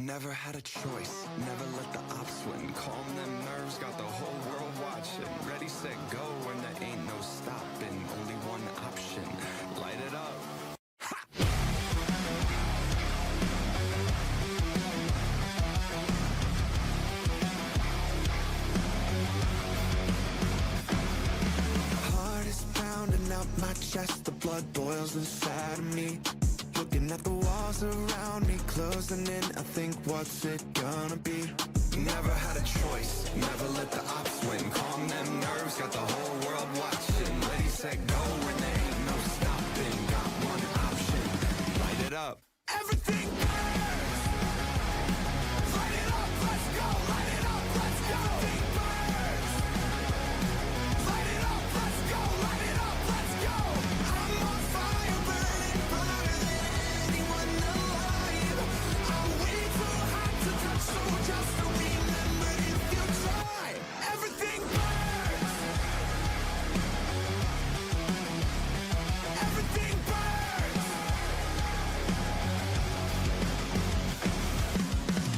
Never had a choice, never let the ops win. Calm them nerves, got the whole world watching. Ready, set, go, and there ain't no stopping. Only one option, light it up. Heart is pounding out my chest, the blood boils inside of me. Looking at the walls around me, closing in, I think, what's it gonna be? Never had a choice, never let the ops win. Calm them nerves, got the whole world watching. Ready, set, go, and there ain't no stopping. Got one option, light it up. Everything burns! Light it up, let's go! Light it up, let's go! Everything burns! Light it up, let's go! Light it up, let's go! I'm on fire, burning brighter than anyone alive. I'm way too hot to touch, so just remember if you try. Everything burns! Everything burns!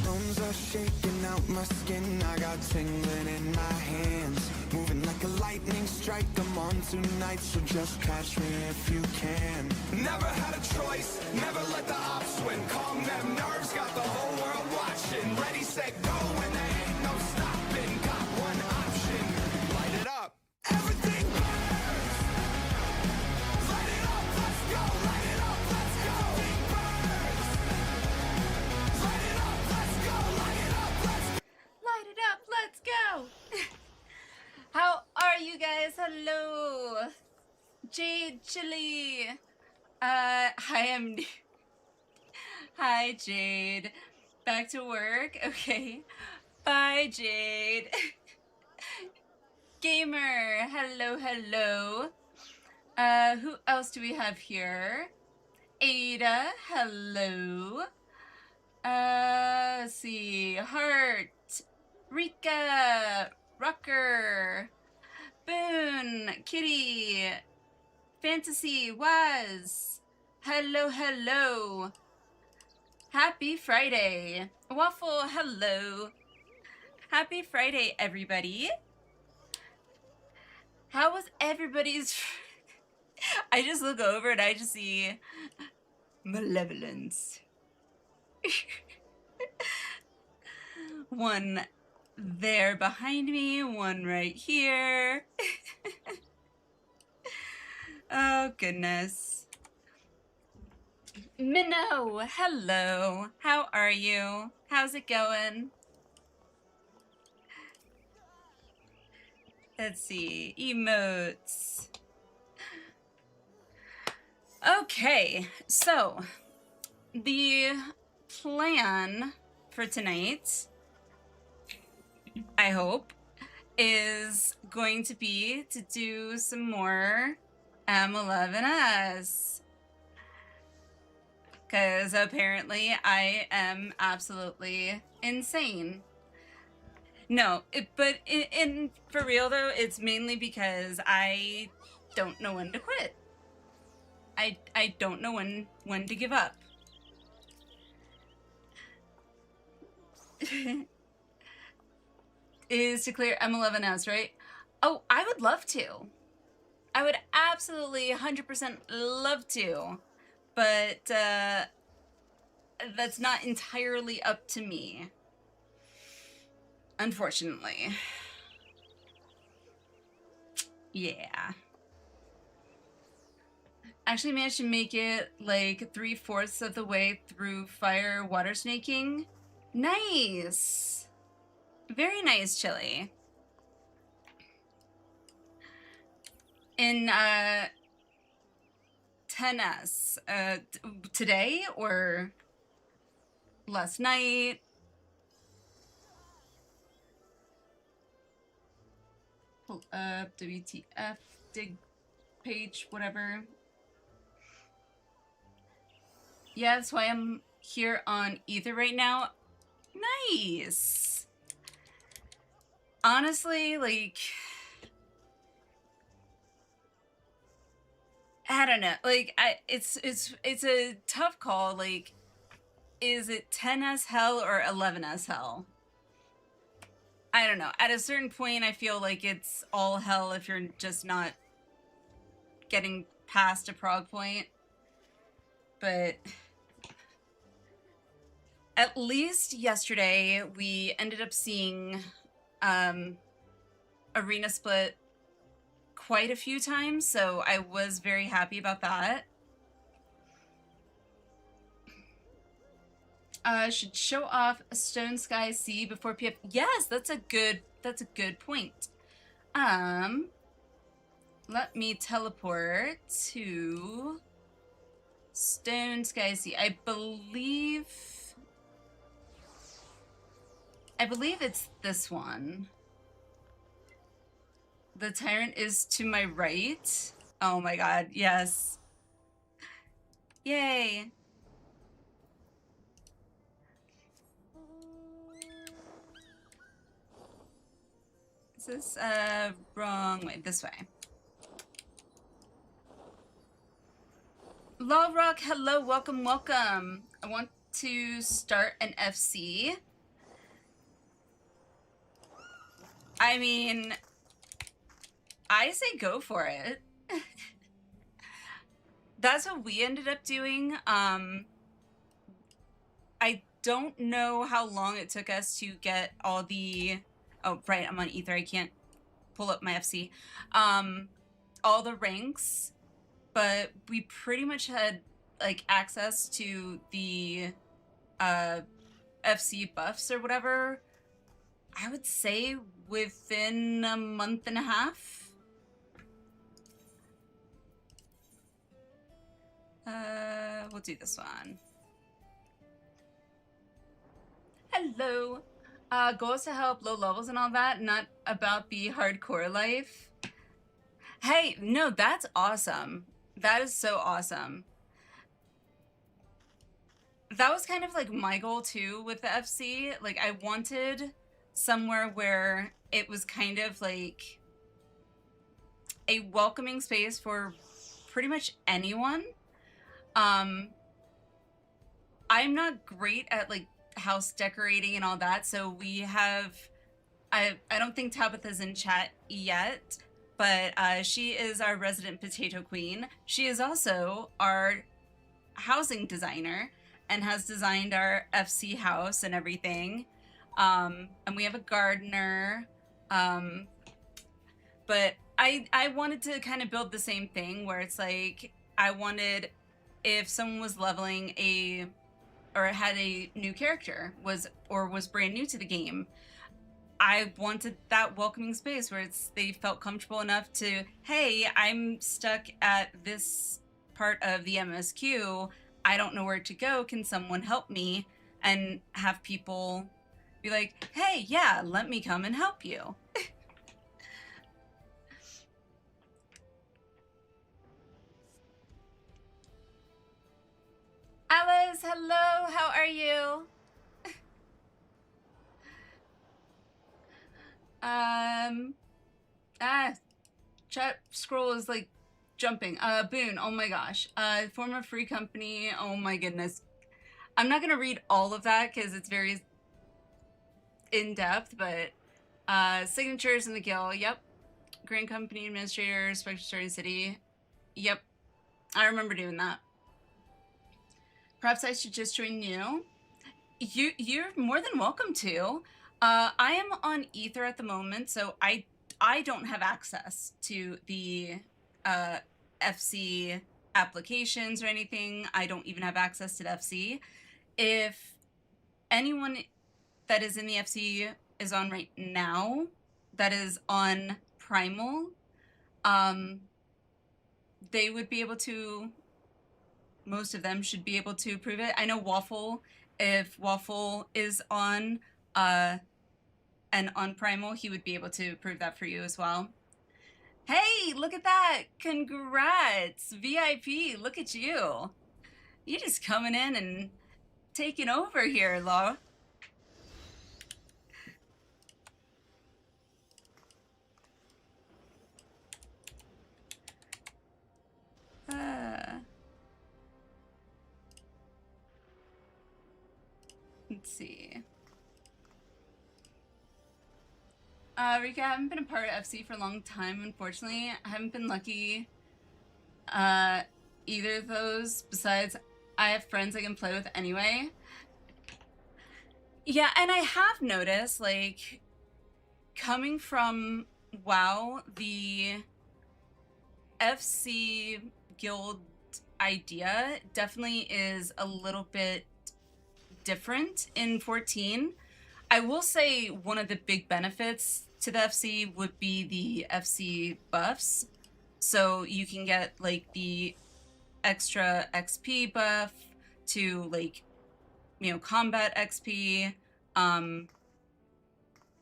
Bones are shaking out my skin, I got tingling in my hands. Moving like a lightning strike, I'm on tonight, so just catch me if you can. Never had a choice, never let the ops win. Calm them nerves, got the whole world watching. Ready, set, go, and there ain't no stopping. Got one option, light it up. Everything burns! Light it up, let's go! Light it up, let's go! Everything burns! Light it up, let's go! Light it up, let's go! Light it up, let's go! How are you guys? Hello! Jade Chili! Hi, Hi, Jade. Back to work? Okay. Bye, Jade. Gamer! Hello, hello. Who else do we have here? Ada, hello. Let's see. Heart. Rika. Rucker. Boone. Kitty. Fantasy. Was. Hello, hello. Happy Friday. Waffle, hello. Happy Friday, everybody. How was everybody's... I just look over and I just see malevolence. One there behind me, one right here. Oh, goodness. Minnow, hello. How are you? How's it going? Let's see. Emotes. Okay, so the plan for tonight, I hope, is going to be to do some more M11S. Because apparently I am absolutely insane. No, but for real though, it's mainly because I don't know when to quit. I don't know when to give up. Is to clear M11S, right? Oh, I would love to. I would absolutely 100% love to. But that's not entirely up to me. Unfortunately. Yeah. Actually managed to make it like 3/4 of the way through fire water snaking. Nice. Very nice, Chili. In 10S, today or last night? Pull up WTF, dig page, whatever. Yeah, that's why I'm here on Aether right now. Nice. Honestly, like, I don't know. Like, it's a tough call. Like, is it 10S hell or 11S hell? I don't know. At a certain point, I feel like it's all hell if you're just not getting past a prog point. But at least yesterday, we ended up seeing arena split quite a few times, so I was very happy about that. Should show off a Stone Sky Sea before PF. Yes, that's a good point. Let me teleport to Stone Sky Sea. I believe it's this one. The Tyrant is to my right. Oh my god, yes. Yay. Is this, wrong way? This way. Law Rock, hello, welcome, welcome. I want to start an FC. I mean, I say go for it. That's what we ended up doing. I don't know how long it took us to get all the... Oh, right, I'm on Aether. I can't pull up my FC. All the ranks, but we pretty much had, like, access to the FC buffs or whatever, I would say within a month and a half. We'll do this one. Hello. Goals to help low levels and all that, not about the hardcore life. Hey, no, that's awesome. That is so awesome. That was kind of like my goal too with the FC. Like, I wanted somewhere where it was kind of like a welcoming space for pretty much anyone. I'm not great at like house decorating and all that, so we have I don't think Tabitha's in chat yet, but she is our resident potato queen. She is also our housing designer and has designed our FC house and everything. And we have a gardener. But I wanted to kind of build the same thing where it's like I wanted, if someone was leveling or had a new character, was brand new to the game, I wanted that welcoming space where they felt comfortable enough to, hey, I'm stuck at this part of the MSQ. I don't know where to go. Can someone help me? And have people be like, hey, yeah, let me come and help you. Alice, hello, how are you? Chat scroll is like jumping. Boone, oh my gosh. Former free company, oh my goodness. I'm not gonna read all of that because it's very in-depth, but signatures in the guild, yep. Grand company administrator, Spectre Starting City, yep. I remember doing that. Perhaps I should just join you. You're more than welcome to. I am on Aether at the moment, so I don't have access to the FC applications or anything. I don't even have access to the FC. If anyone that is in the FC is on right now, that is on Primal, they would be able to, most of them should be able to prove it. I know Waffle, if Waffle is on and on Primal, he would be able to prove that for you as well. Hey, look at that! Congrats! VIP, look at you. You just coming in and taking over here, Law. Let's see. Rika, I haven't been a part of FC for a long time, unfortunately. I haven't been lucky either of those. Besides, I have friends I can play with anyway. Yeah, and I have noticed, like, coming from WoW, the FC guild idea definitely is a little bit different in 14. I will say one of the big benefits to the FC would be the FC buffs. So you can get like the extra XP buff to like, you know, combat XP,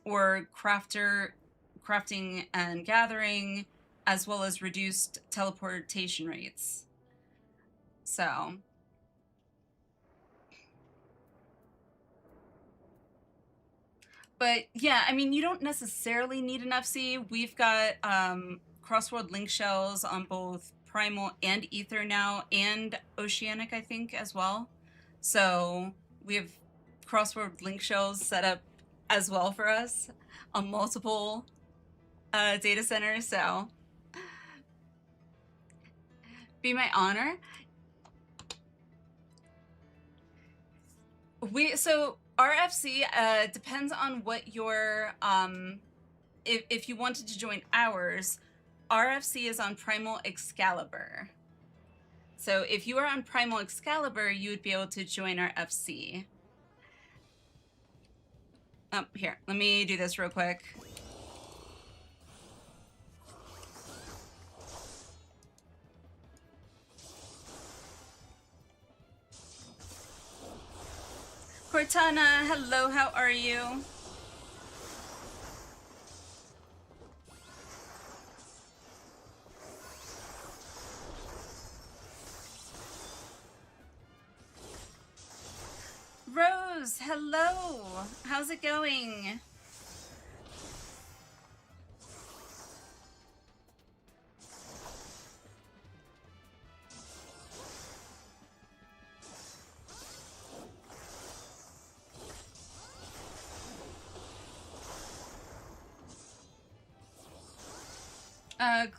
or crafting and gathering, as well as reduced teleportation rates. So but yeah, I mean, you don't necessarily need an FC. We've got crossworld link shells on both Primal and Aether now, and Oceanic, I think, as well. So we have crossworld link shells set up as well for us on multiple data centers. So be my honor. So RFC depends on what your if you wanted to join ours, RFC is on Primal Excalibur. So if you are on Primal Excalibur, you would be able to join our FC. Oh, here, let me do this real quick. Cortana, hello, how are you? Rose, hello. How's it going?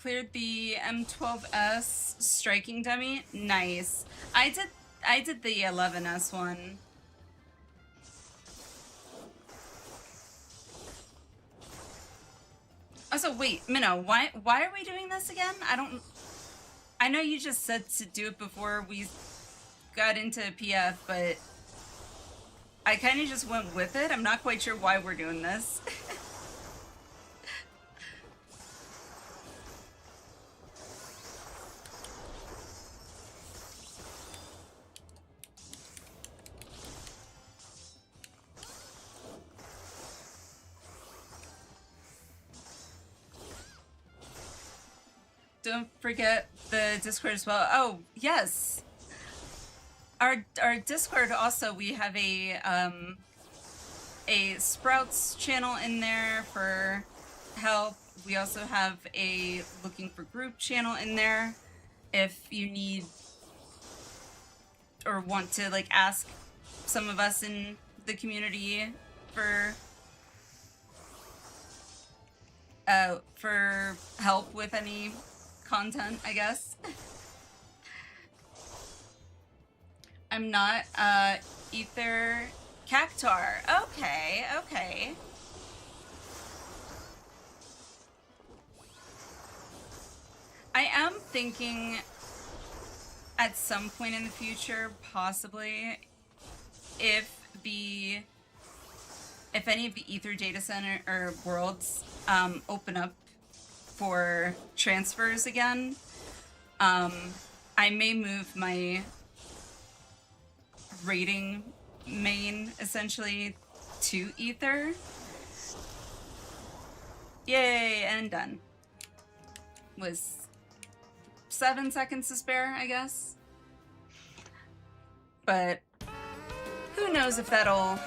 Cleared the M12S striking dummy. Nice. I did the 11S one. Also, wait, Minnow, why are we doing this again? I know you just said to do it before we got into PF, but I kind of just went with it. I'm not quite sure why we're doing this. Don't forget the Discord as well. Oh, yes. Our Discord also, we have a Sprouts channel in there for help. We also have a looking for group channel in there if you need or want to like ask some of us in the community for help with any content, I guess. I'm not Aether Cactar. Okay, okay. I am thinking at some point in the future, possibly, if any of the Aether data center or worlds open up for transfers again, I may move my rating main essentially to Aether. Yay, and done. Was 7 seconds to spare, I guess. But who knows if that'll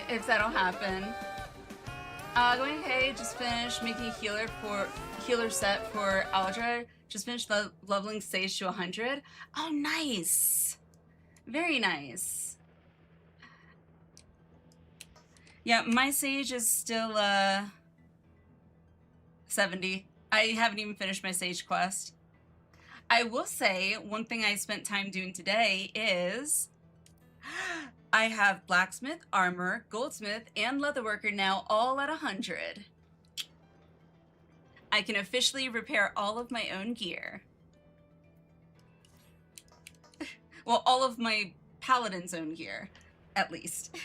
happen. Going okay, just finished making a healer set for Aldra. Just finished leveling stage to 100. Oh, nice. Very nice. Yeah, my Sage is still 70. I haven't even finished my Sage quest. I will say, one thing I spent time doing today is I have blacksmith, armor, goldsmith, and leatherworker now all at 100. I can officially repair all of my own gear. Well, all of my paladin's own gear, at least.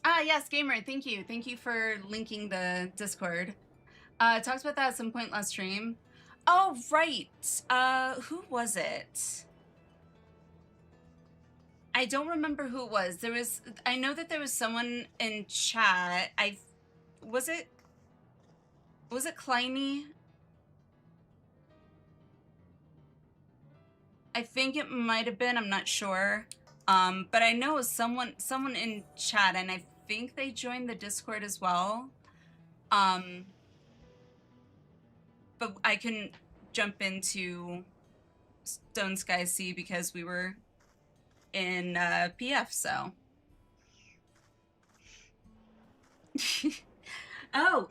Ah, yes, Gamer, thank you. Thank you for linking the Discord. Talked about that at some point last stream. Oh, right. Who was it? I don't remember who it was. I know that there was someone in chat. Was it Kleiny? I think it might have been, I'm not sure. But I know someone in chat, and I think they joined the Discord as well. But I couldn't jump into Stone Sky Sea because we were in PF, so. Oh,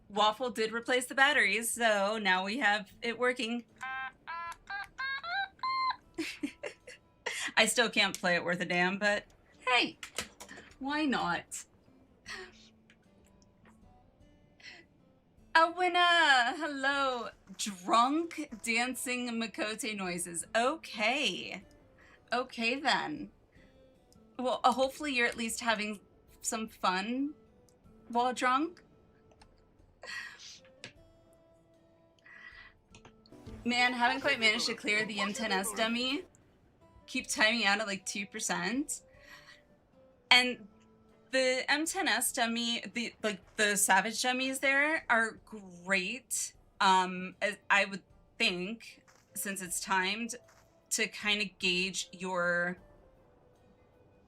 Waffle did replace the batteries, so now we have it working. I still can't play it worth a damn, but hey, why not? Awina, hello. Drunk dancing Makote noises. Okay. Okay then. Well, hopefully you're at least having some fun while drunk. Man, haven't quite managed to clear the M11S dummy. Keep timing out at like 2%. And the M11S dummy, the Savage dummies there are great. I would think, since it's timed, to kind of gauge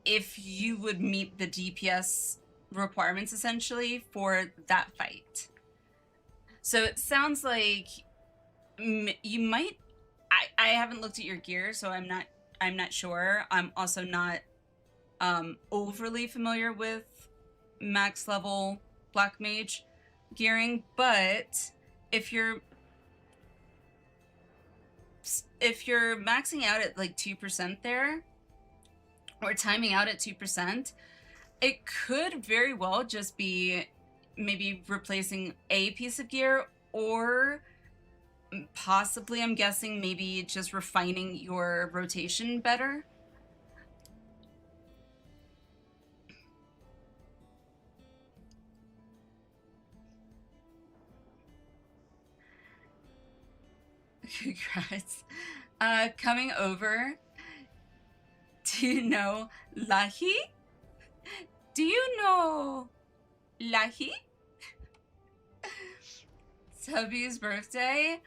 if you would meet the DPS requirements essentially for that fight. So it sounds like you might. I haven't looked at your gear, so I'm not sure. I'm also not overly familiar with max level Black Mage gearing, but if you're maxing out at like 2% there, or timing out at 2%, it could very well just be maybe replacing a piece of gear, or possibly, I'm guessing, maybe just refining your rotation better. Congrats. Coming over. Do you know Lahi? Do you know Lahi? Tubby's birthday?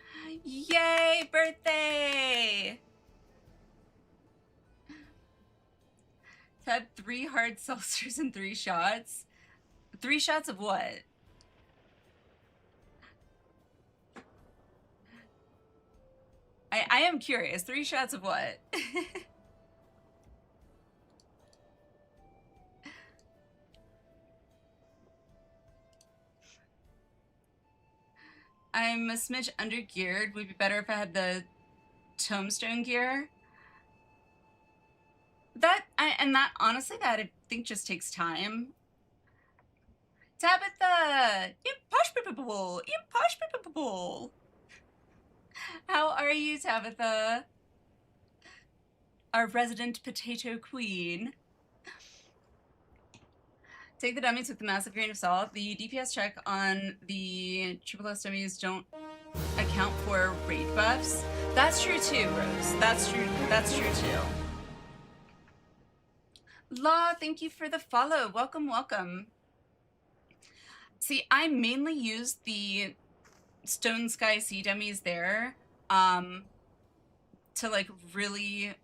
Yay, birthday! Had 3 hard seltzers and 3 shots. 3 shots of what? I am curious. 3 shots of what? I'm a smidge under-geared. Would be better if I had the tombstone gear. Honestly, that I think just takes time. Tabitha! Impossible! Impossible! How are you, Tabitha? Our resident potato queen. Take the dummies with a massive grain of salt. The DPS check on the SSS dummies don't account for raid buffs. That's true too, Rose. That's true too. Law, thank you for the follow. Welcome, welcome. See, I mainly use the Stone Sky Sea dummies there to like really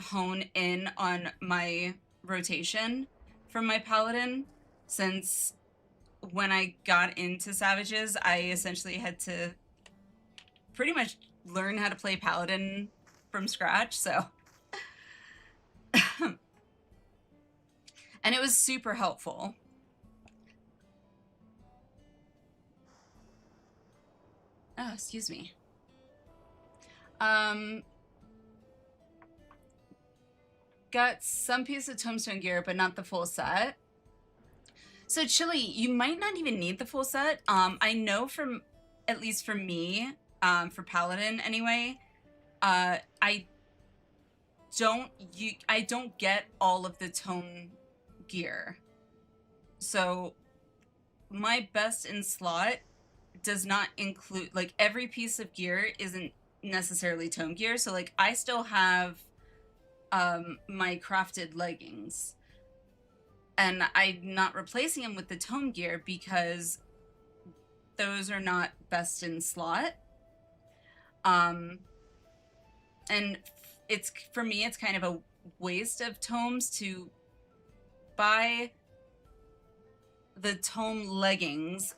hone in on my rotation for my paladin, since when I got into Savages, I essentially had to pretty much learn how to play paladin from scratch, so. And it was super helpful. Oh, excuse me. Got some piece of tombstone gear, but not the full set. So Chili, you might not even need the full set. I know from, at least for me, for Paladin anyway, I don't get all of the tome gear. So my best in slot does not include, like, every piece of gear isn't necessarily tome gear. So like I still have my crafted leggings, and I'm not replacing them with the tome gear because those are not best in slot. And it's, for me, it's kind of a waste of tomes to buy the tome leggings,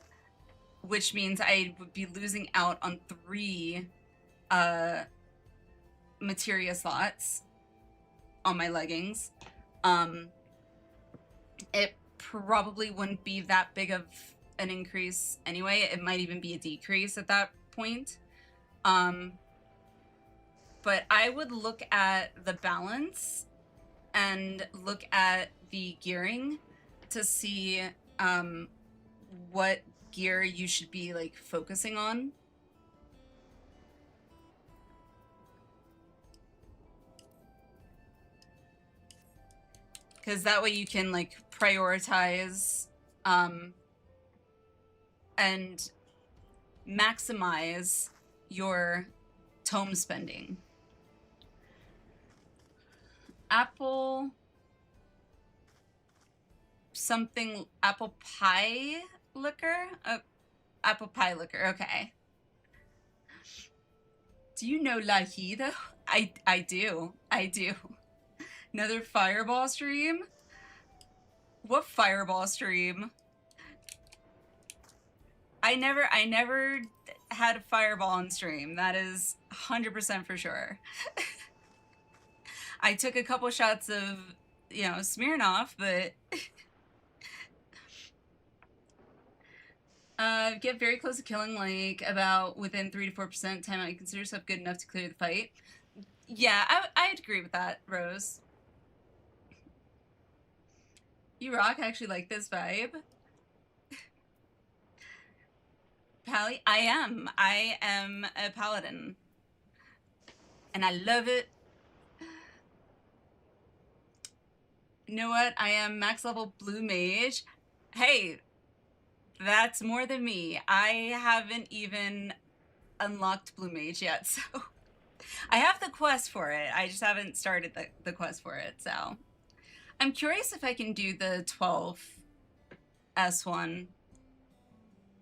which means I would be losing out on 3 materia slots on my leggings. It probably wouldn't be that big of an increase anyway. It might even be a decrease at that point. But I would look at the balance and look at the gearing to see what gear you should be like focusing on. Because that way you can like prioritize and maximize your tome spending. Apple something, apple pie liquor? Apple pie liquor, okay. Do you know Lahi though? I do. Another fireball stream? What fireball stream? I never had a fireball on stream. That is 100% for sure. I took a couple shots of, you know, Smirnoff, but get very close to killing, like about within 3 to 4% time. I consider yourself good enough to clear the fight. Yeah, I'd agree with that, Rose. You rock. I actually like this vibe. Pally, I am a paladin, and I love it. You know what? I am max level blue mage. Hey, that's more than me. I haven't even unlocked blue mage yet, so I have the quest for it. I just haven't started the quest for it, so I'm curious if I can do the 12S one.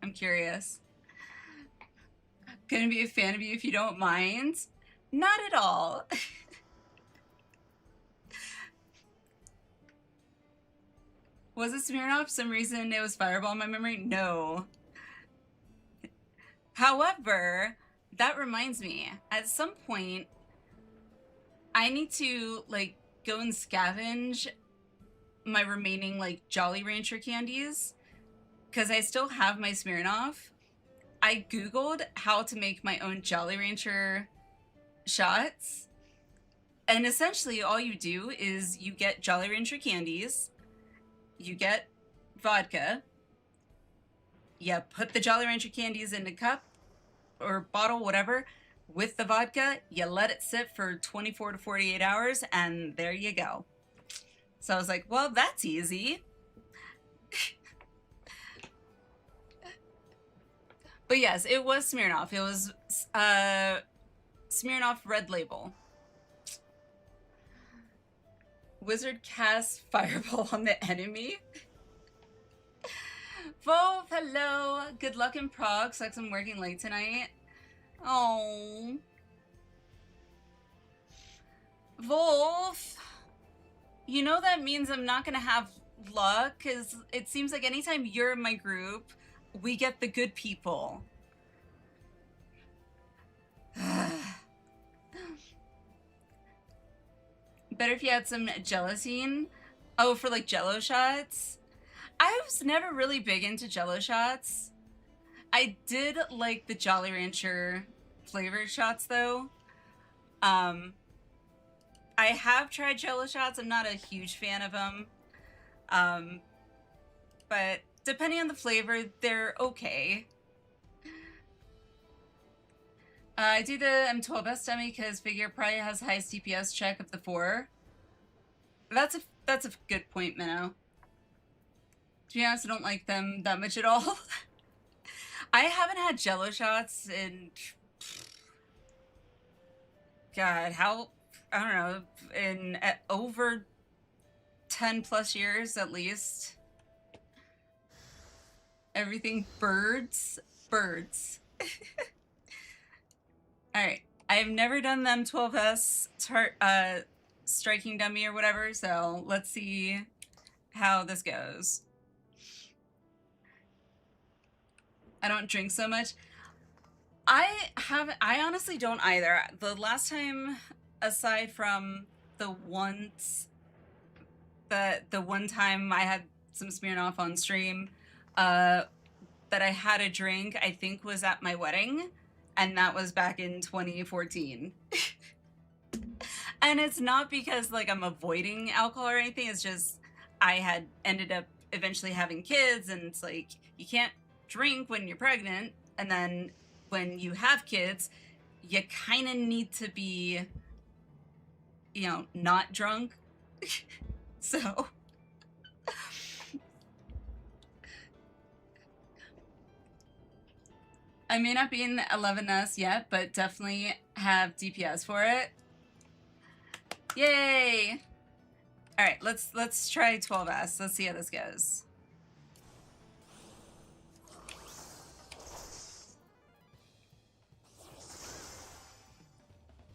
I'm curious. Gonna be a fan of you if you don't mind. Not at all. Was it Smirnoff? For some reason it was Fireball in my memory? No. However, that reminds me, at some point, I need to, like, go and scavenge my remaining, like, Jolly Rancher candies, because I still have my Smirnoff. I Googled how to make my own Jolly Rancher shots, and essentially all you do is you get Jolly Rancher candies, you get vodka, you put the Jolly Rancher candies in a cup or bottle, whatever, with the vodka, you let it sit for 24 to 48 hours, and there you go. So I was like, well, that's easy. But yes, it was Smirnoff. It was Smirnoff Red Label. Wizard casts Fireball on the enemy. Wolf, hello. Good luck in Prog. Sucks I'm working late tonight. Oh. Wolf. You know that means I'm not going to have luck, because it seems like anytime you're in my group, we get the good people. Better if you had some gelatin. Oh, for like jello shots? I was never really big into jello shots. I did like the Jolly Rancher flavored shots though. I have tried jello shots. I'm not a huge fan of them. But depending on the flavor, they're okay. I do the M12S dummy because figure probably has the highest DPS check of the 4. That's a good point, Minnow. To be honest, I don't like them that much at all. I haven't had jello shots in... God, how... I don't know, in over 10 plus years at least. Everything birds. Birds. Alright, I've never done the M12S striking dummy or whatever, so let's see how this goes. I don't drink so much. I honestly don't either. The last time, aside from the one time I had some Smirnoff on stream, that I had a drink, I think was at my wedding, and that was back in 2014. And it's not because like I'm avoiding alcohol or anything, it's just I had ended up eventually having kids, and it's like you can't drink when you're pregnant, and then when you have kids, you kind of need to be, you know, not drunk. So I may not be in the 11S yet, but definitely have DPS for it. Yay! All right, let's try 12S. Let's see how this goes.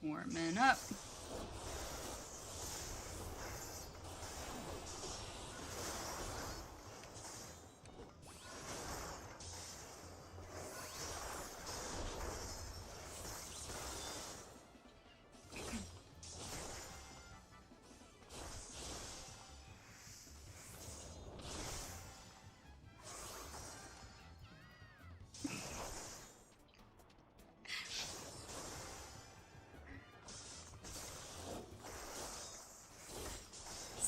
Warming up.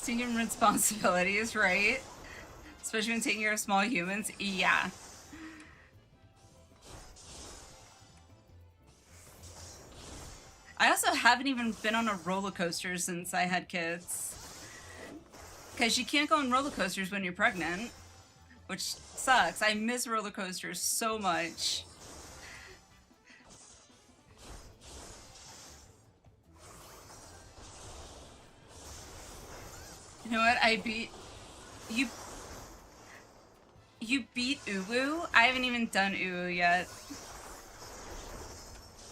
Team responsibilities, right? Especially when taking care of small humans. Yeah. I also haven't even been on a roller coaster since I had kids. Because you can't go on roller coasters when you're pregnant, which sucks. I miss roller coasters so much. You know what? I beat... You beat Uwu? I haven't even done Uwu yet.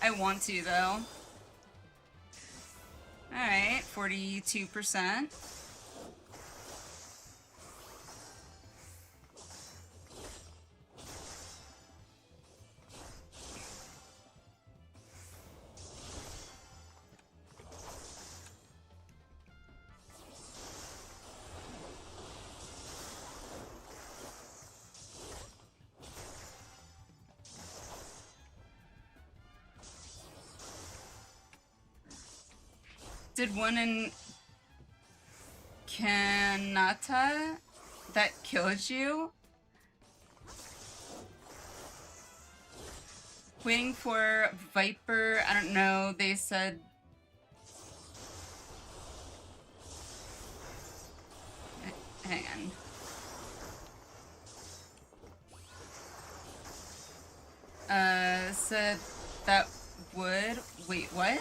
I want to, though. Alright, 42%. Did one in Kanata that killed you? Waiting for Viper, I don't know, they said... Hang on. Said that would... Wait, what?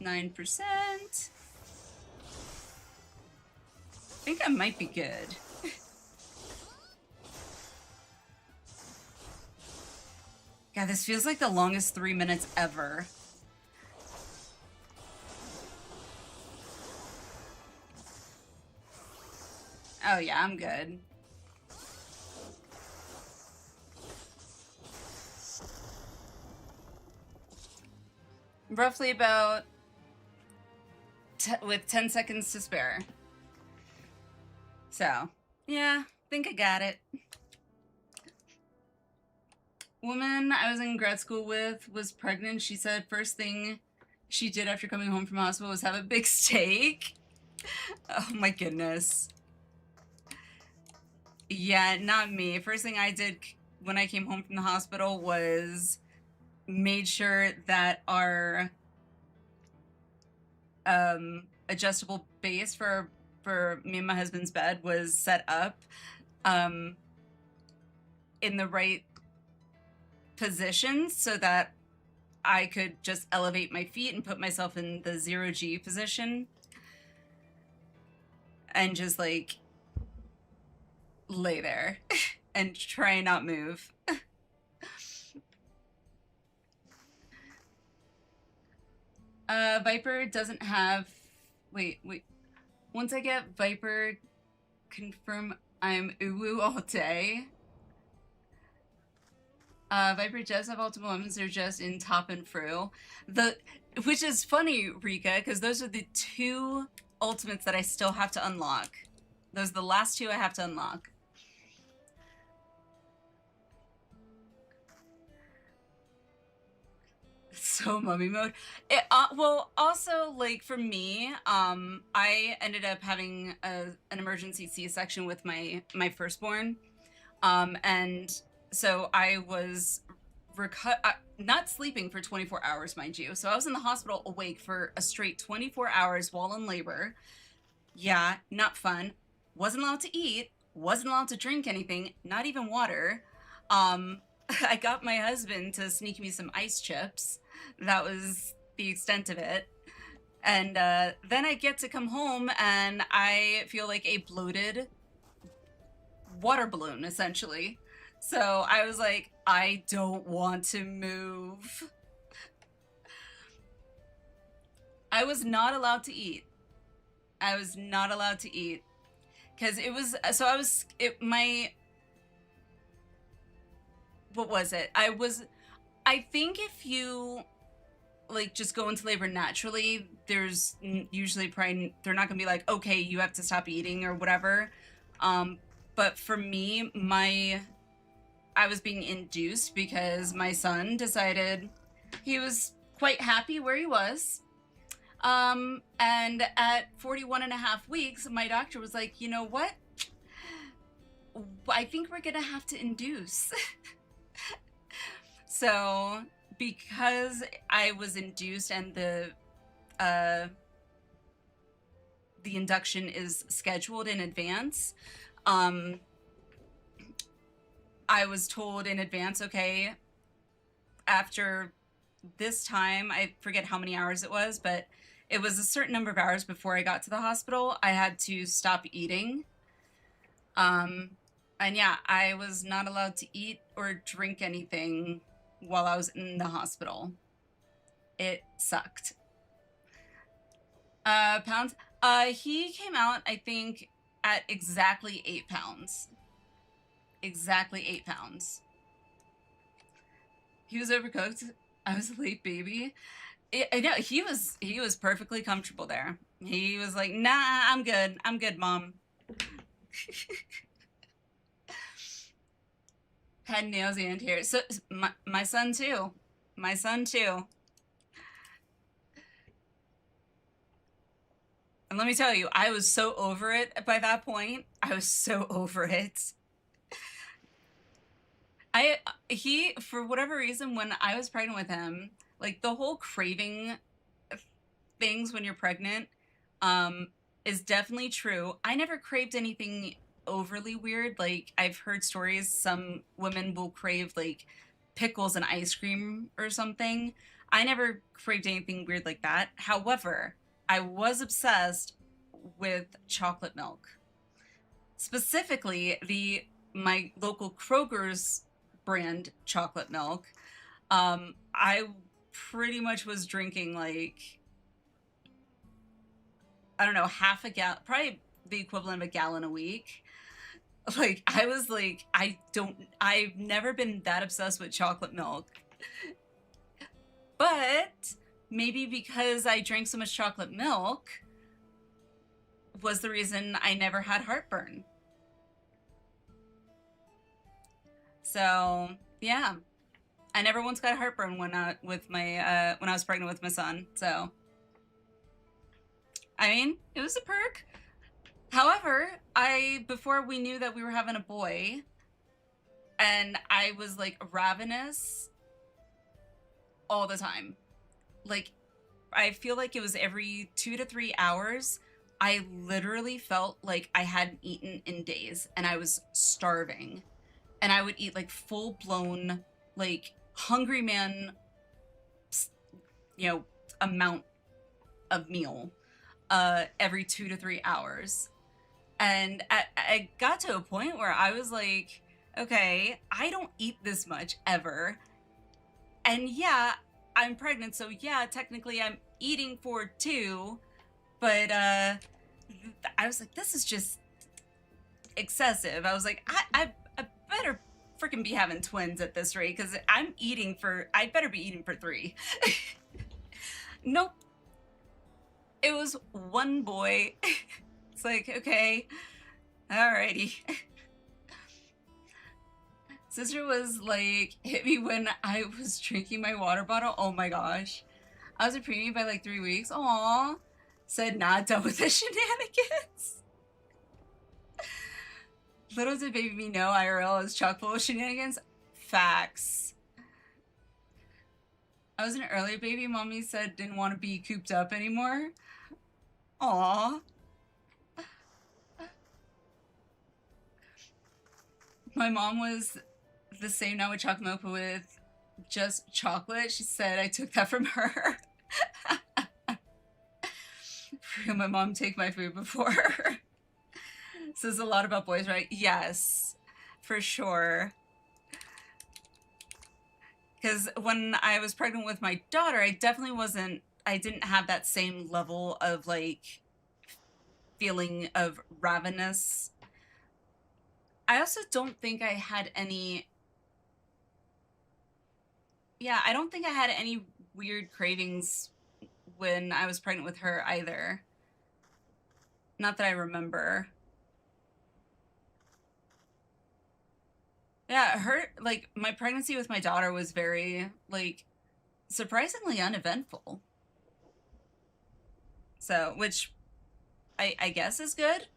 9%. I think I might be good. God, this feels like the longest 3 minutes ever. Oh yeah, I'm good. roughly about with 10 seconds to spare. So, yeah, think I got it. Woman I was in grad school with was pregnant. She said first thing she did after coming home from hospital was have a big steak. Oh my goodness. Yeah, not me. First thing I did when I came home from the hospital was made sure that our adjustable base for me and my husband's bed was set up in the right position so that I could just elevate my feet and put myself in the 0G position and just like lay there and try and not move. Viper doesn't have... Wait. Once I get Viper, confirm I'm uwu all day. Viper does have ultimate weapons, they're just in top and fru. Which is funny, Rika, because those are the 2 ultimates that I still have to unlock. Those are the last 2 I have to unlock. So mummy mode. Well, also, like, for me, I ended up having an emergency C-section with my firstborn. And so I was not sleeping for 24 hours, mind you. So I was in the hospital awake for a straight 24 hours while in labor. Yeah, not fun. Wasn't allowed to eat. Wasn't allowed to drink anything, not even water. I got my husband to sneak me some ice chips. That was the extent of it. And then I get to come home and I feel like a bloated water balloon, essentially. So I was like, I don't want to move. I was not allowed to eat. I was not allowed to eat. Because it was, so I was, what was it? I think if you like just go into labor naturally, there's usually probably, they're not gonna be like, okay, you have to stop eating or whatever. But for me, I was being induced because my son decided he was quite happy where he was. And at 41.5 weeks, my doctor was like, you know what? I think we're gonna have to induce. So because I was induced and the induction is scheduled in advance, I was told in advance, okay, after this time, I forget how many hours it was, but it was a certain number of hours before I got to the hospital, I had to stop eating. And yeah, I was not allowed to eat or drink anything while I was in the hospital. It sucked. Pounds? He came out, I think, at exactly 8 pounds. Exactly 8 pounds. He was overcooked. I was a late baby. I know, he was perfectly comfortable there. He was like, nah, I'm good. I'm good, Mom. Had nails and hair. So my son too. My son too. And let me tell you, I was so over it by that point. I was so over it. He, for whatever reason, when I was pregnant with him, like the whole craving things when you're pregnant, is definitely true. I never craved anything overly weird. Like I've heard stories, some women will crave like pickles and ice cream or something. I never craved anything weird like that. However, I was obsessed with chocolate milk. Specifically, my local Kroger's brand chocolate milk. I pretty much was drinking like, I don't know, half a gallon, probably the equivalent of a gallon a week. Like, I was like, I've never been that obsessed with chocolate milk. But maybe because I drank so much chocolate milk was the reason I never had heartburn. So yeah, I never once got heartburn when I was pregnant with my son. So I mean, it was a perk. However, before we knew that we were having a boy, and I was like ravenous all the time. Like, I feel like it was every 2 to 3 hours. I literally felt like I hadn't eaten in days and I was starving. And I would eat like full blown, like hungry man, amount of meal every 2 to 3 hours. And I got to a point where I was like, okay, I don't eat this much ever. And yeah, I'm pregnant, so yeah, technically I'm eating for 2, but I was like, this is just excessive. I was like, I better freaking be having twins at this rate, because I better be eating for 3. Nope. It was one boy. It's like, okay, alrighty. Sister was like, hit me when I was drinking my water bottle. Oh my gosh. I was a preemie by like 3 weeks. Aww. Said not done with the shenanigans. Little did baby me know IRL is chock full of shenanigans. Facts. I was an earlier baby. Mommy said didn't want to be cooped up anymore. Aww. My mom was the same now with chocolate milk, but with just chocolate. She said I took that from her. My mom take my food before. Says a lot about boys, right? Yes, for sure. Because when I was pregnant with my daughter, I didn't have that same level of like feeling of ravenous. I also don't think I had any, I don't think I had any weird cravings when I was pregnant with her either. Not that I remember. Yeah, my pregnancy with my daughter was very, like, surprisingly uneventful. So, which I guess is good.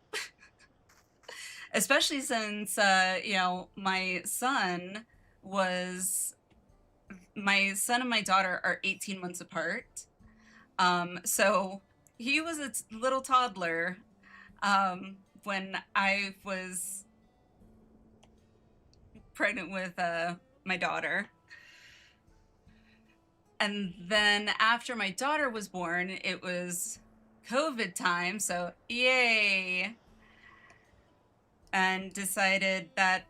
Especially since, my son and my daughter are 18 months apart. So he was a little toddler when I was pregnant with my daughter. And then after my daughter was born, it was COVID time, so yay! And decided that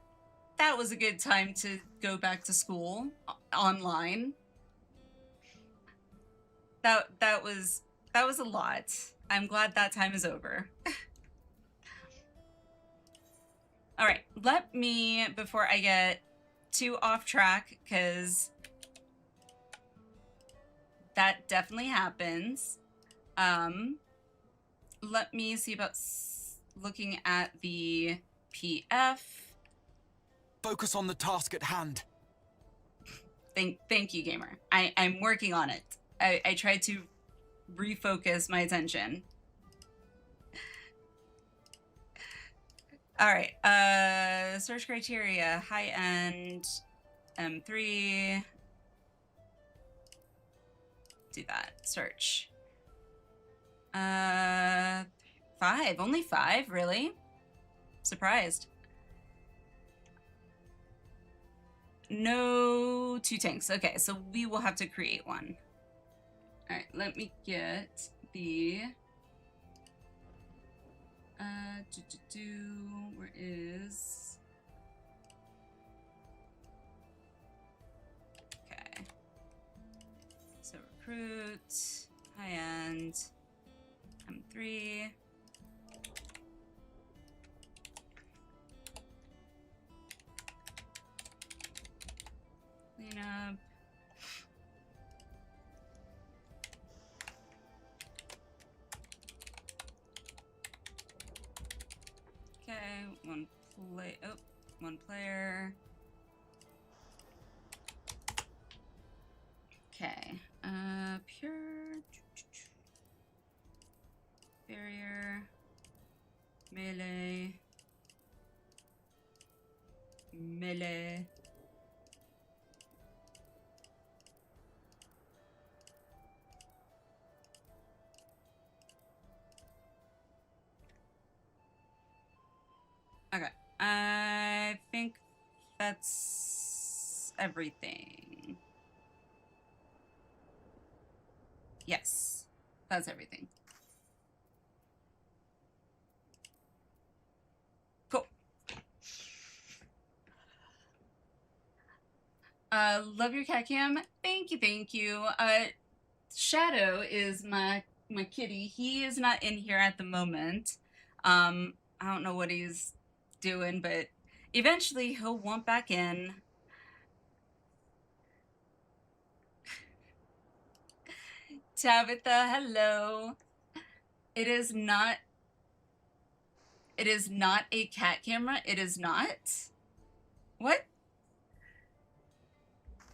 was a good time to go back to school online. That was a lot. I'm glad that time is over. All right, let me, before I get too off track, because that definitely happens. Let me see about looking at the PF. Focus on the task at hand. Thank you, gamer. I'm working on it. I tried to refocus my attention. All right, search criteria, high-end, M3. Do that, search. 5, only 5, really? Surprised. No 2 tanks, okay, so we will have to create one. All right, let me get the, where is, okay, so recruit, high-end, M3, clean up, play. Oh, one player. Okay. Pure. Barrier. Melee. Melee. Okay. I think that's everything. Yes, that's everything. Cool. Love your cat cam. Thank you, thank you. Shadow is my kitty. He is not in here at the moment. I don't know what he's doing, but eventually he'll want back in. Tabitha, hello. It is not a cat camera. It is not. What?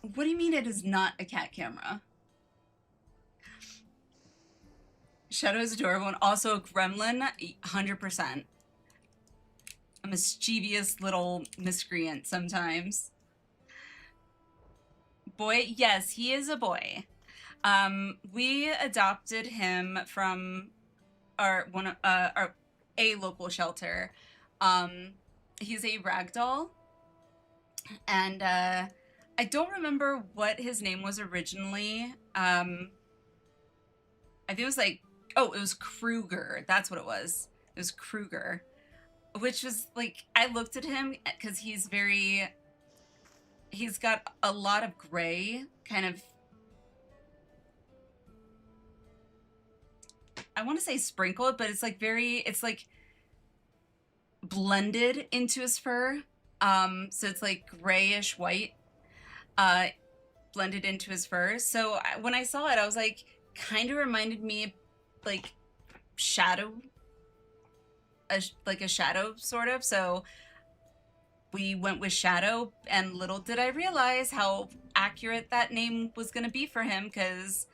What do you mean it is not a cat camera? Shadow is adorable and also a gremlin, 100%. A mischievous little miscreant sometimes. Boy, yes, he is a boy. We adopted him from a local shelter. He's a ragdoll, and I don't remember what his name was originally. I think it was like, oh, it was Kruger. That's what it was. It was Kruger, which was like, I looked at him because he's got a lot of gray kind of, I want to say sprinkled, but it's like it's like blended into his fur. So it's like grayish white, blended into his fur. So when I saw it, I was like, kind of reminded me like shadow, like a shadow sort of. So we went with Shadow, and little did I realize how accurate that name was going to be for him, because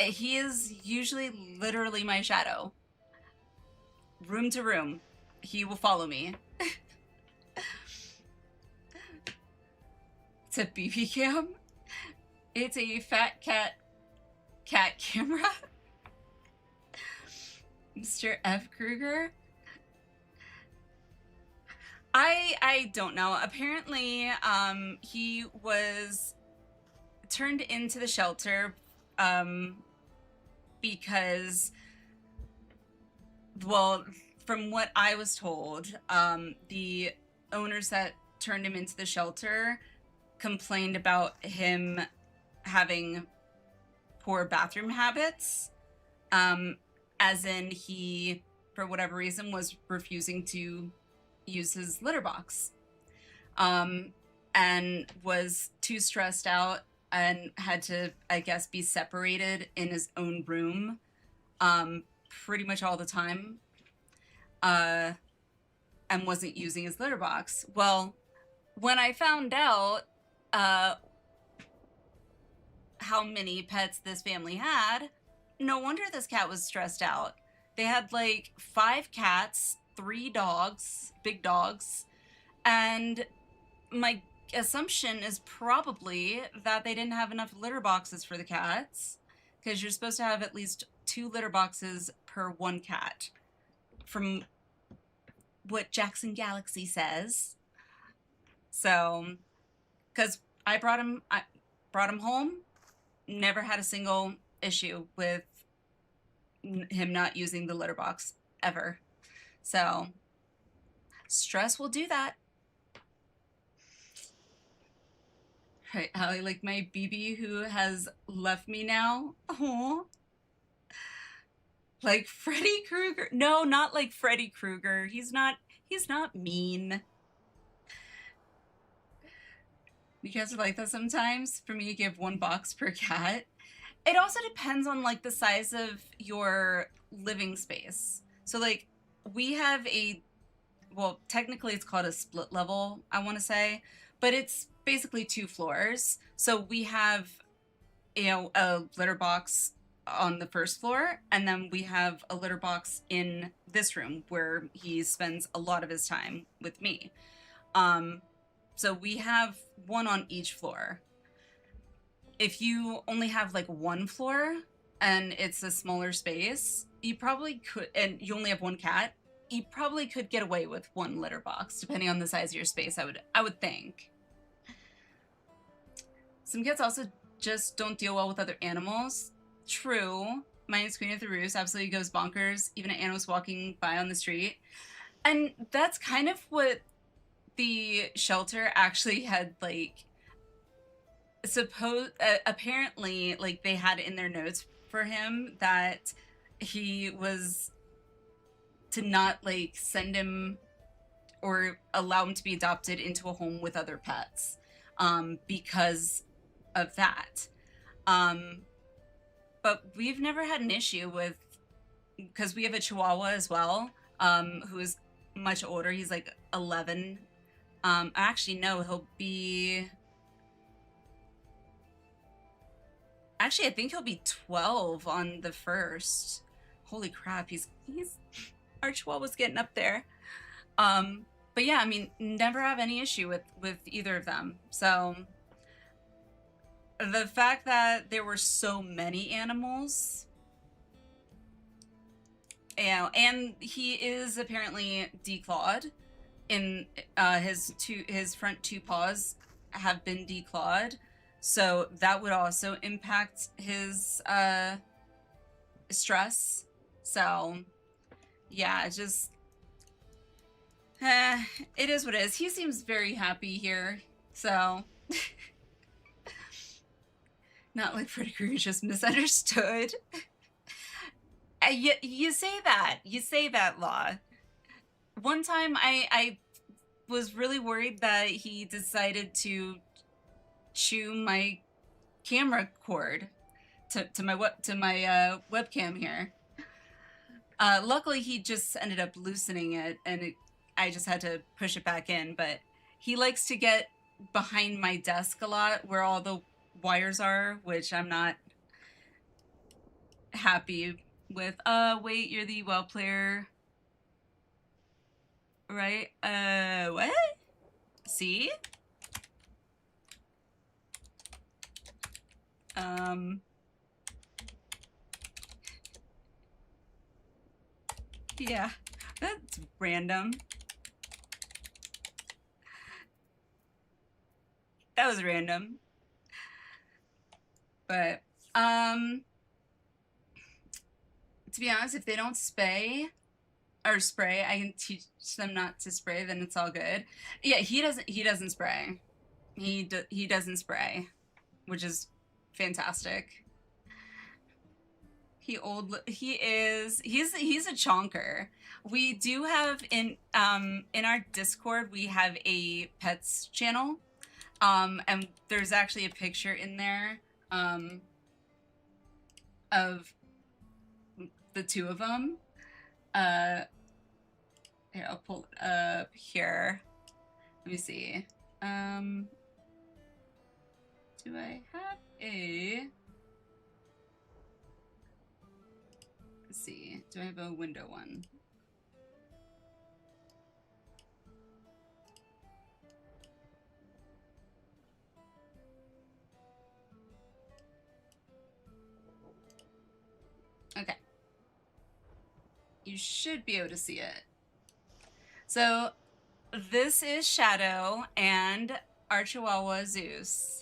he is usually literally my shadow. Room to room, he will follow me. It's a BB cam. It's a fat cat camera. Mr. F. Kruger. I don't know. Apparently, he was turned into the shelter because, well, from what I was told, the owners that turned him into the shelter complained about him having poor bathroom habits, as in he, for whatever reason, was refusing to use his litter box, and was too stressed out and had to, I guess, be separated in his own room pretty much all the time, and wasn't using his litter box. Well, when I found out how many pets this family had, no wonder this cat was stressed out. They had like 5 cats, 3 dogs, big dogs, and my assumption is probably that they didn't have enough litter boxes for the cats, because you're supposed to have at least 2 litter boxes per 1 cat, from what Jackson Galaxy says. So, because I brought him home, never had a single issue with him not using the litter box ever. So, stress will do that. Right, Allie, like my BB who has left me now. Aww. Like Freddy Krueger. No, not like Freddy Krueger. He's not mean. You guys are like that sometimes? For me to give 1 box per cat. It also depends on like the size of your living space. So like we have a well, technically it's called a split level, I want to say, but it's basically 2 floors. So we have, you know, a litter box on the first floor, and then we have a litter box in this room where he spends a lot of his time with me. So we have one on each floor. If you only have like 1 floor and it's a smaller space, you probably could, and you only have 1 cat, you probably could get away with 1 litter box, depending on the size of your space, I would think. Some cats also just don't deal well with other animals. True. Mine's Queen of the Roost absolutely goes bonkers, even at animals walking by on the street. And that's kind of what the shelter actually had, like, apparently, like, they had in their notes for him that he was to not, like, send him or allow him to be adopted into a home with other pets, because of that. But we've never had an issue with, because we have a Chihuahua as well, who is much older. He's like 11. Actually, no, he'll be... Actually, I think he'll be 12 on the 1st. Holy crap, he's our Chihuahua's getting up there. But yeah, I mean, never have any issue with either of them. So the fact that there were so many animals, you know, and he is apparently declawed in his front 2 paws have been declawed, so that would also impact his stress. So yeah, just it is what it is. He seems very happy here, so not like Freddy Krueger just misunderstood. You say that, Law. One time I was really worried that he decided to chew my camera cord to my webcam here. Luckily he just ended up loosening it, and I just had to push it back in, but he likes to get behind my desk a lot where all the wires are, which I'm not happy with. Wait, you're the WoW player, right? What? See? Yeah, that's random. That was random. But, to be honest, if they don't spray, I can teach them not to spray, then it's all good. Yeah, he doesn't spray. He doesn't spray, which is fantastic. He's a chonker. We do have in our Discord, we have a pets channel. And there's actually a picture in there of the 2 of them. Here, I'll pull it up here. Let me see. Do I have a... Let's see. Do I have a window one? Okay. You should be able to see it. So this is Shadow and our Chihuahua Zeus.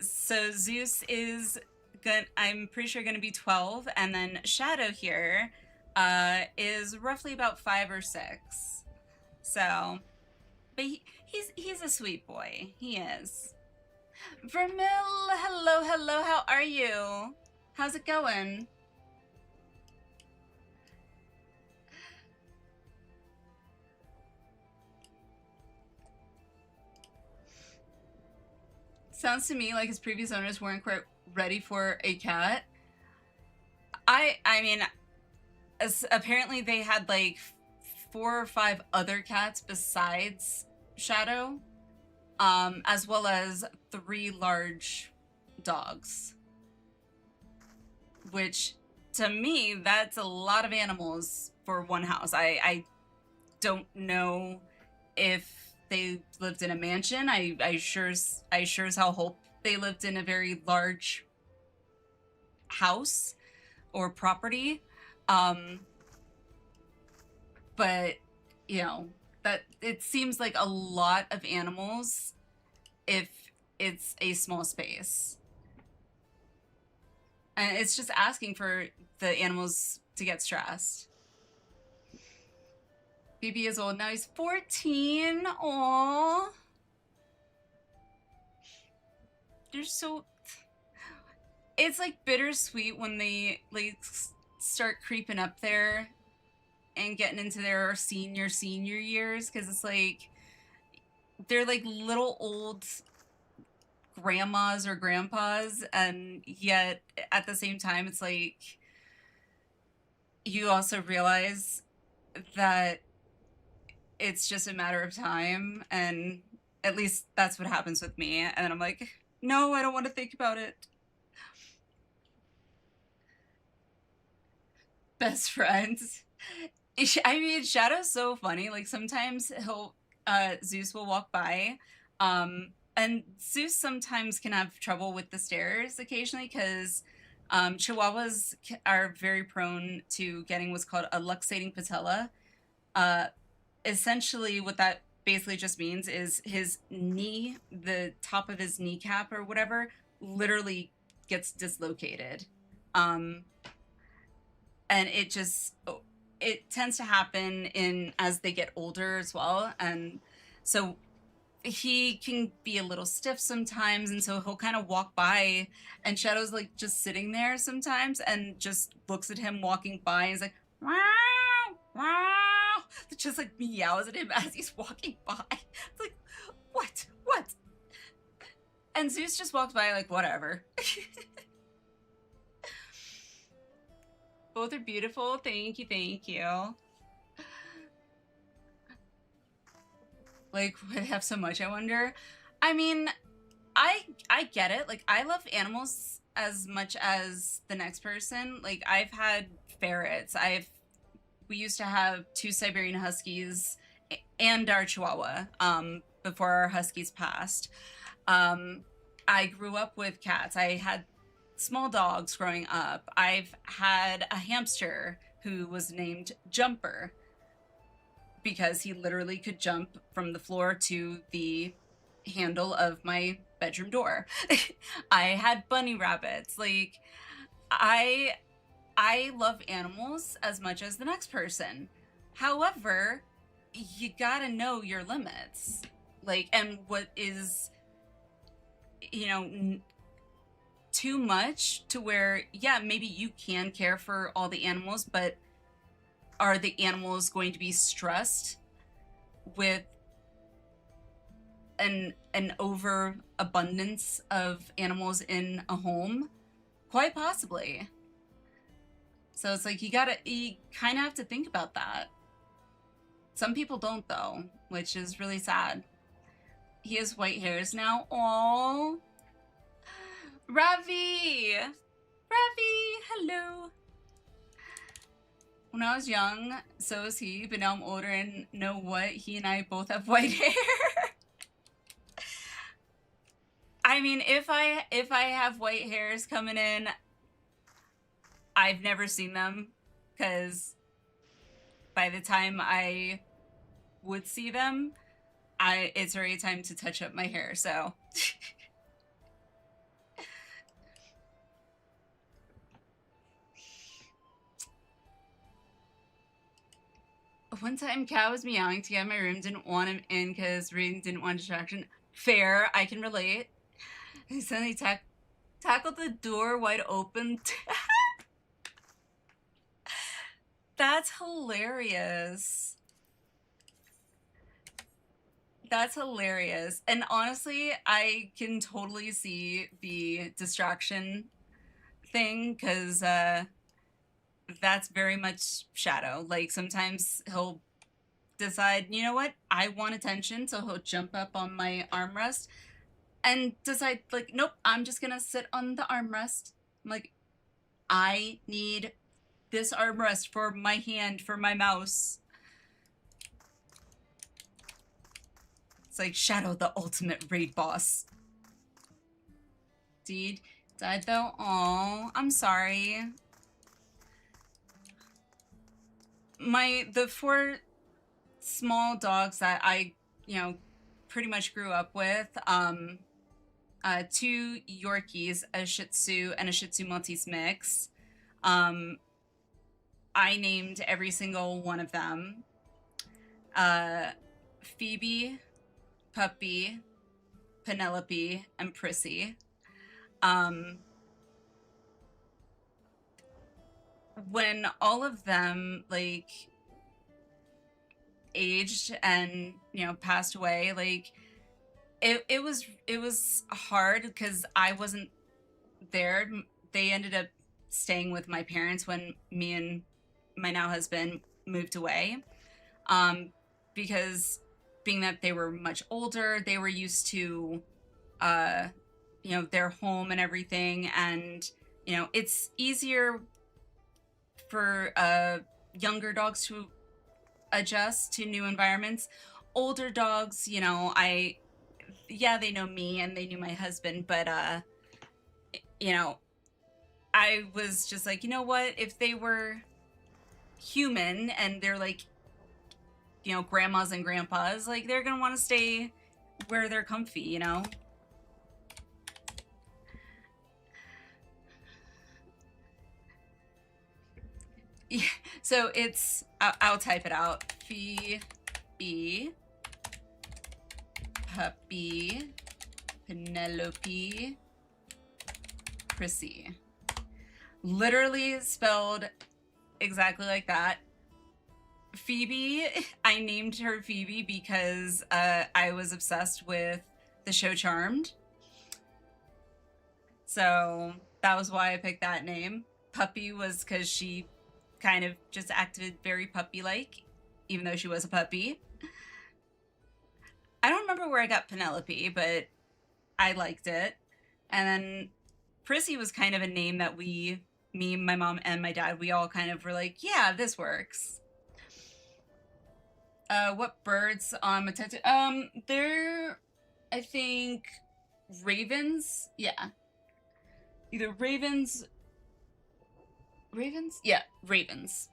So Zeus is I'm pretty sure gonna be 12, and then Shadow here is roughly about 5 or 6. So, but he's a sweet boy. He is. Vermil, hello, how are you? How's it going? Sounds to me like his previous owners weren't quite ready for a cat. I mean, apparently they had like 4 or 5 other cats besides Shadow, as well as 3 large dogs. Which, to me, that's a lot of animals for one house. I don't know if they lived in a mansion. I sure as hell hope they lived in a very large house or property. But, you know, that it seems like a lot of animals if it's a small space. And it's just asking for the animals to get stressed. BB is old now. He's 14. Aww. They're so... It's like bittersweet when they like start creeping up there and getting into their senior years, because it's like they're like little old grandmas or grandpas, and yet at the same time it's like you also realize that it's just a matter of time, and at least that's what happens with me. And then I'm like, no, I don't want to think about it. Best friends. I mean, Shadow's so funny. Like sometimes he'll Zeus will walk by, and Zeus sometimes can have trouble with the stairs occasionally, because Chihuahuas are very prone to getting what's called a luxating patella. Essentially what that basically just means is his knee, the top of his kneecap or whatever, literally gets dislocated. And it tends to happen as they get older as well. And so he can be a little stiff sometimes, and so he'll kind of walk by, and Shadow's like just sitting there sometimes and just looks at him walking by, and he's like, wow, wow. Just like meows at him as he's walking by. It's like, what? And Zeus just walks by like, whatever. Both are beautiful. Thank you. Like, would I have so much, I wonder? I mean, I get it. Like, I love animals as much as the next person. Like, I've had ferrets. We used to have 2 Siberian Huskies and our Chihuahua before our Huskies passed. I grew up with cats. I had small dogs growing up. I've had a hamster who was named Jumper because he literally could jump from the floor to the handle of my bedroom door. I had bunny rabbits. Like, I love animals as much as the next person. However, you gotta know your limits. Like, and what is, you know, too much to where, yeah, maybe you can care for all the animals, but are the animals going to be stressed with an overabundance of animals in a home? Quite possibly. So it's like you kind of have to think about that. Some people don't, though, which is really sad. He has white hairs now. Aww. Ravi! Hello! When I was young, so was he, but now I'm older and know what? He and I both have white hair. I mean, if I have white hairs coming in, I've never seen them, because by the time I would see them, it's already time to touch up my hair, so. One time, Cat was meowing to get in my room, didn't want him in because Raiden didn't want distraction. Fair, I can relate. He suddenly tackled the door wide open. That's hilarious. That's hilarious. And honestly, I can totally see the distraction thing, because that's very much Shadow. Like, sometimes he'll decide, you know what, I want attention, so he'll jump up on my armrest and decide, like, nope, I'm just gonna sit on the armrest. I'm like, I need this armrest for my hand, for my mouse. It's like Shadow, the ultimate raid boss. Deed died though. Aw, I'm sorry. The 4 small dogs that I, pretty much grew up with, 2 Yorkies, a Shih Tzu, and a Shih Tzu Maltese mix. I named every single one of them. Phoebe, Puppy, Penelope, and Prissy. When all of them, like, aged and, passed away, like, it was hard because I wasn't there. They ended up staying with my parents when me and my now husband moved away, because being that they were much older, they were used to their home and everything, and it's easier for younger dogs to adjust to new environments. Older dogs, they know me and they knew my husband, but I was just like, you know what, if they were human and they're like, grandmas and grandpas, like, they're gonna want to stay where they're comfy, Yeah, so it's, I'll type it out. Phoebe, Puppy, Penelope, Prissy. Literally spelled exactly like that. Phoebe, I named her Phoebe because I was obsessed with the show Charmed. So that was why I picked that name. Puppy was because she kind of just acted very puppy-like, even though she was a puppy. I don't remember where I got Penelope, but I liked it. And then Prissy was kind of a name that me, my mom, and my dad, we all kind of were like, yeah, this works. What birds on my tattoo? They're, I think, ravens. Yeah. Either ravens. Ravens? Yeah, ravens.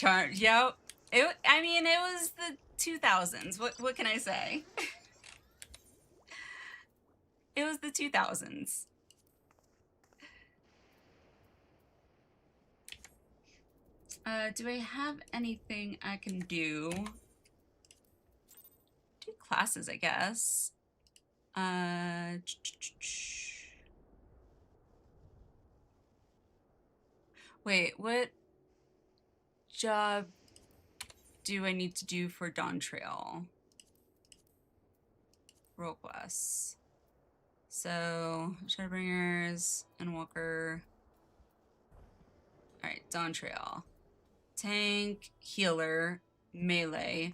Yep. It was the 2000s. What can I say? It was the 2000s. Do I have anything I can do? Do classes, I guess. Wait, what job do I need to do for Dawn Trail? Role quests. So, Shadowbringers, Endwalker. Alright, Dawn Trail. Tank, healer, melee,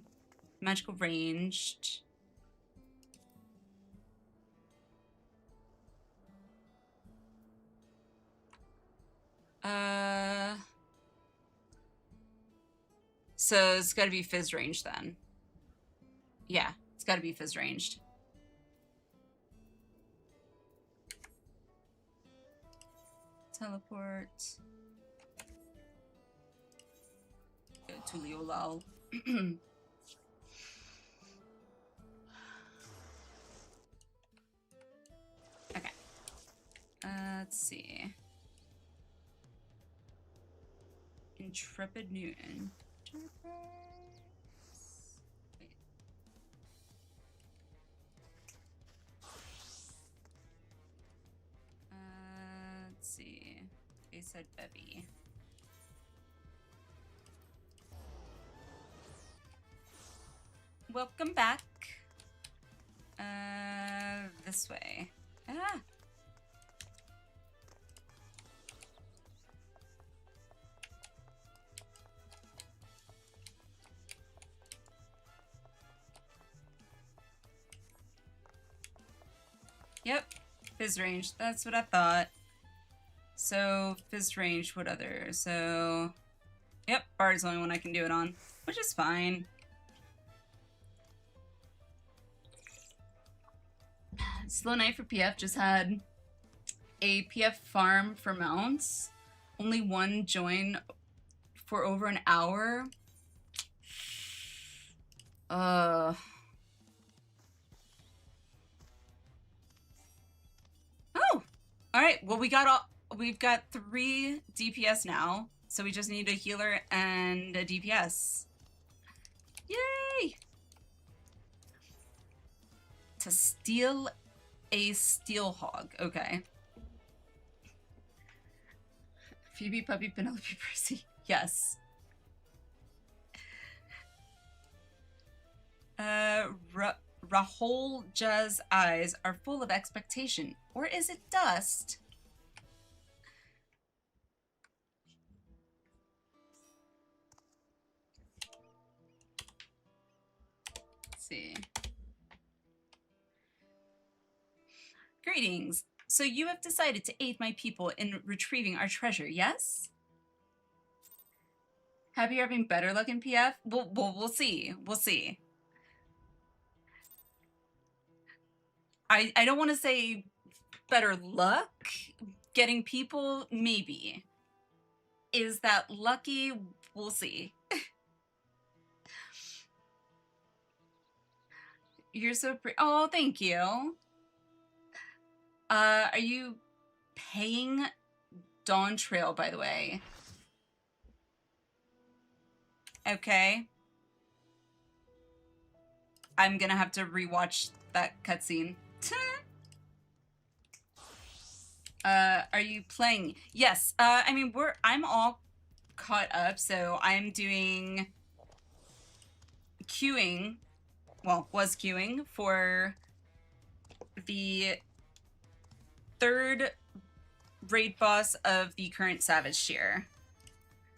magical ranged. So it's gotta be Fizz range then. Yeah, it's gotta be Fizz ranged. Teleport. Go to Leolal. Okay. Let's see. Intrepid Newton. Wait. Let's see. They said Bevy. Welcome back. This way. Ah! Yep, fizz range. That's what I thought. So, fizz range, what other? So, yep, Bard's the only one I can do it on, which is fine. Slow night for PF. Just had a PF farm for mounts. Only one join for over an hour. Oh, all right. Well, we've got 3 DPS now, so we just need a healer and a DPS. Yay! To steal a steel hog. Okay. Phoebe, Puppy, Penelope, Percy. Yes. Rahul Ja's eyes are full of expectation. Or is it dust? Let's see. Greetings. So you have decided to aid my people in retrieving our treasure, yes? Have you having better luck in PF? We'll see. We'll see. I don't want to say better luck. Getting people, maybe. Is that lucky? We'll see. You're so pretty. Oh, thank you. Are you paying Dawn Trail, by the way? Okay. I'm gonna have to rewatch that cutscene. Are you playing? Yes. I mean, I'm all caught up, so I'm doing queuing. Well, was queuing for the 3rd raid boss of the current Savage tier.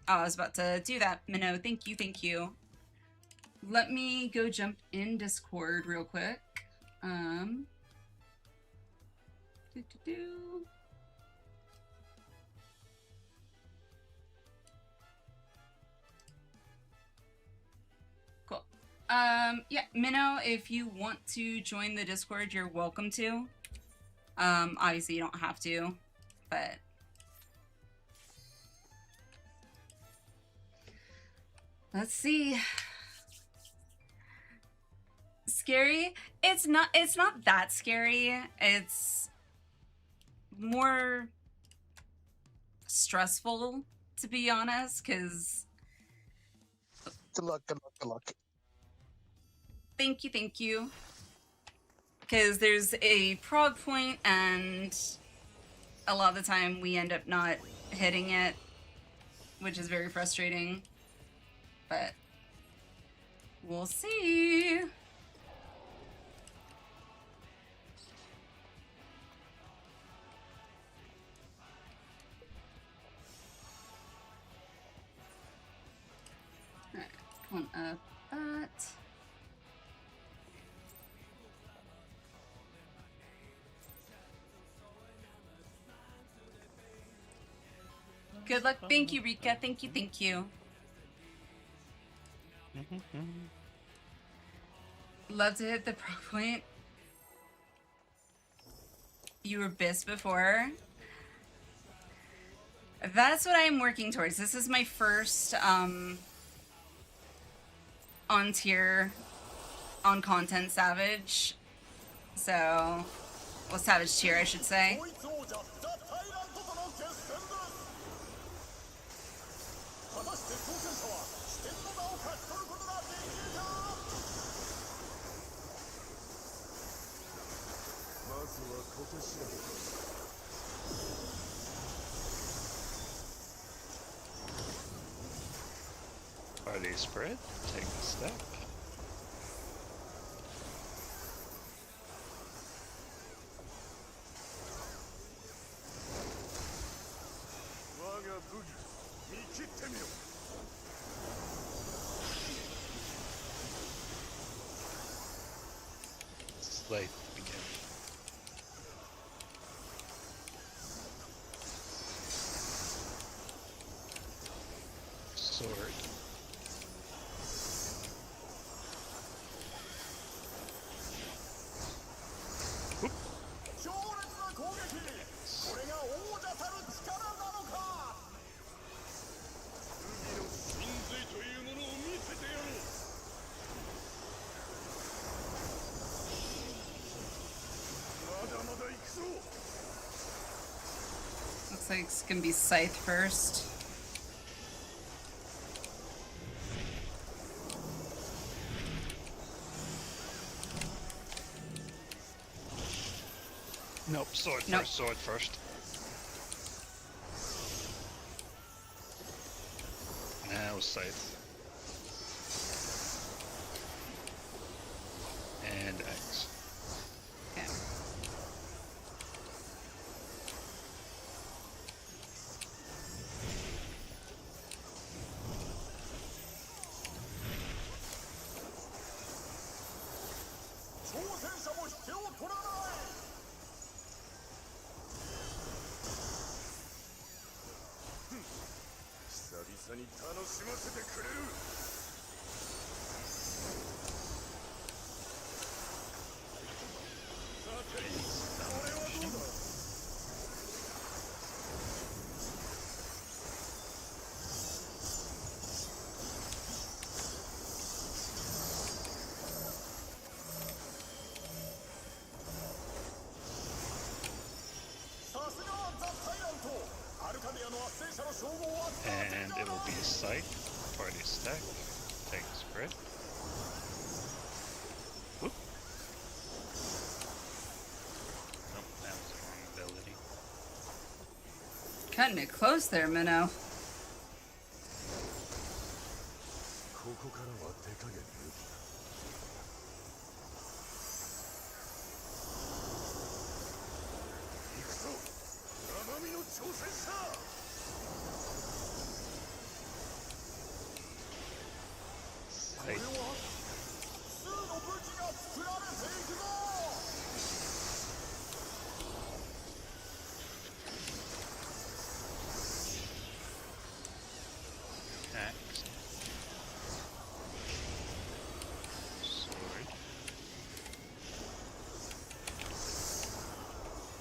Oh, I was about to do that. Minnow, thank you, thank you. Let me go jump in Discord real quick. Cool. Yeah, Minnow, if you want to join the Discord, you're welcome to. Obviously you don't have to, but let's see. Scary? It's not that scary. It's more stressful, to be honest, because Good luck, good luck, good luck. Thank you. Because there's a prog point, and a lot of the time we end up not hitting it, which is very frustrating. But we'll see. Alright, going up that. Good luck. Thank you, Rika. Thank you. Love to hit the pro point. You were BIS before. That's what I'm working towards. This is my first on tier, on content Savage. So, well, Savage tier, I should say. Party spread, take a step. It's late to begin. sword. Whoop. Looks like it's gonna be Scythe first. Nope, sword Nope. first, sword first. Now scythe. And axe. Okay. And it will be a scythe. Party stack. Take spread. Whoop. Nope, that was the wrong ability. Cutting it close there, Minnow. Scythe. Axe. Sword.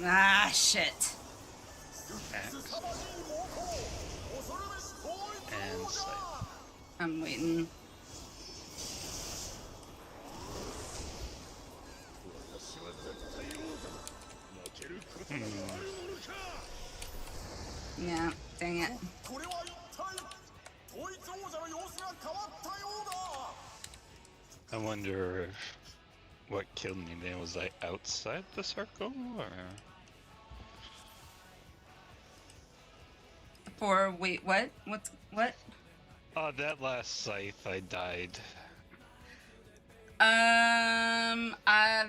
Ah, shit. Axe. And scythe. I'm waiting. Yeah, dang it. I wonder if what killed me there was I outside the circle or Wait, what? What? that last scythe I died.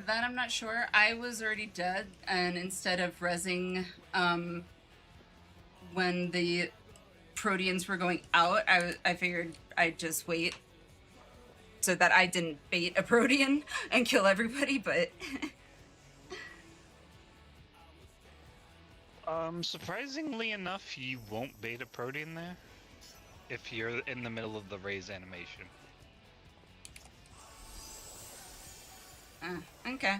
That I'm not sure. I was already dead, and instead of rezzing, when the Proteans were going out, I figured I'd just wait so that I didn't bait a Protean and kill everybody, but... Surprisingly enough, you won't bait a Protean there if you're in the middle of the raise animation. Okay.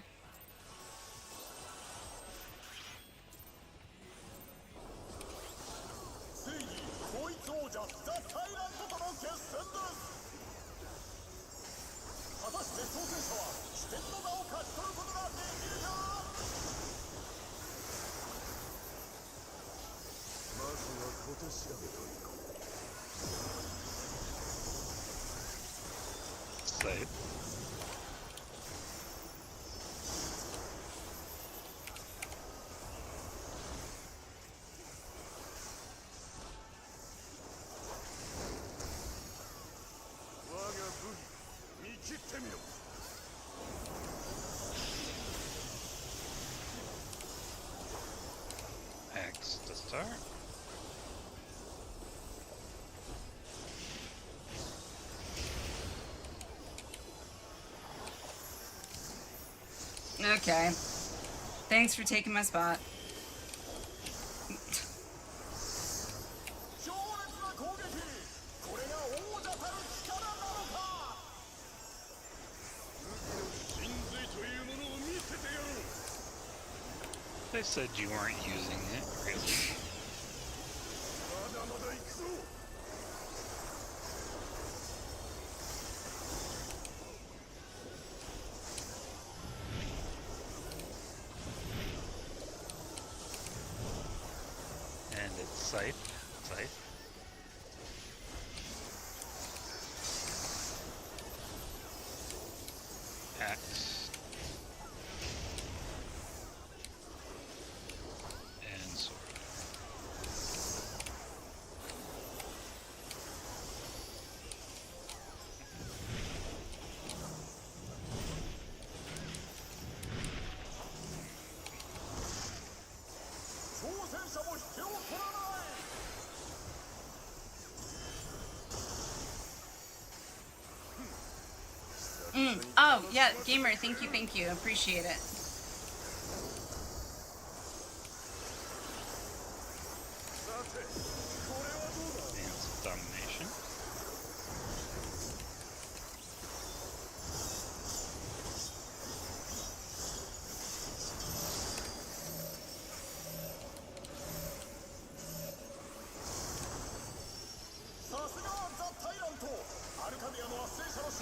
Scythe. Axe to start. Okay. Thanks for taking my spot. they said you weren't using it, really. And it's Scythe. Axe. And sword. Oh, yeah, Gamer, thank you, appreciate it. Dance of Domination.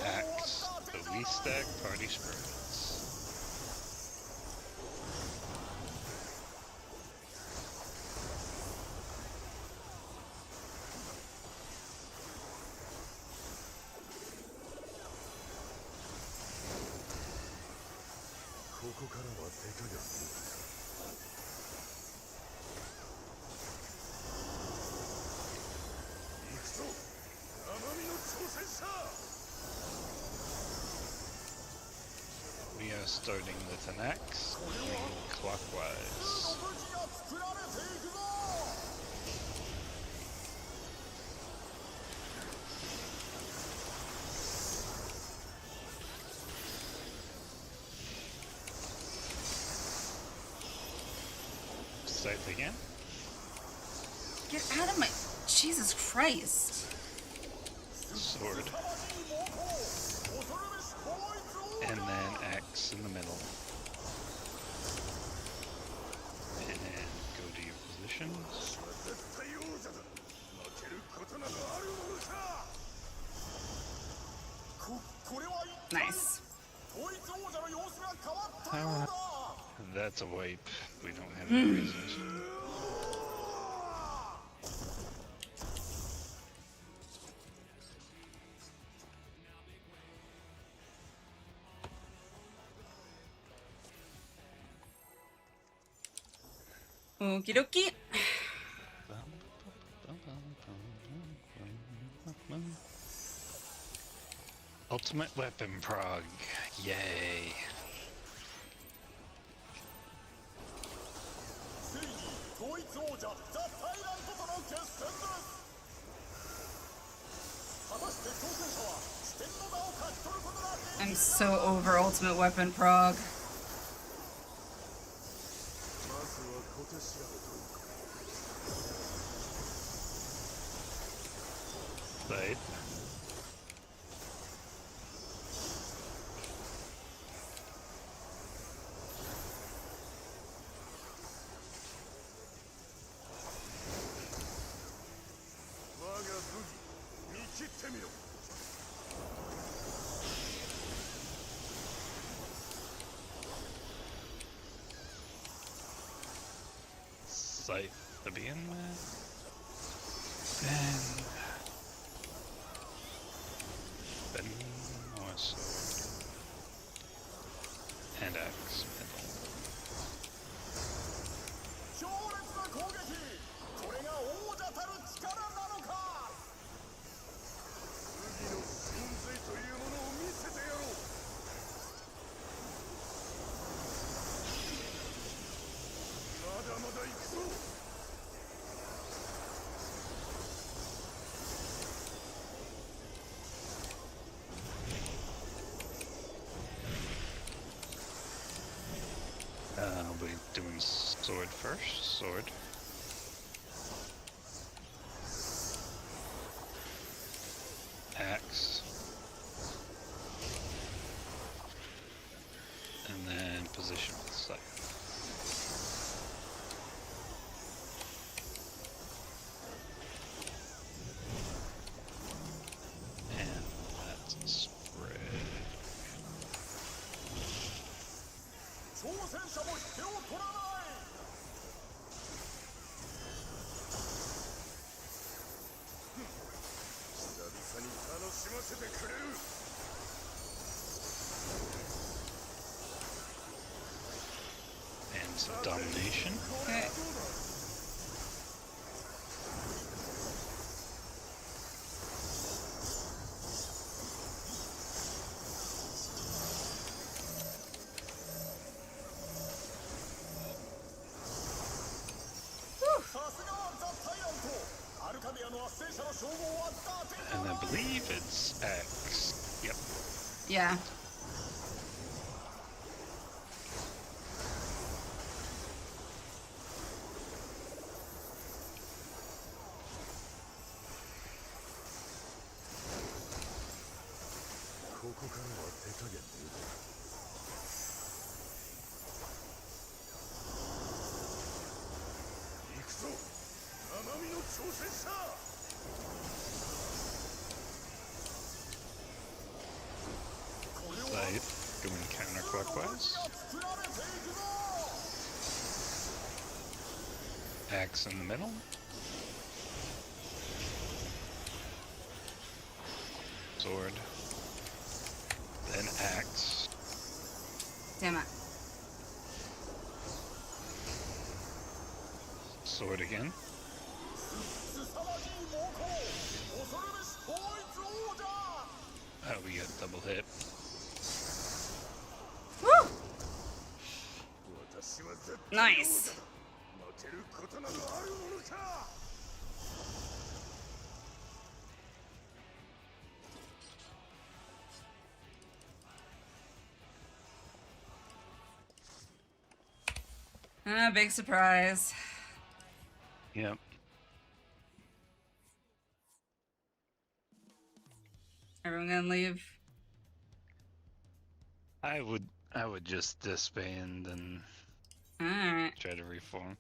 Axe, the least stack party spirits. We are starting with an axe, going clockwise. Scythe again. Get out of my... Jesus Christ. Sword. And then axe in the middle. And go to your positions. Nice. That's a wipe. We don't have any reasons. Okie dokie. Ultimate weapon prog. Yay. I'm so over Ultimate Weapon Prog. Right. Scythe to begin with. Then more sword. And axe middle. I'll be doing sword first. Sword. Axe. And then position with scythe. And some domination. Okay. And I believe it's X. Yep. Yeah. Scythe going counterclockwise. Axe in the middle. Sword. Then axe. Damn it. Sword again. Oh, we got double hit. Woo! Nice. Big surprise. Yep. Everyone gonna leave? I would just disband and Alright. try to reform.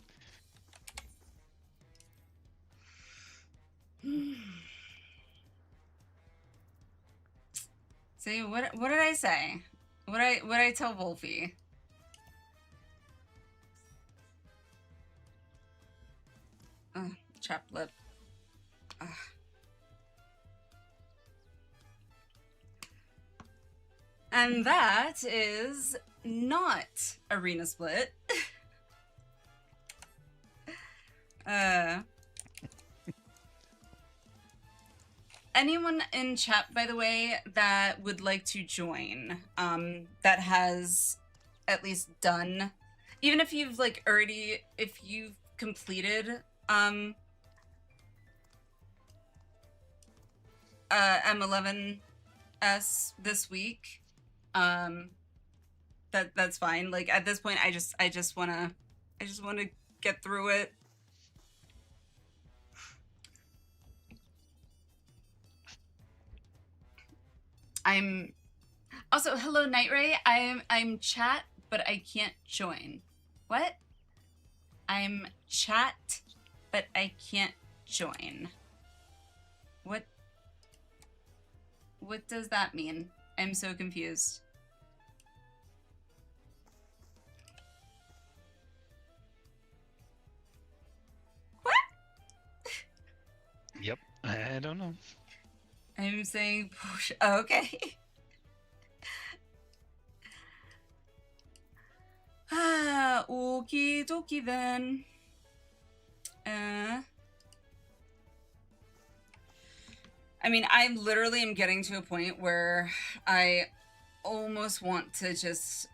See, what did I say? What I tell Wolfie? Chapped lip. Ugh. And that is not Arena Split. Anyone in chat, by the way, that would like to join, that has at least done, even if you've like already, if you've completed M11S this week, that's fine. Like at this point, I just wanna get through it. I'm also, hello Night Ray. I'm chat, but I can't join. What? I'm chat, but I can't join. What does that mean? I'm so confused. What? Yep. I don't know. I'm saying push. Okay. Okie dokie then. I mean, I literally am getting to a point where I almost want to just...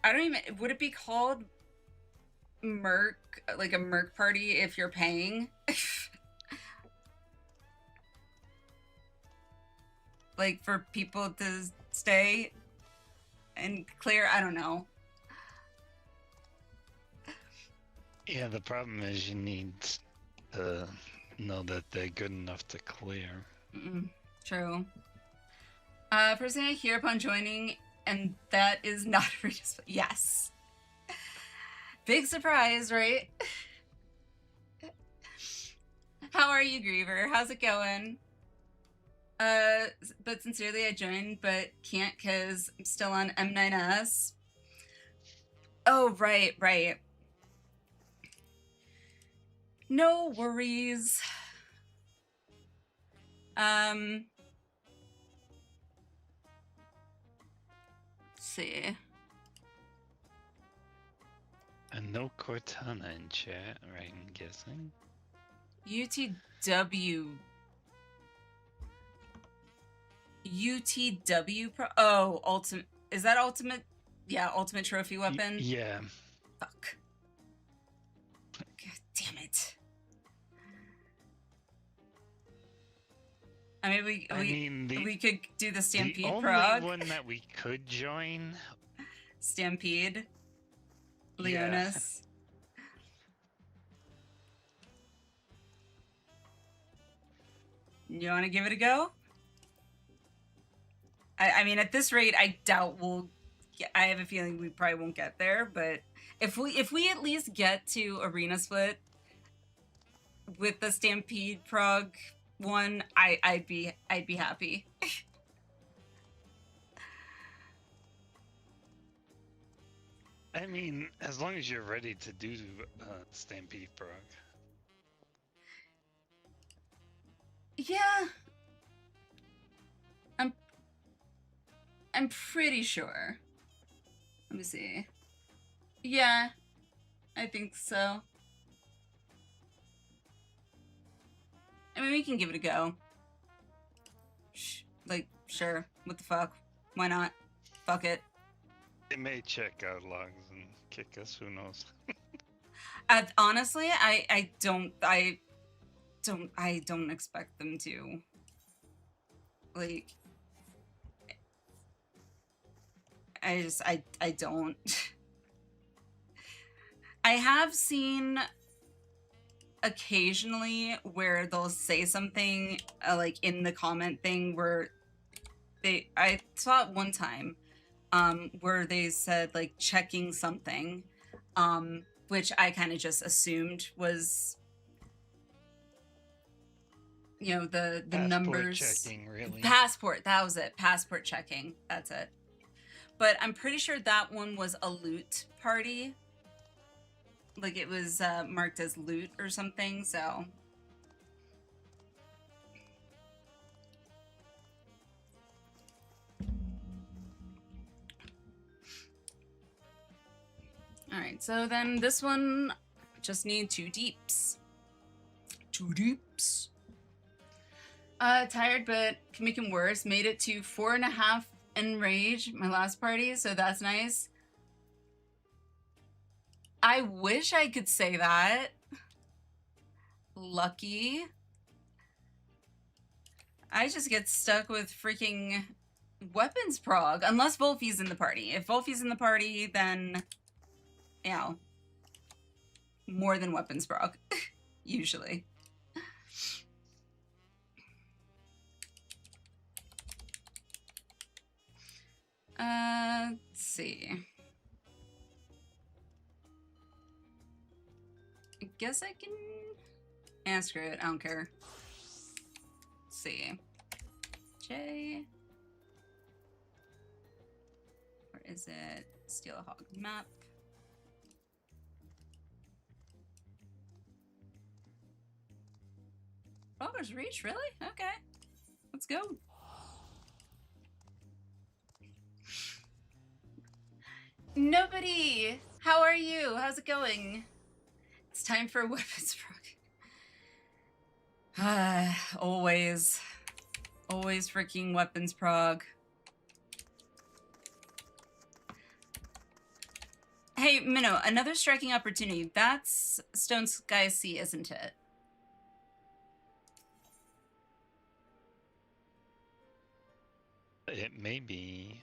I don't even... Would it be called Merc? Like a Merc party if you're paying? Like for people to stay and clear? I don't know. Yeah, the problem is you need to know that they're good enough to clear. True. First thing I hear upon joining, and that is not a yes. Big surprise, right? How are you, Griever? How's it going? But sincerely, I joined, but can't because I'm still on M9S. Oh, right. No worries. Let's see. And no Cortana in chat, right? I'm guessing. UTW Pro. Oh, ultimate. Is that ultimate? Yeah, ultimate trophy weapon. Yeah. Fuck. God damn it. I mean, we could do the Stampede the only Prog. one that we could join. Stampede. Yeah. Leonis. You want to give it a go? I mean, at this rate, I doubt we'll. I have a feeling we probably won't get there, but if we at least get to Arena Split with the Stampede Prog one, I'd be happy. I mean, as long as you're ready to do Stampede Prog. Yeah. I'm pretty sure. Let me see. Yeah, I think so. I mean, we can give it a go. Like, sure. What the fuck? Why not? Fuck it. They may check out logs and kick us. Who knows? Honestly, I don't expect them to. Like, I don't. I have seen occasionally where they'll say something like in the comment thing where I saw it one time where they said like checking something, which I kind of just assumed was, you know, the Passport numbers. Checking, really. Passport, that was it. Passport checking, that's it. But I'm pretty sure that one was a loot party. Like it was marked as loot or something, so. Alright, so then this one just need 2 deeps. 2 deeps. Tired, but can make him worse. Made it to 4.5 in rage, my last party, so that's nice. I wish I could say that. Lucky. I just get stuck with freaking weapons prog, unless Wolfie's in the party. If Wolfie's in the party, then, you know, more than weapons prog, usually. Let's see. I guess I can... screw it, I don't care. Let's see. J... Where is it? Steal a Hog map. Frogger's Reach, really? Okay. Let's go. Nobody! How are you? How's it going? It's time for weapons prog. Always. Always freaking weapons prog. Hey, Minnow, another striking opportunity. That's Stone Sky Sea, isn't it? It may be.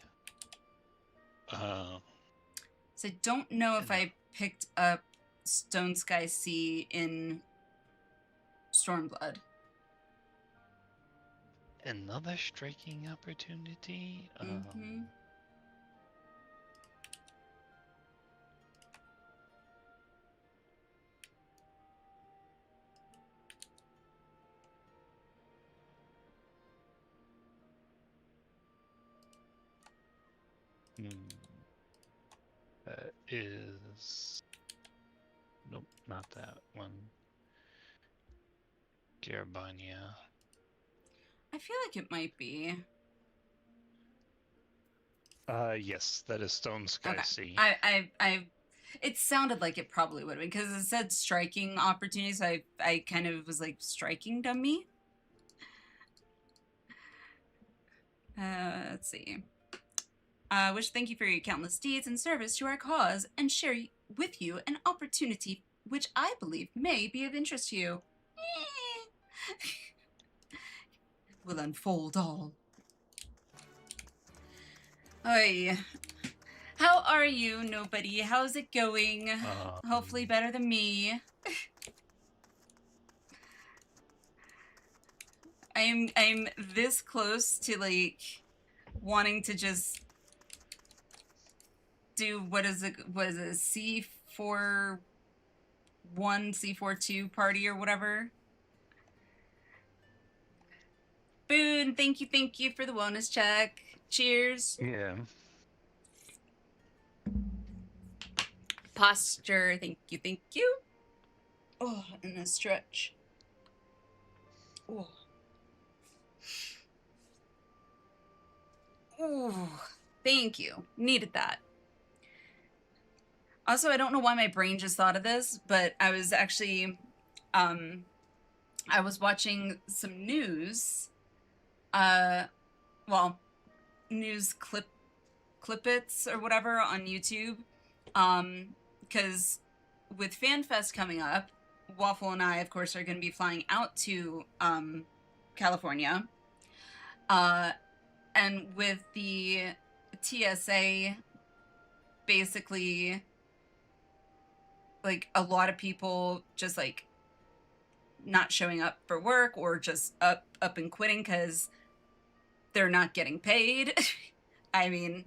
So I don't know if I picked up Stone Sky Sea in Stormblood. Another striking opportunity? Mm-hmm. That is... Nope, not that one. Garabania. I feel like it might be. Yes, that is Stone Sky Okay. Sea. It sounded like it probably would have been because it said striking opportunities. So I kind of was like striking dummy. Let's see. Wish to thank you for your countless deeds and service to our cause and share with you an opportunity which I believe may be of interest to you. Will unfold all. Oi. How are you, nobody? How's it going? Hopefully better than me. I'm this close to like wanting to just do what is it C41 C42 party or whatever. Boon, thank you for the wellness check. Cheers. Yeah. Posture, thank you. Oh, and a stretch. Oh. Oh, thank you. Needed that. Also, I don't know why my brain just thought of this, but I was actually, I was watching some news, well, news clippets or whatever on YouTube, because with FanFest coming up, Waffle and I, of course, are going to be flying out to, California, and with the TSA basically, like, a lot of people just, like, not showing up for work or just up and quitting because they're not getting paid. I mean,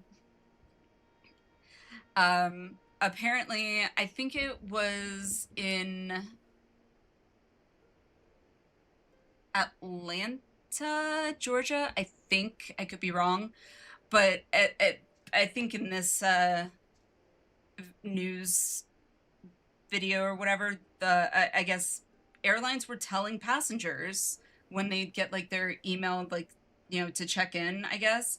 apparently, I think it was in Atlanta, Georgia. I think, I could be wrong, but I think in this news video or whatever, I guess airlines were telling passengers when they get like their email, like, you know, to check in, I guess,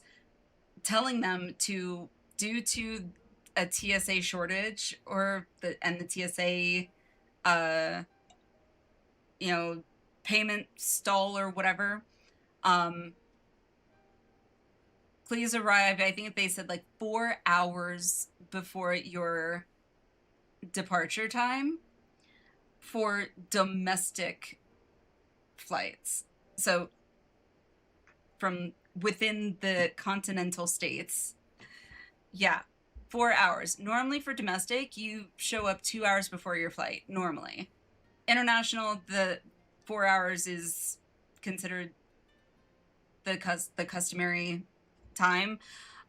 telling them to, due to a TSA shortage or the TSA, you know, payment stall or whatever, please arrive, I think they said like 4 hours before your departure time for domestic flights. So from within the continental states. Yeah, 4 hours. Normally for domestic, you show up 2 hours before your flight, normally. International, the 4 hours is considered the customary time.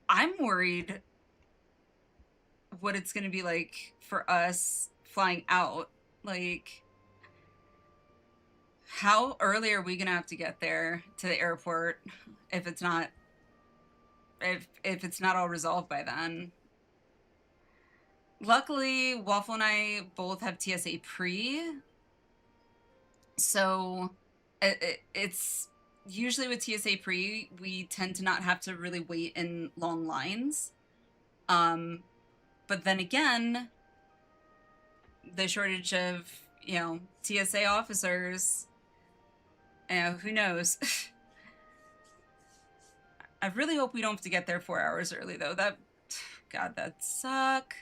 I'm worried what it's going to be like for us flying out. Like, how early are we going to have to get there to the airport if it's not if it's not all resolved by then? Luckily, Waffle and I both have TSA pre, so it's usually with TSA pre, we tend to not have to really wait in long lines. But then again, the shortage of, you know, TSA officers, you know, who knows? I really hope we don't have to get there 4 hours early, though. God, that'd suck.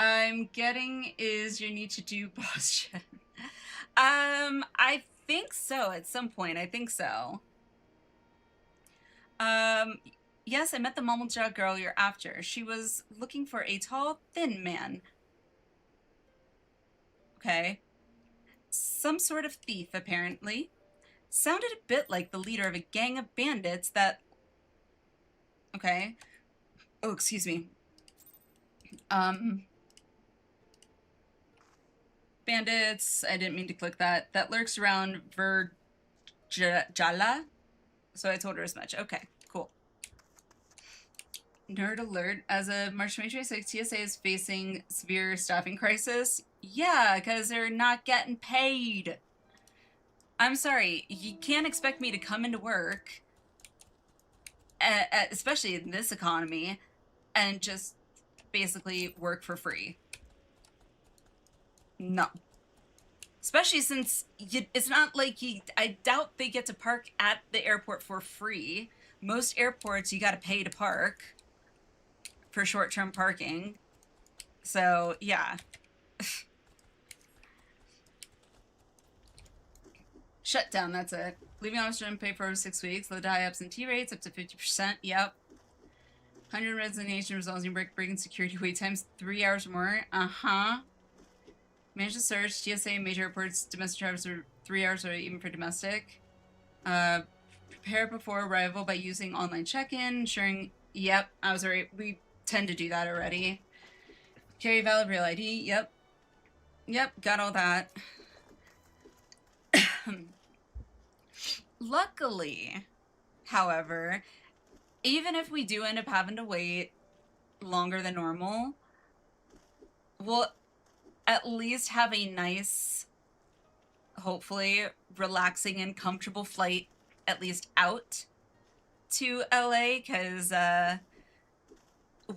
I'm getting is you need to do boss gen. I think so at some point. I think so. Yes, I met the Mumblejaw girl you're after. She was looking for a tall, thin man. Okay. Some sort of thief, apparently. Sounded a bit like the leader of a gang of bandits that... Okay. Oh, excuse me. Bandits, I didn't mean to click that. That lurks around Jala. So I told her as much. Okay, cool. Nerd alert. As of March 2026, TSA is facing severe staffing crisis. Yeah, because they're not getting paid. I'm sorry, you can't expect me to come into work, especially in this economy, and just basically work for free. No. Especially since it's not like I doubt they get to park at the airport for free. Most airports, you gotta pay to park for short-term parking. So, yeah. Shut down, that's it. Leaving office and pay for over 6 weeks. Low die absentee rates up to 50%. Yep. 100 resignation results in breaking security wait times 3 hours or more. Uh-huh. Manage the search. TSA major airports. Domestic travelers are 3 hours or even for domestic. Prepare before arrival by using online check-in. Ensuring... Yep, I was already... We tend to do that already. Carry valid real ID. Yep. Yep, got all that. Luckily, however, even if we do end up having to wait longer than normal, we'll at least have a nice, hopefully, relaxing and comfortable flight, at least out to LA, because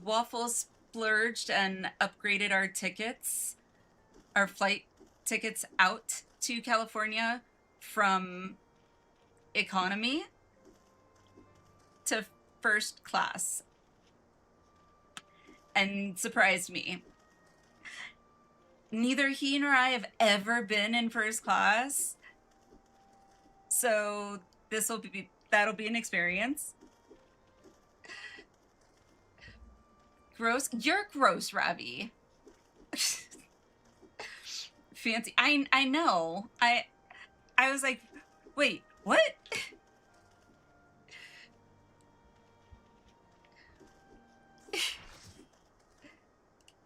Waffles splurged and upgraded our tickets, our flight tickets out to California from economy to first class, and surprised me. Neither he nor I have ever been in first class, so that'll be an experience. Gross. You're gross, Ravi. Fancy. I know. I was like, wait, what?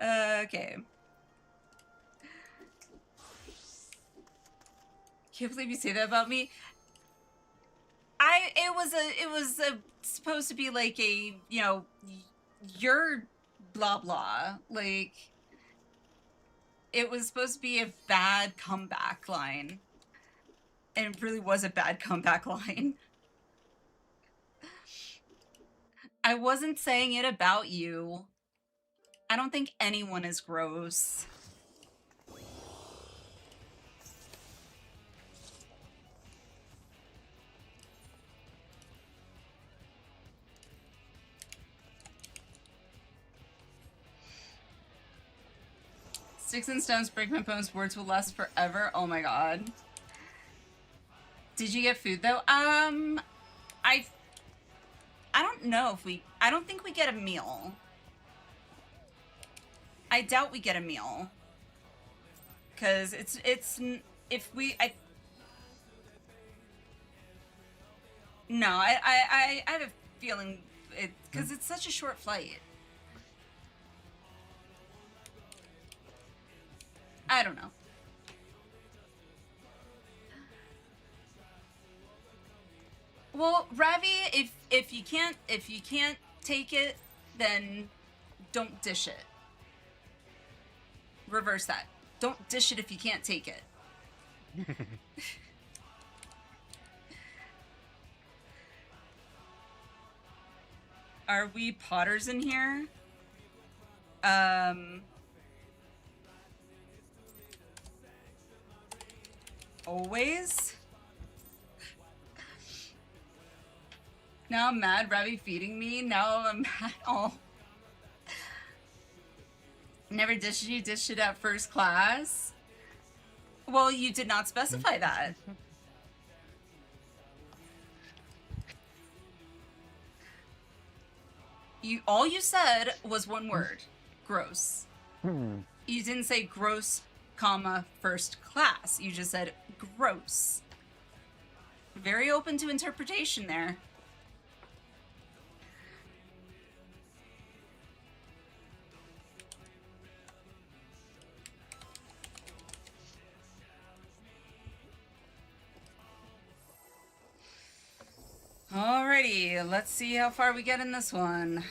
Okay. Can't believe you say that about me. It was supposed to be like a, you know, you're blah blah. Like, it was supposed to be a bad comeback line. And it really was a bad comeback line. I wasn't saying it about you. I don't think anyone is gross. Sticks and stones break my bones, words will last forever. Oh my god. Did you get food though? I don't know if I don't think we get a meal. I doubt we get a meal. Cause I have a feeling cause it's such a short flight. I don't know. Well, Ravi, if you can't take it, then don't dish it. Reverse that. Don't dish it if you can't take it. Are we Potters in here? Always? Now I'm mad, Ravi feeding me. Now I'm mad. Oh. Never dished you, dished it at first class? Well, you did not specify that. All you said was one word. Gross. You didn't say gross, comma, first class. You just said gross. Very open to interpretation there. Alrighty, let's see how far we get in this one.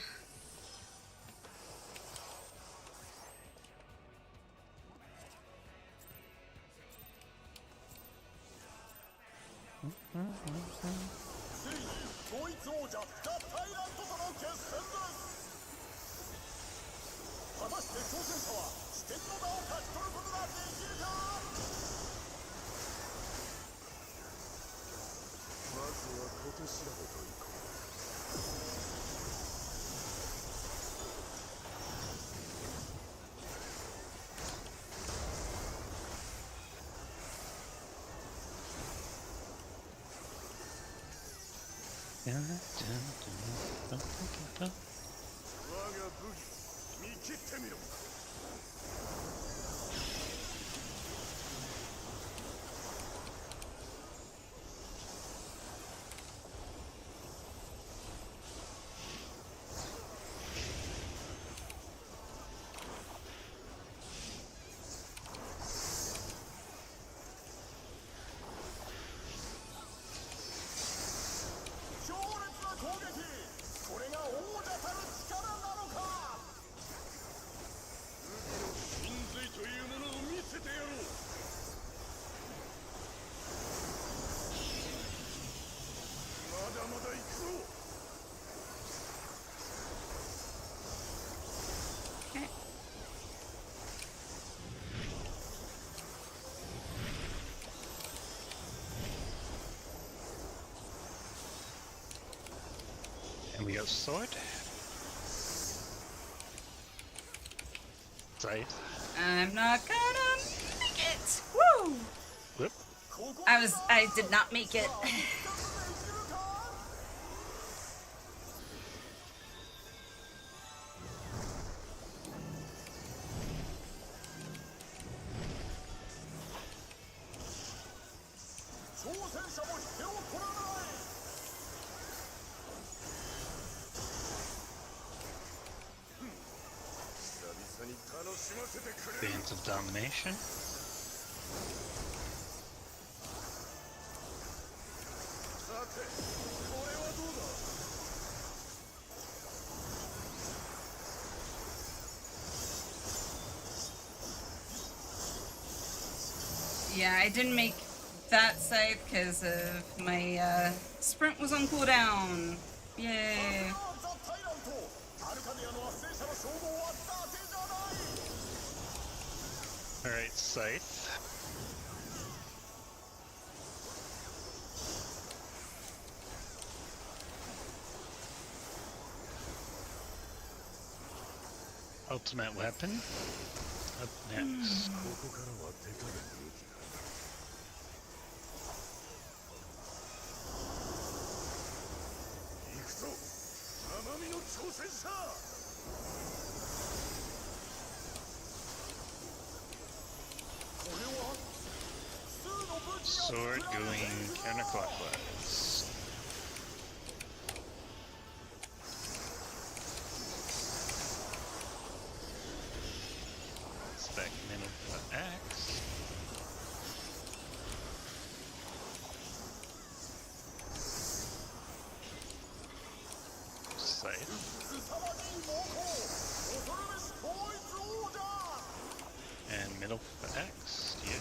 And we got sword. Scythe. I'm not gonna make it. Woo! Whoop. I did not make it. Bands of Domination. Yeah, I didn't make that scythe because of my sprint was on cooldown. Yay. Alright, Scythe. Ultimate weapon. Up next. Sword going counterclockwise. Spec middle foot axe. Scythe. And middle foot axe. Yay.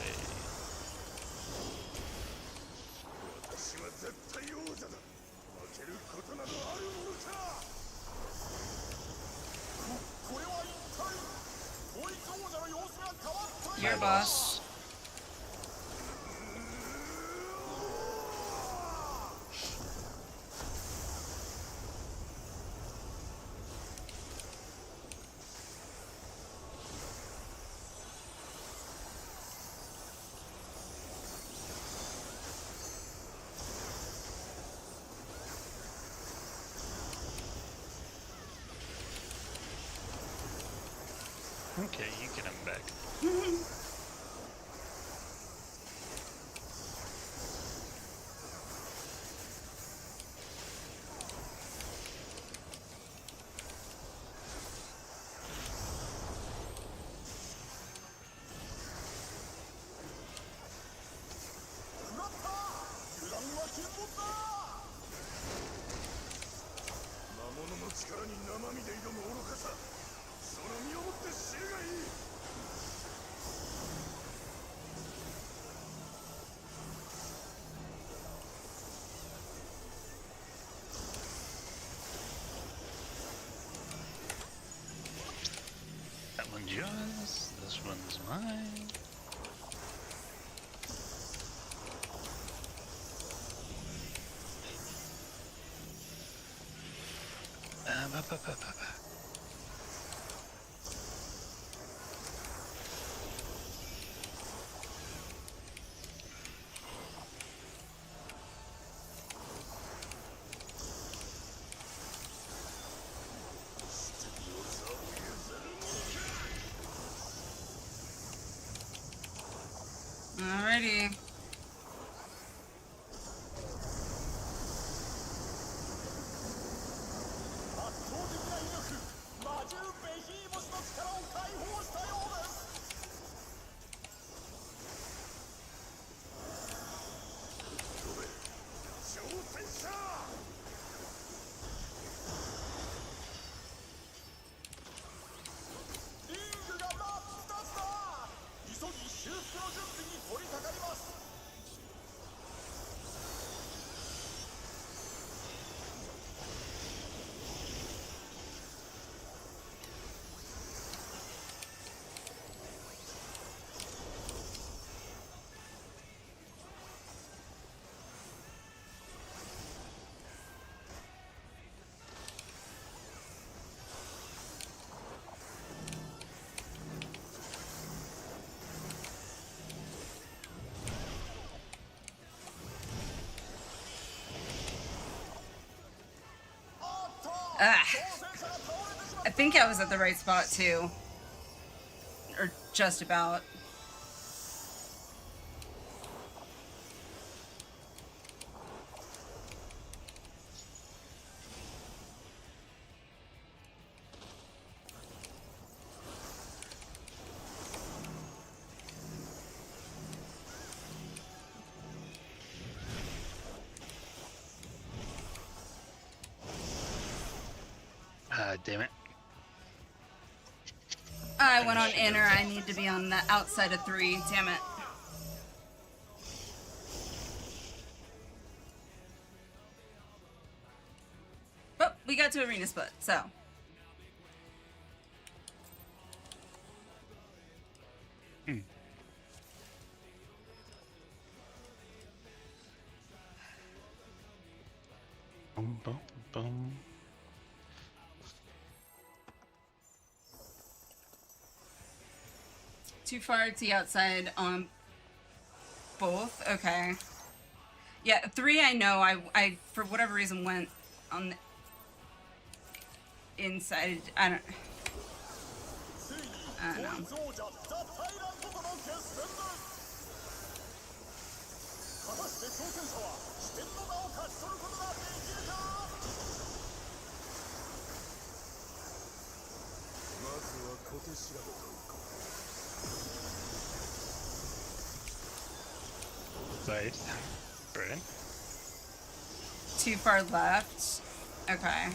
Your boss. Okay, you get him back. one's yours. This one's mine. Ba, ba, ba, ba, ba. Alrighty. I think I was at the right spot too. Or just about. Damn it. I went on inner. I need to be on the outside of 3. Damn it. But we got to arena split, so. Boom, boom, boom. Too far to the outside on both? Okay. Yeah, 3 I know. I for whatever reason went on the inside. I don't know. Nice. Brilliant. Too far left. Okay.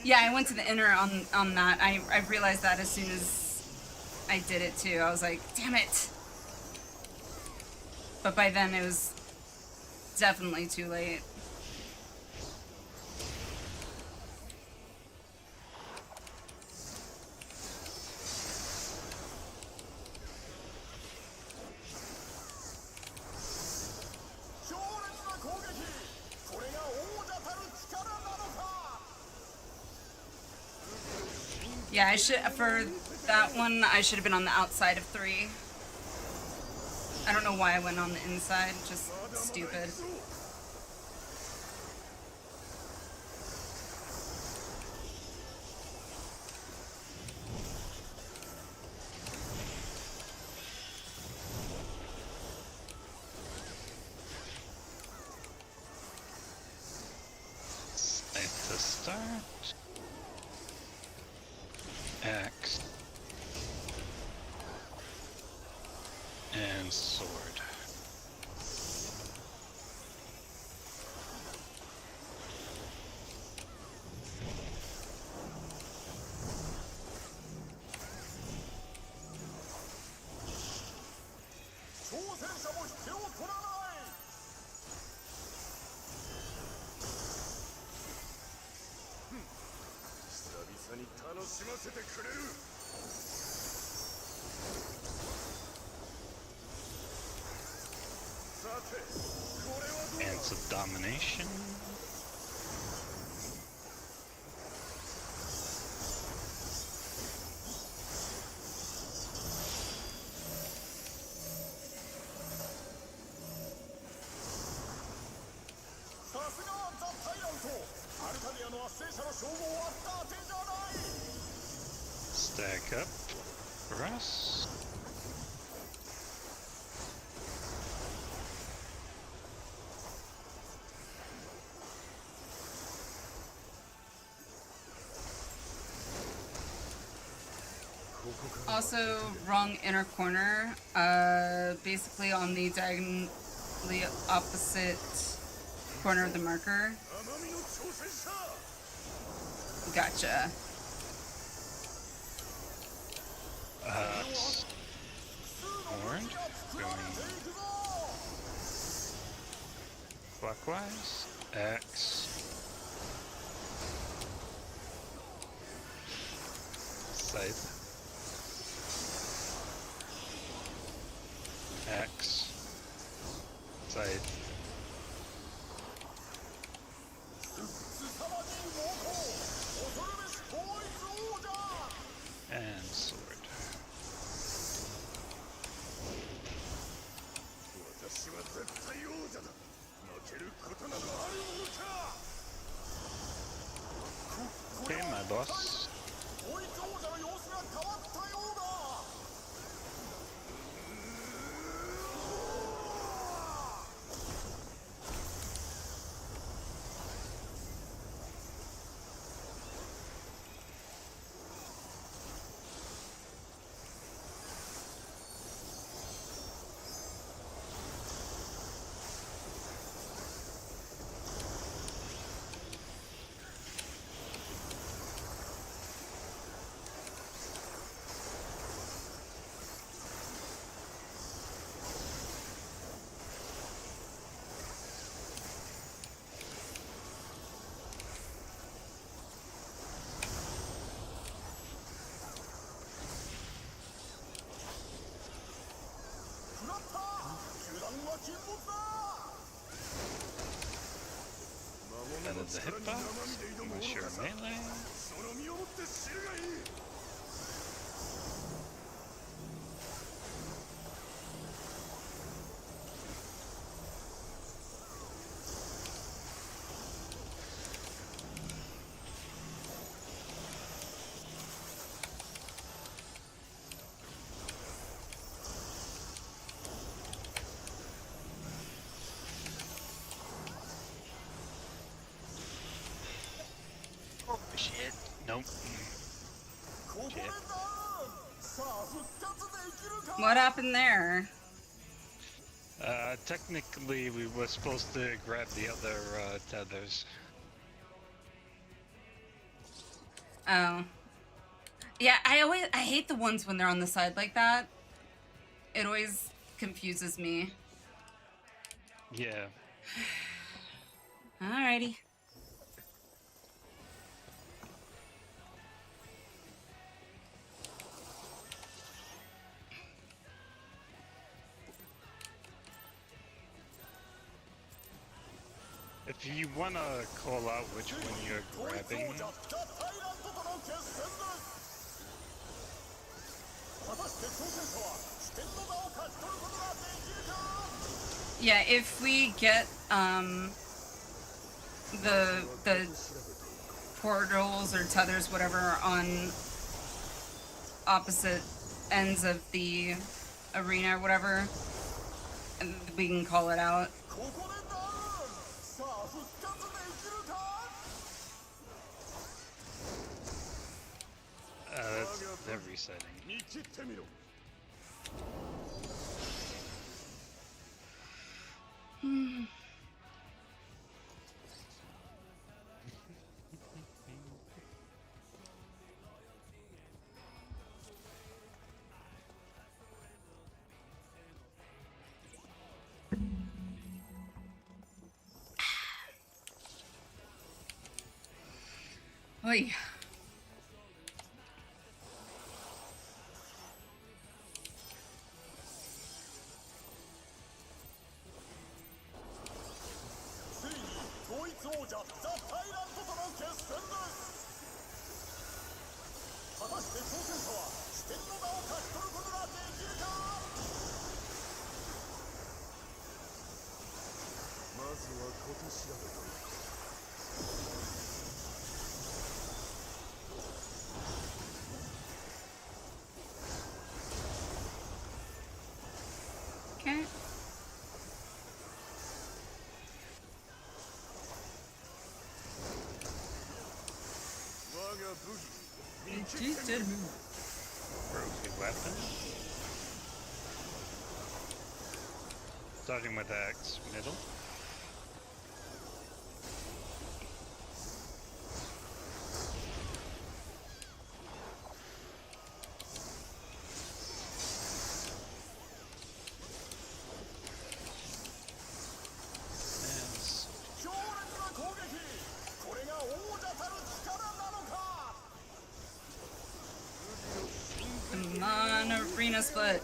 Yeah, I went to the inner on that. I realized that as soon as I did it too. I was like, damn it. But by then it was definitely too late. Yeah, I should, for that one, I should have been on the outside of 3. I don't know why I went on the inside, just stupid. Nice to start. Axe. And sword. And some domination. Stack up for us. Also, wrong inner corner. Basically on the diagonally opposite corner of the marker. Gotcha. Horn going clockwise. X. Scythe. X. Scythe. And sword. Okay, my boss. Out of the hitbox, unless you're melee. Oh shit. Nope. Shit. What happened there? Technically we were supposed to grab the other tethers. Oh. Yeah, I hate the ones when they're on the side like that. It always confuses me. Yeah. Alrighty. If you want to call out which one you're grabbing, Yeah, if we get the portals or tethers, whatever, on opposite ends of the arena or whatever, and we can call it out. they're resetting. Oy. Okay. Trophy weapon. Starting with X, middle. Come on, arena split.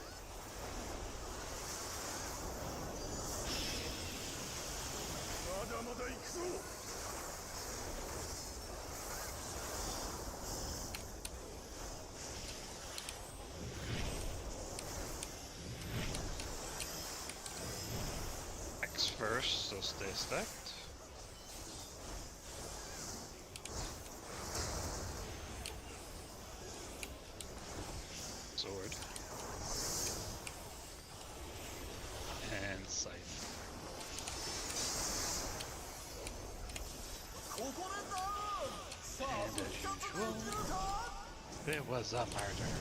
X first, so stay stacked. Sword. And scythe. And as usual, there was a murder.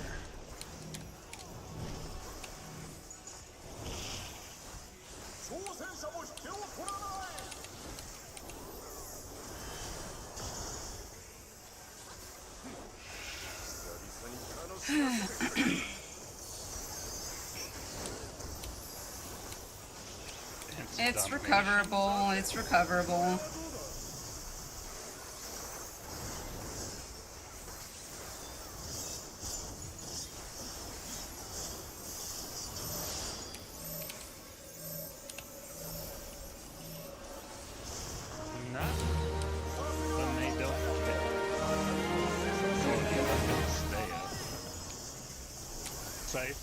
It's recoverable. It's recoverable. Not when they don't fit. Stay up. Scythe.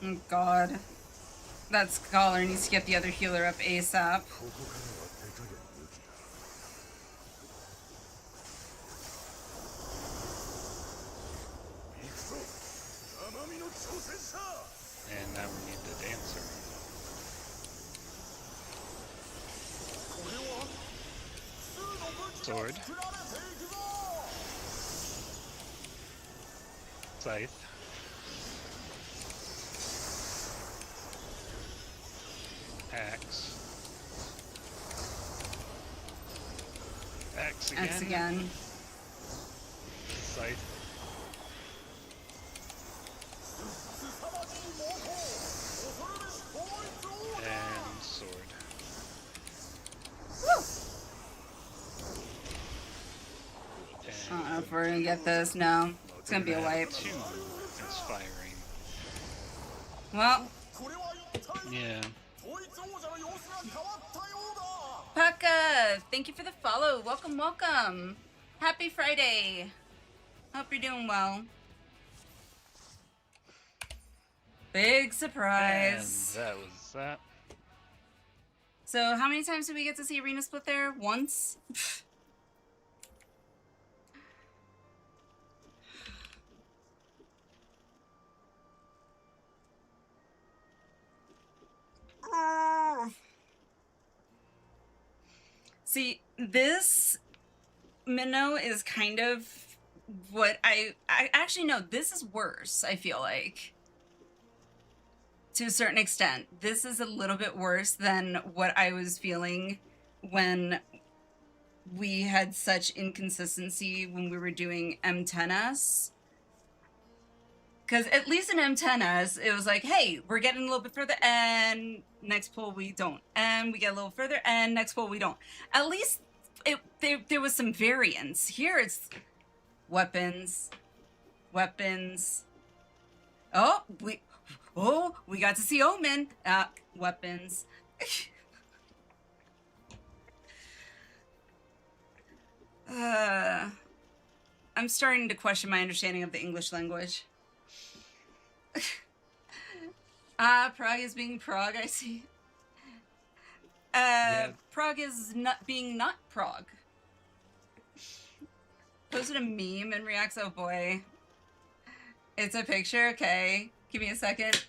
Oh god. That scholar needs to get the other healer up ASAP. And now we need the dancer. Sword. Scythe. Axe. Axe again. X again. Scythe. And sword. I don't know if we're gonna get this. No. It's gonna be a wipe. Two inspiring. Well, Yeah. Pekka, thank you for the follow. Welcome, welcome. Happy Friday. Hope you're doing well. Big surprise. And that was that. So how many times did we get to see Arena Split there? Once? See, this minnow is kind of what I actually no, this is worse, I feel like. To a certain extent. This is a little bit worse than what I was feeling when we had such inconsistency when we were doing M10S. Because at least in M10S, it was like, hey, we're getting a little bit further, and next pull we don't. And we get a little further, and next pull we don't. At least there was some variance. Here it's weapons, weapons. Oh, we got to see Omen. Weapons. I'm starting to question my understanding of the English language. Prague is being Prague, I see. Yeah. Prague is not being not Prague. Posted a meme and reacts, oh boy. It's a picture, okay. Give me a second.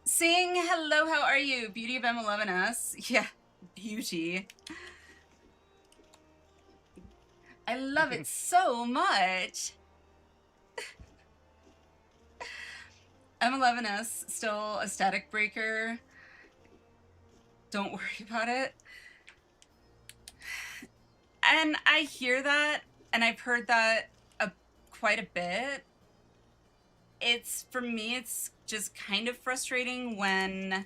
Sing, hello, how are you? Beauty of M11S. Yeah, beauty. I love it so much. M11S, still a static breaker. Don't worry about it. And I hear that, and I've heard that quite a bit. It's, for me, it's just kind of frustrating when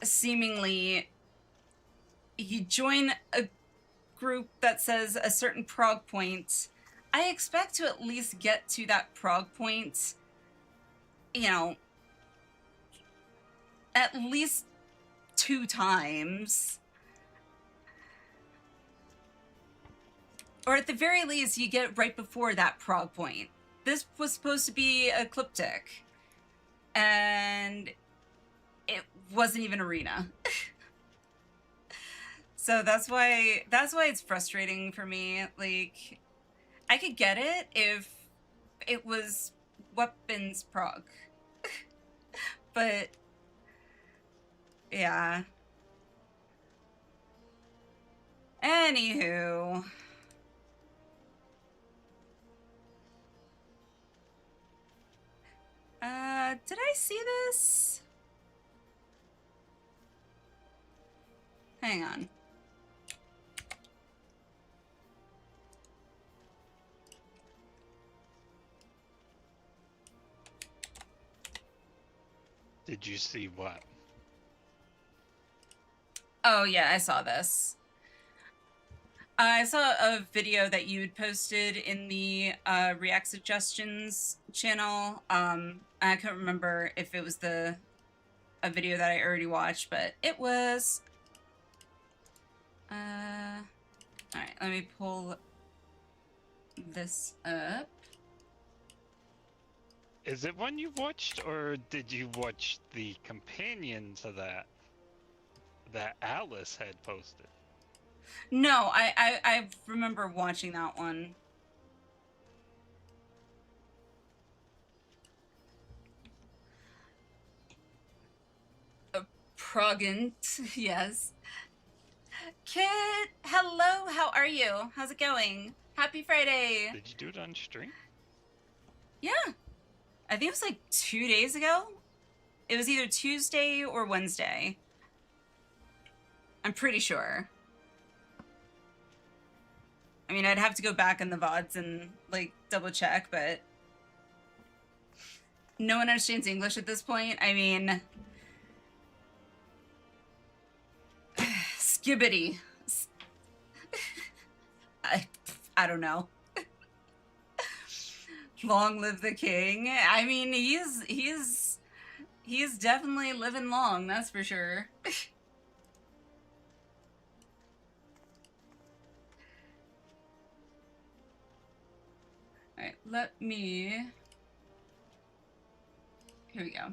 seemingly you join a group that says a certain prog point. I expect to at least get to that prog point, you know, at least 2 times. Or at the very least, you get right before that prog point. This was supposed to be ecliptic, and it wasn't even arena. So that's why it's frustrating for me. Like, I could get it if it was weapons prog. But yeah. Anywho. Did I see this? Hang on. Did you see what? Oh yeah, I saw this. I saw a video that you'd posted in the React Suggestions channel. I can't remember if it was a video that I already watched, but it was. Alright, let me pull this up. Is it one you watched, or did you watch the companion to that Alice had posted? No, I remember watching that one. Progant, yes. Kid, hello, how are you? How's it going? Happy Friday. Did you do it on stream? Yeah. I think it was like 2 days ago. It was either Tuesday or Wednesday. I'm pretty sure. I mean, I'd have to go back in the VODs and, like, double check, but no one understands English at this point. I mean, skibbity. I don't know. Long live the king. I mean, he's definitely living long, that's for sure. Alright, let me... Here we go.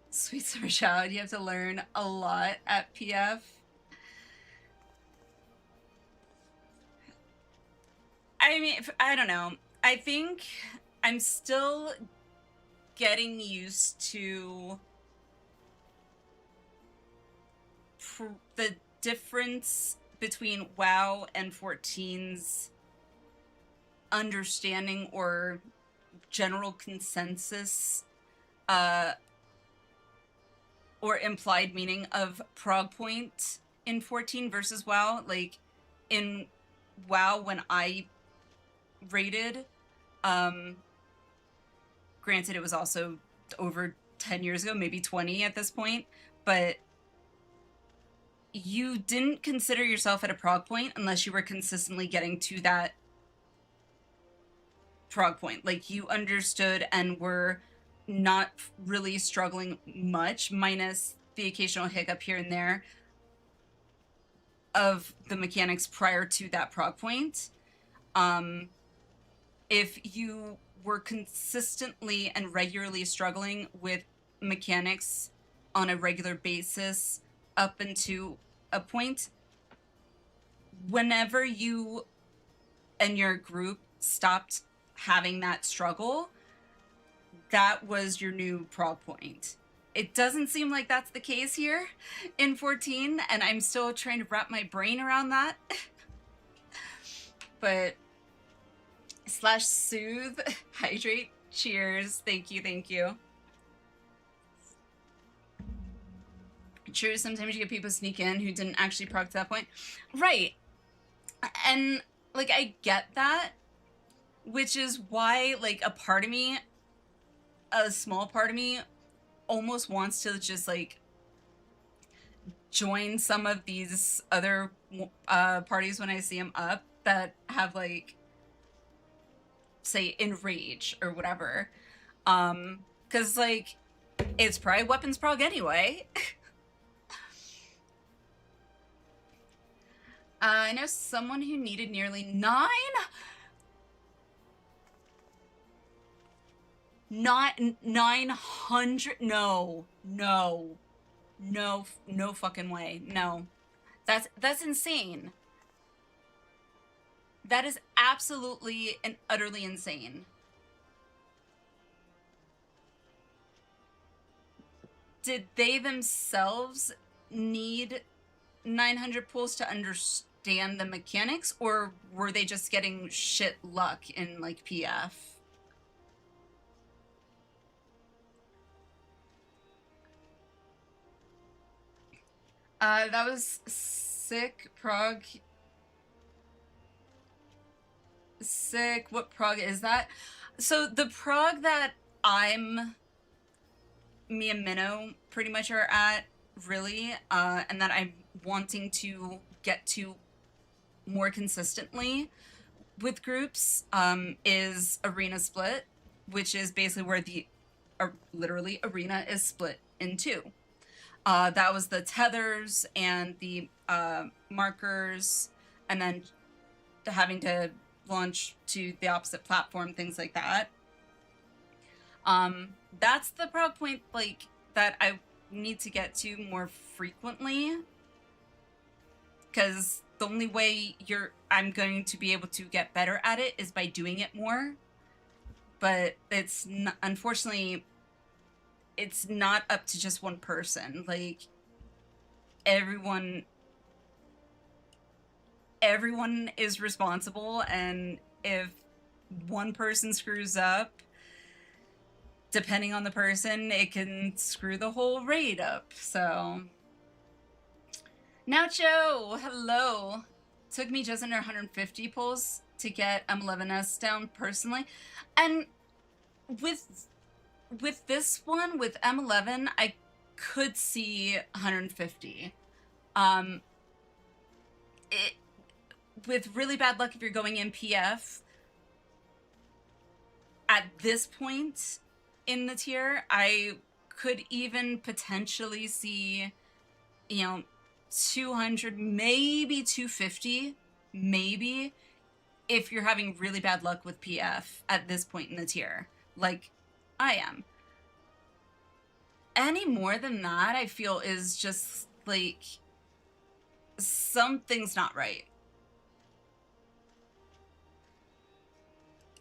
Sweet summer child, you have to learn a lot at PF. I mean, I don't know. I think I'm still getting used to the difference between WoW and 14's understanding or general consensus or implied meaning of prog point in 14 versus WoW. Like, in WoW, when I rated, granted it was also over 10 years ago, maybe 20 at this point, but you didn't consider yourself at a prog point unless you were consistently getting to that prog point. Like, you understood and were not really struggling much, minus the occasional hiccup here and there, of the mechanics prior to that prog point. If you were consistently and regularly struggling with mechanics on a regular basis up into a point, whenever you and your group stopped having that struggle, that was your new prog point. It doesn't seem like that's the case here in 14, and I'm still trying to wrap my brain around that. But /soothe, hydrate, cheers, thank you, thank you. True, sometimes you get people sneak in who didn't actually prog to that point. Right. And, like, I get that, which is why, like, a small part of me almost wants to just, like, join some of these other parties when I see them up that have, like, say, Enrage or whatever. Because, like, it's probably weapons prog anyway. I know someone who needed nearly 900. No fucking way. No, that's insane. That is absolutely and utterly insane. Did they themselves need 900 pulls to understand the mechanics, or were they just getting shit luck in, like, PF? That was sick. Prog. Sick. What prog is that? So the prog that me and Minnow pretty much are at, really, and that I'm wanting to get to more consistently with groups, is arena split, which is basically where the literally arena is split in two. That was the tethers and the markers, and then having to launch to the opposite platform, things like that. That's the prog point, like, that I need to get to more frequently, because the only way I'm going to be able to get better at it is by doing it more. But it's not, unfortunately, it's not up to just one person. Like, everyone is responsible, and if one person screws up, depending on the person, it can screw the whole raid up. So, Nacho, hello. Took me just under 150 pulls to get M11S down personally, and with this one, with M11, I could see 150. With really bad luck, if you're going in PF, at this point in the tier, I could even potentially see, 200, maybe 250, maybe, if you're having really bad luck with PF at this point in the tier, like I am. Any more than that, I feel, is just, like, something's not right.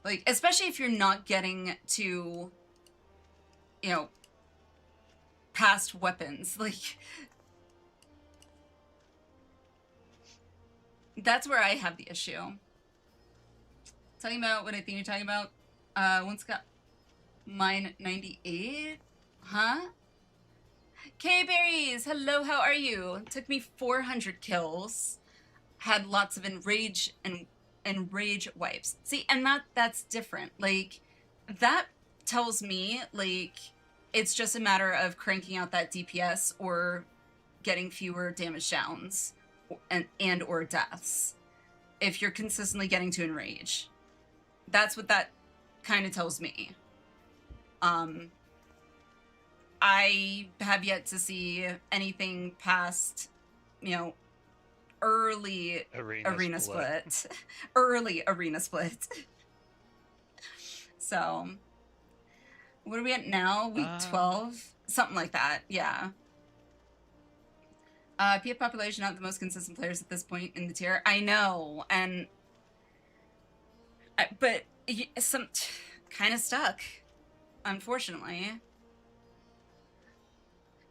Like, especially if you're not getting to, past weapons. Like, that's where I have the issue. Talking about what I think you're talking about. Once got mine 98. Huh? K-Berries, hello, how are you? Took me 400 kills. Had lots of enrage wipes. See, and that's different. Like, that tells me, like, it's just a matter of cranking out that DPS or getting fewer damage downs and or deaths. If you're consistently getting to enrage. That's what that kind of tells me. I have yet to see anything past, early arena split. Early arena split. So, what are we at now? Week 12? Something like that, yeah. PF population, not the most consistent players at this point in the tier. I know, and... but some... kind of stuck, unfortunately.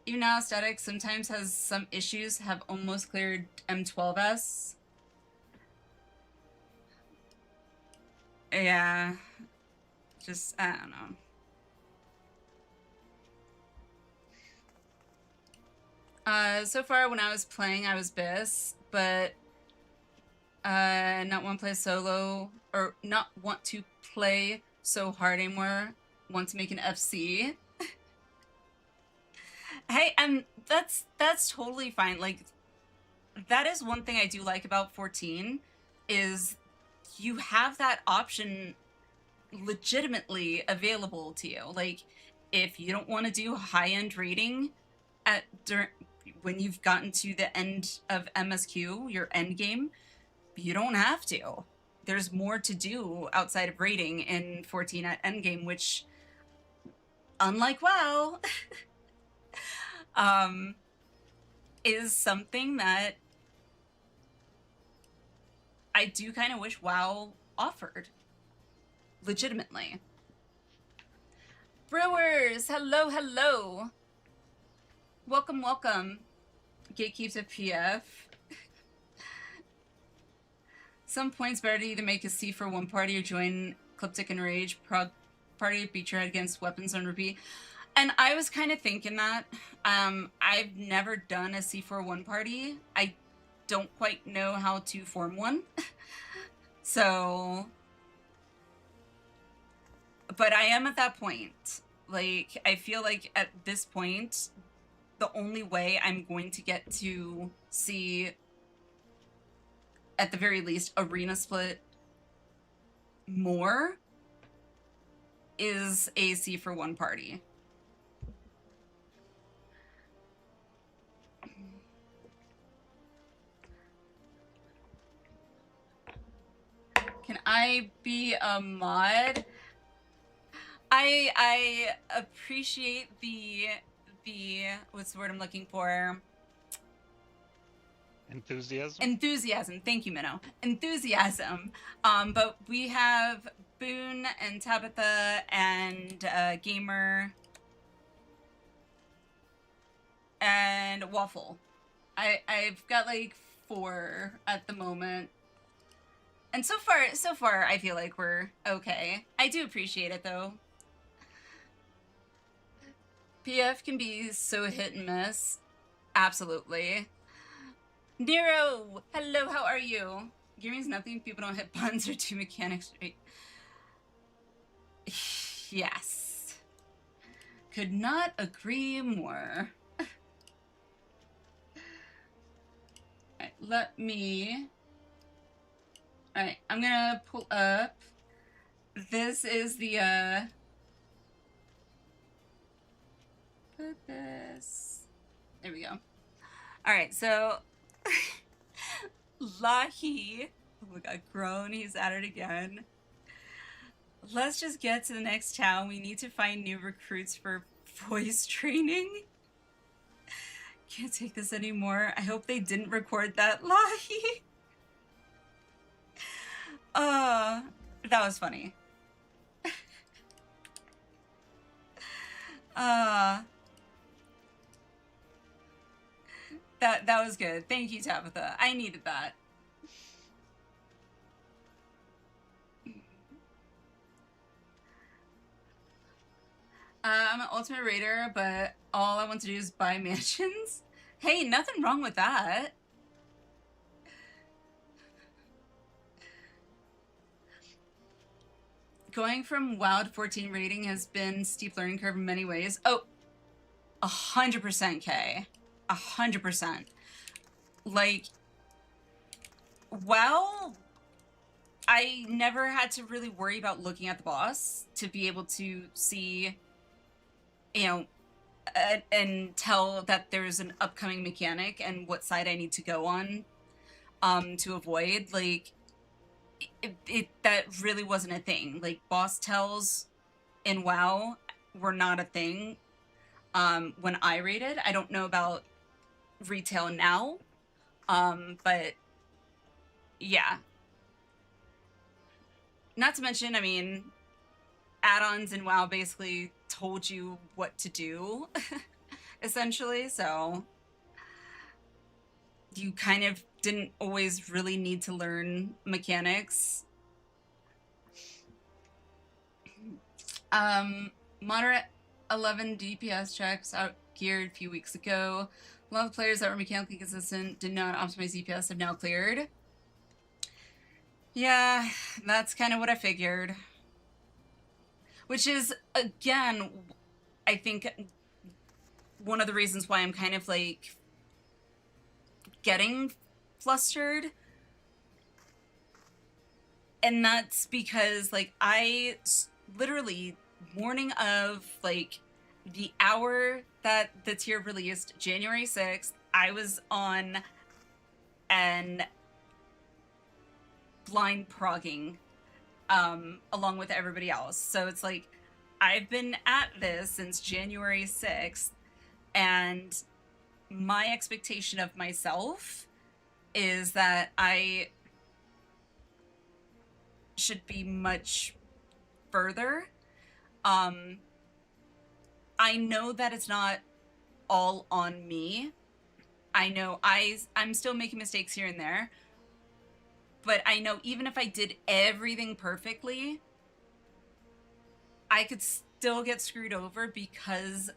Even now, static sometimes has some issues, have almost cleared M11S. Yeah. Just, I don't know. So far when I was playing, I was BIS, but not want to play solo, or not want to play so hard anymore, want to make an FC. Hey, and that's totally fine. Like, that is one thing I do like about 14, is you have that option legitimately available to you. Like, if you don't want to do high-end rating when you've gotten to the end of MSQ, your end game, you don't have to. There's more to do outside of rating in 14 at endgame, which, unlike WoW, is something that I do kind of wish WoW offered. Legitimately. Brewers, hello, hello. Welcome, welcome. Gatekeeps of PF. Some points better to either make a C for one party or join Cliptic and Rage, Prog party, beat your head against weapons on repeat. And I was kind of thinking that. I've never done a C41 party. I don't quite know how to form one. So... But I am at that point. Like, I feel like at this point, the only way I'm going to get to see, at the very least, arena split more is a C for one party. Can I be a mod? I appreciate the what's the word I'm looking for? Enthusiasm? Enthusiasm. Thank you, Minnow. Enthusiasm. But we have Boone and Tabitha and Gamer and Waffle. I've got like 4 at the moment. And so far I feel like we're okay. I do appreciate it though. PF can be so hit and miss. Absolutely. Nero, hello, how are you? Gaming's nothing if people don't hit buttons or do mechanics right. Yes. Could not agree more. Alright, let me... Alright, I'm gonna pull up. This is the, put this... There we go. Alright, so... Lahi... Oh my god, grown, he's at it again. Let's just get to the next town. We need to find new recruits for voice training. Can't take this anymore. I hope they didn't record that, Lahi. That was funny. That was good. Thank you, Tabitha. I needed that. I'm an ultimate raider, but all I want to do is buy mansions. Hey, nothing wrong with that. Going from WoW to 14 rating has been steep learning curve in many ways. Oh, 100%, Kay. 100%. Like, WoW, I never had to really worry about looking at the boss to be able to see, you know, and tell that there's an upcoming mechanic and what side I need to go on. to avoid. Like, that really wasn't a thing. Like, boss tells in WoW were not a thing when I raided. I don't know about retail now, but yeah. Not to mention, I mean, add-ons in WoW basically told you what to do, essentially, so you kind of didn't always really need to learn mechanics. Moderate 11 DPS checks out geared a few weeks ago. A lot of players that were mechanically consistent did not optimize DPS have now cleared. Yeah, that's kind of what I figured. Which is, again, I think one of the reasons why I'm kind of like getting flustered. And that's because like I literally morning of like the hour that the tier released, January 6th, I was on an blind progging along with everybody else. So it's like I've been at this since January 6th, and my expectation of myself is that I should be much further. I know that it's not all on me. I know I'm still making mistakes here and there, but I know even if I did everything perfectly, I could still get screwed over because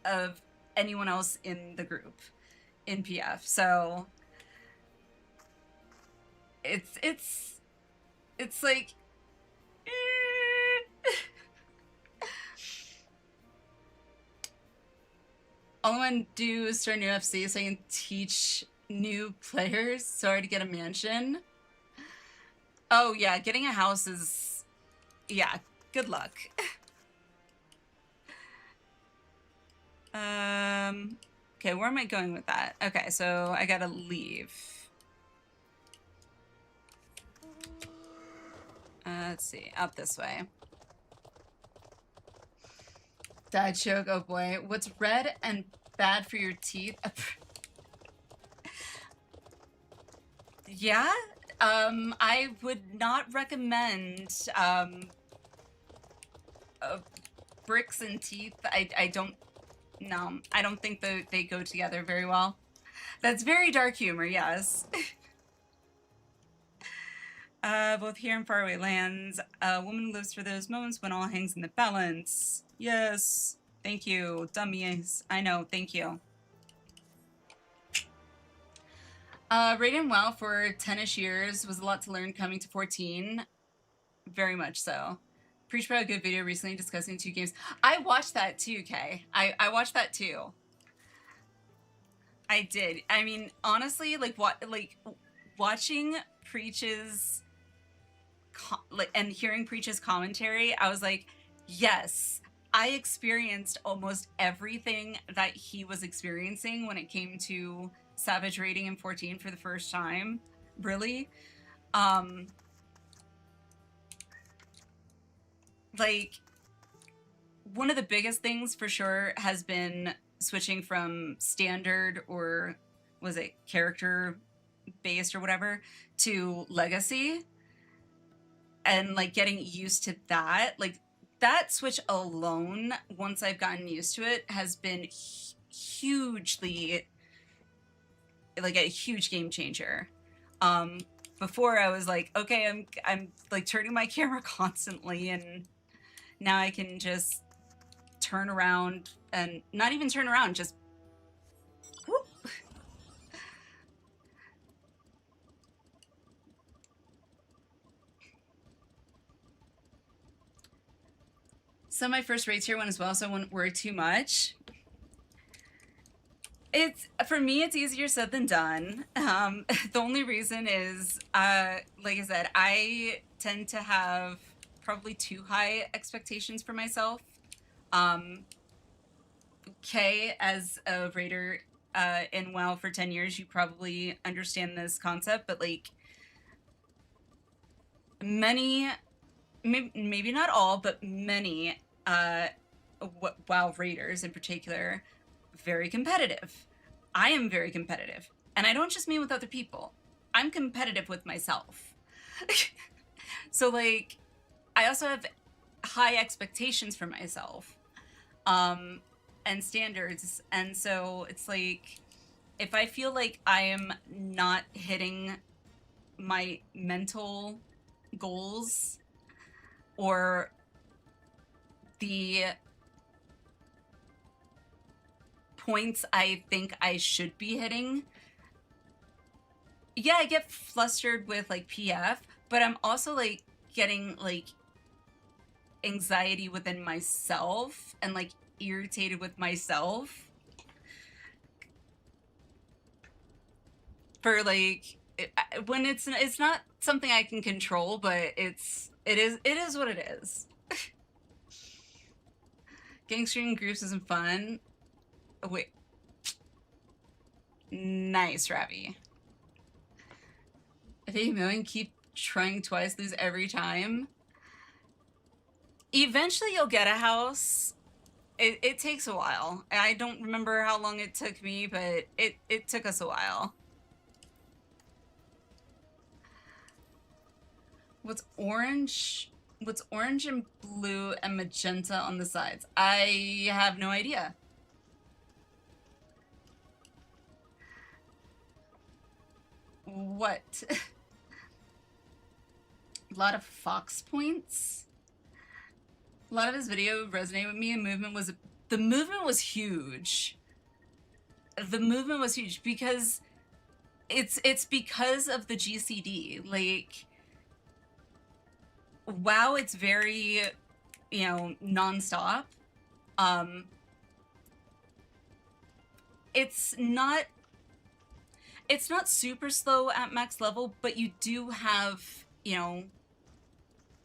of anyone else in the group in PF. So it's like all I want to do is start a new FC so I can teach new players. Sorry to get a mansion. Oh yeah, getting a house is, yeah, good luck. Okay, where am I going with that? Okay, so I gotta leave. Let's see, out this way. Dad joke, oh boy. What's red and bad for your teeth? Yeah, I would not recommend bricks and teeth. I don't, no, I don't think that they go together very well. That's very dark humor, yes. Both here and faraway lands, a woman lives for those moments when all hangs in the balance. Yes, thank you, dummies. I know, thank you. Raiden WoW for 10-ish years was a lot to learn coming to 14. Very much so. Preach about a good video recently discussing 2 games. I watched that too, Kay. I watched that too. I did. I mean, honestly, like watching Preach's and hearing Preach's commentary, I was like, yes, I experienced almost everything that he was experiencing when it came to Savage raiding in 14 for the first time. Really. Like, one of the biggest things for sure has been switching from standard, or was it character based or whatever, to legacy, and like getting used to that. Like that switch alone, once I've gotten used to it, has been hugely like a huge game changer. Before I was like, okay, I'm like turning my camera constantly, and now I can just turn around, and not even turn around, just whoop. So my first raids here went as well, so I wouldn't worry too much. It's, for me, it's easier said than done. The only reason is, like I said, I tend to have probably too high expectations for myself. Kay, as a raider, in WoW for 10 years, you probably understand this concept, but like many, maybe not all, but many WoW raiders in particular, very competitive. I am very competitive. And I don't just mean with other people. I'm competitive with myself. So like, I also have high expectations for myself. And standards. And so it's like, if I feel like I am not hitting my mental goals or the points I think I should be hitting, yeah, I get flustered with like PF, but I'm also like getting like anxiety within myself and like irritated with myself for like when it's not something I can control, but it is what it is. Gangstering groups isn't fun. Oh, wait. Nice, Ravi. If you million keep trying twice, lose every time. Eventually you'll get a house. It takes a while. I don't remember how long it took me, but it took us a while. What's orange and blue and magenta on the sides? I have no idea. What? A lot of Fox points. A lot of his video resonated with me, and the movement was huge. The movement was huge because it's because of the GCD. Like, WoW, it's very, you know, nonstop. It's not super slow at max level, but you do have, you know,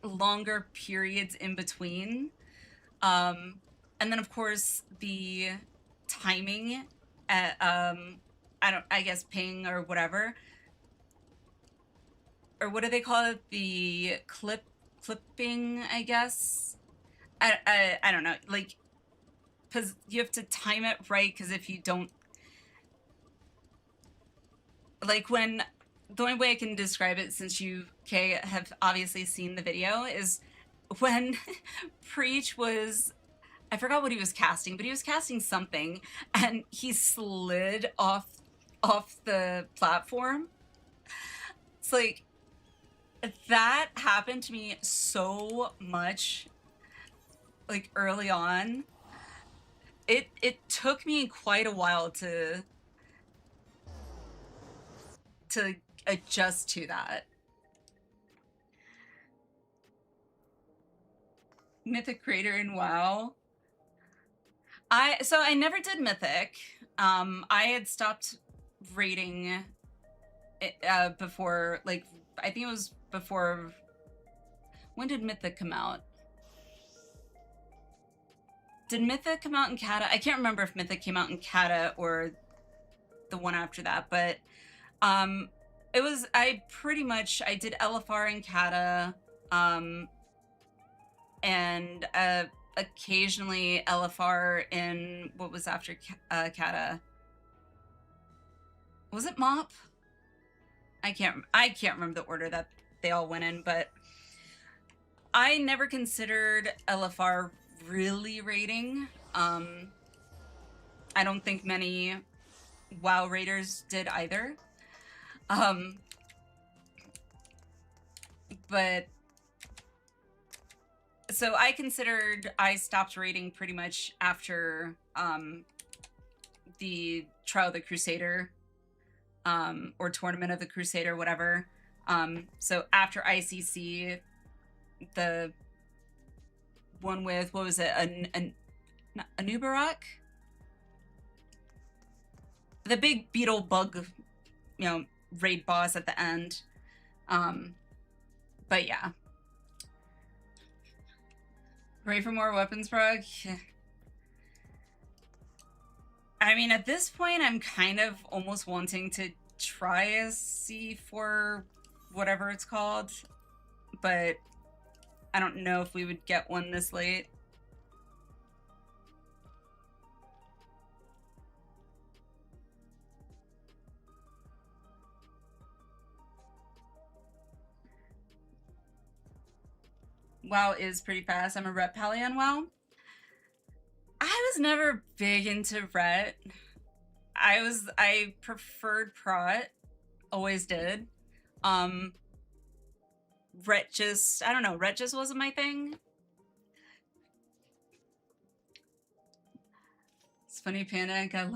longer periods in between. And then of course the timing at, I guess ping or whatever. Or what do they call it? The clipping, I guess. I don't know. Like, because you have to time it right, because if you don't, like, when the only way I can describe it, since you, Kay, have obviously seen the video, is when Preach was, I forgot what he was casting, but he was casting something, and he slid off the platform. It's like, that happened to me so much, like, early on. It took me quite a while to adjust to that. Mythic Creator in WoW. So I never did Mythic. I had stopped raiding it, before, like, I think it was before, when did Mythic come out? Did Mythic come out in Kata? I can't remember if Mythic came out in Kata or the one after that, but it was, I did LFR in Kata, and occasionally LFR in what was after Kata. Was it MOP? I can't remember the order that they all went in, but I never considered LFR really raiding. I don't think many WoW raiders did either. But so I stopped raiding pretty much after the Trial of the Crusader, or Tournament of the Crusader, whatever. So after ICC, the one with, what was it, a Nubarak? The big beetle bug, you know, raid boss at the end. But yeah. Ready for more weapons, Prog? I mean, at this point, I'm kind of almost wanting to try a C4, whatever it's called, but I don't know if we would get one this late. WoW is pretty fast. I'm a Ret Pally on WoW. I was never big into Ret. I preferred Prot. Always did. Ret just, I don't know, Ret just wasn't my thing. It's funny, Panic. I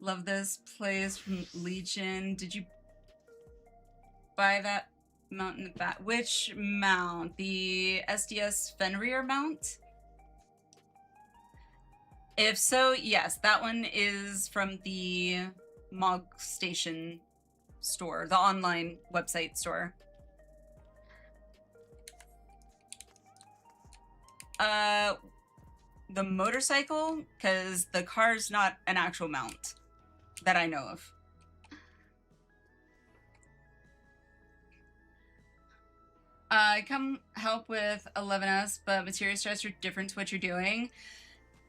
love this place from Legion. Did you buy that mount in the back? Which mount? The SDS Fenrir mount? If so, yes, that one is from the Mog Station store, the online website store. The motorcycle, because the car's not an actual mount that I know of. I come help with 11S, but materia stress are different to what you're doing.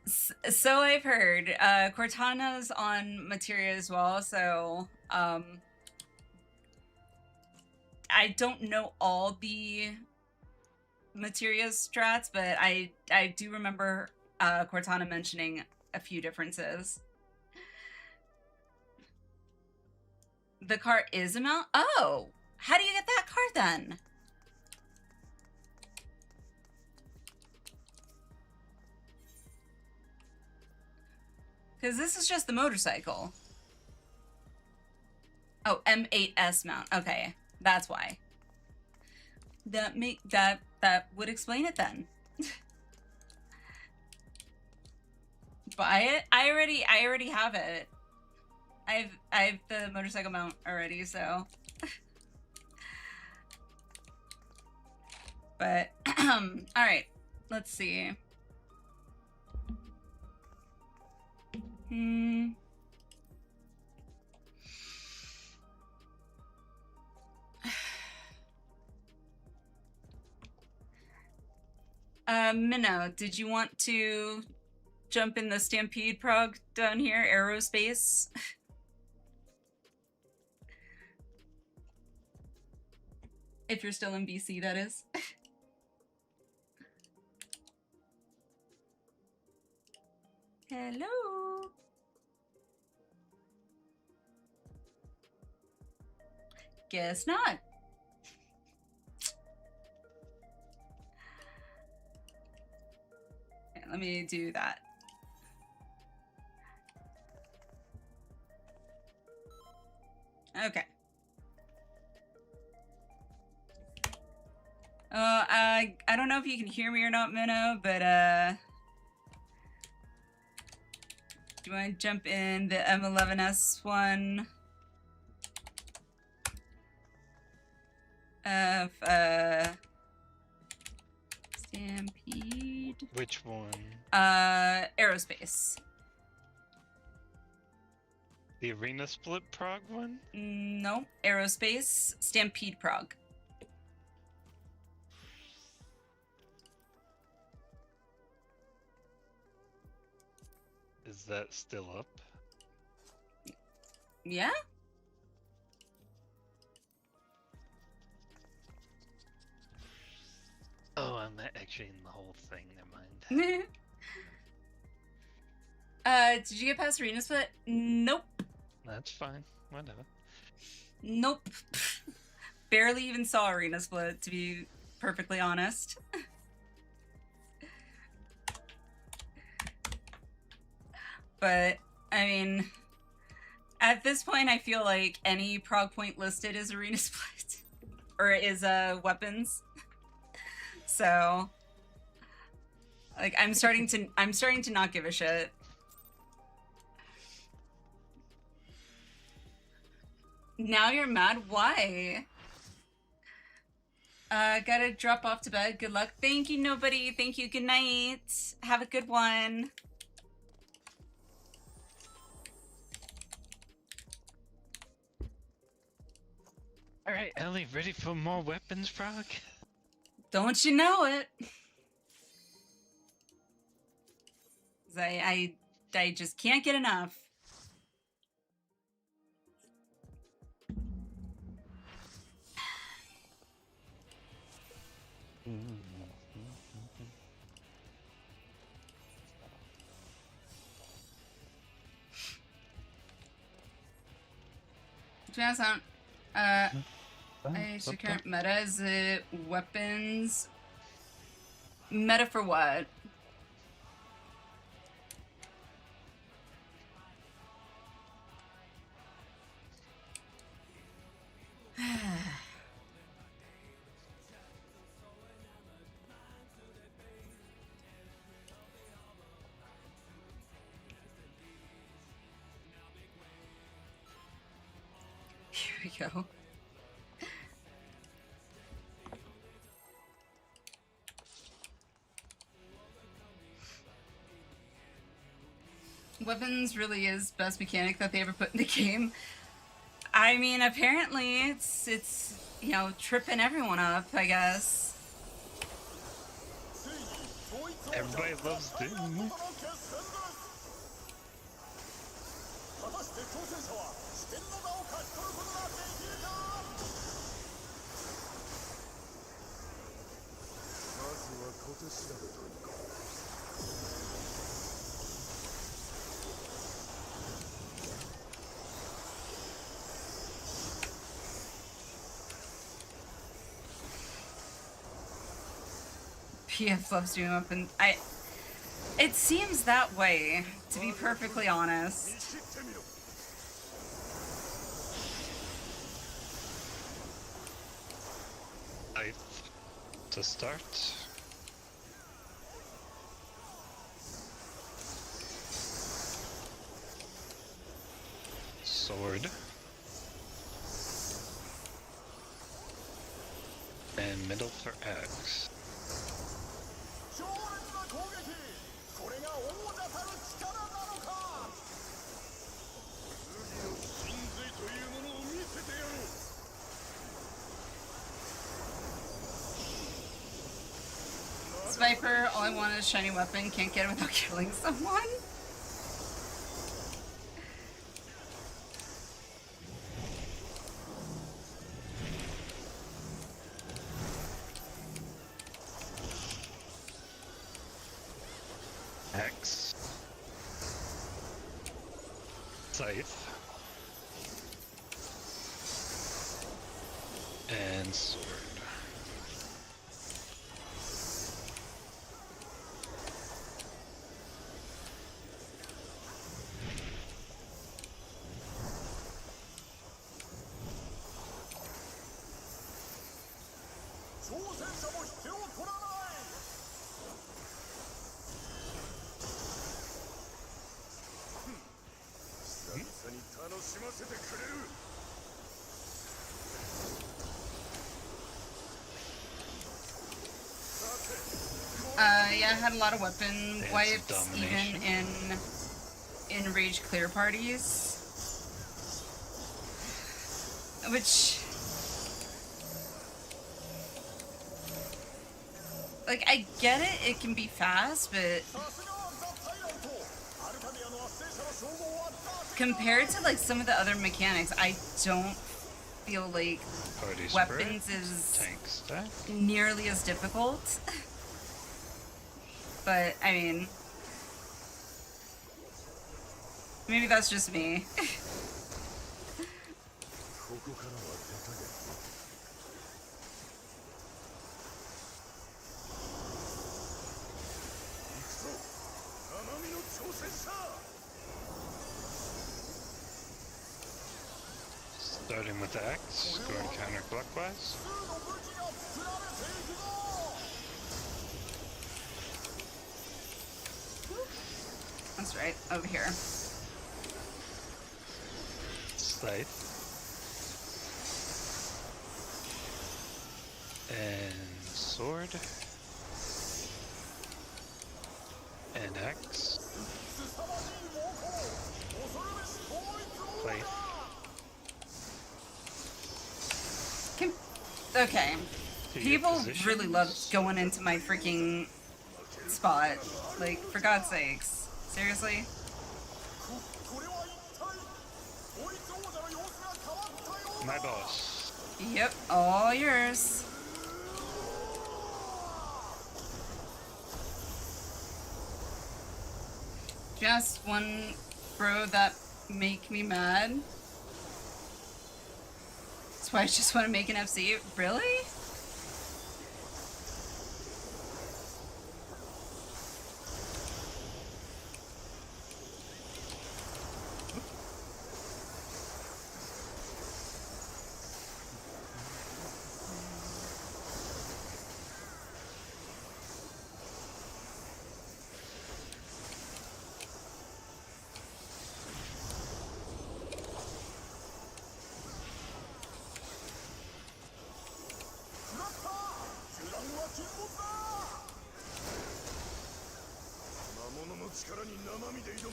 So I've heard. Cortana's on materia as well, so I don't know all the materia strats, but I do remember Cortana mentioning a few differences. The car is a mount? Oh! How do you get that car then? Because this is just the motorcycle. Oh, M8S mount. Okay, that's why. That would explain it then. Buy it? I already have it. I have the motorcycle mount already, so. But all right, let's see. Minnow, did you want to jump in the Stampede Prog down here, aerospace? If you're still in BC, that is. Hello. Guess not. Okay, let me do that. Okay. I don't know if you can hear me or not, Minnow, but do you want to jump in the M11S one? Of Stampede. Which one? Aerospace. The Arena Split Prog one? No, Aerospace, Stampede Prog. Is that still up? Yeah? Oh, I'm actually in the whole thing. Never mind. Did you get past Arena Split? Nope. That's fine. Whatever. Nope. Barely even saw Arena Split, to be perfectly honest. But, I mean, at this point, I feel like any prog point listed is Arena Split. Or is weapons. So, like, I'm starting to not give a shit. Now you're mad? Why? Gotta drop off to bed. Good luck. Thank you, nobody. Thank you. Good night. Have a good one. Alright, Ellie, ready for more weapons, Prog? Don't you know it? 'Cause I just can't get enough. To be honest, I should current meta is it weapons meta for what? Here we go. Weapons really is best mechanic that they ever put in the game. I mean, apparently it's you know, tripping everyone up, I guess. Everybody loves Doom. PF loves doing up, and it seems that way, to be perfectly honest. To start. Sword. And middle for X. Viper, all I want is shiny weapon, can't get it without killing someone. X. Scythe. And sword. Yeah, I had a lot of weapon Dance wipes, domination. even in rage clear parties. Which, like, I get it, it can be fast, but compared to, like, some of the other mechanics, I don't feel like Party weapons spirit, is tank stack. nearly as difficult. But, I mean, maybe that's just me. Starting with the X, going counterclockwise. That's right, over here. Scythe. And sword. And X. Plate. Okay. To your People positions. really love going into my freaking spot. Like, for God's sakes. Seriously? My boss. Yep, all yours. Just one bro that make me mad. That's why I just want to make an FC. Really?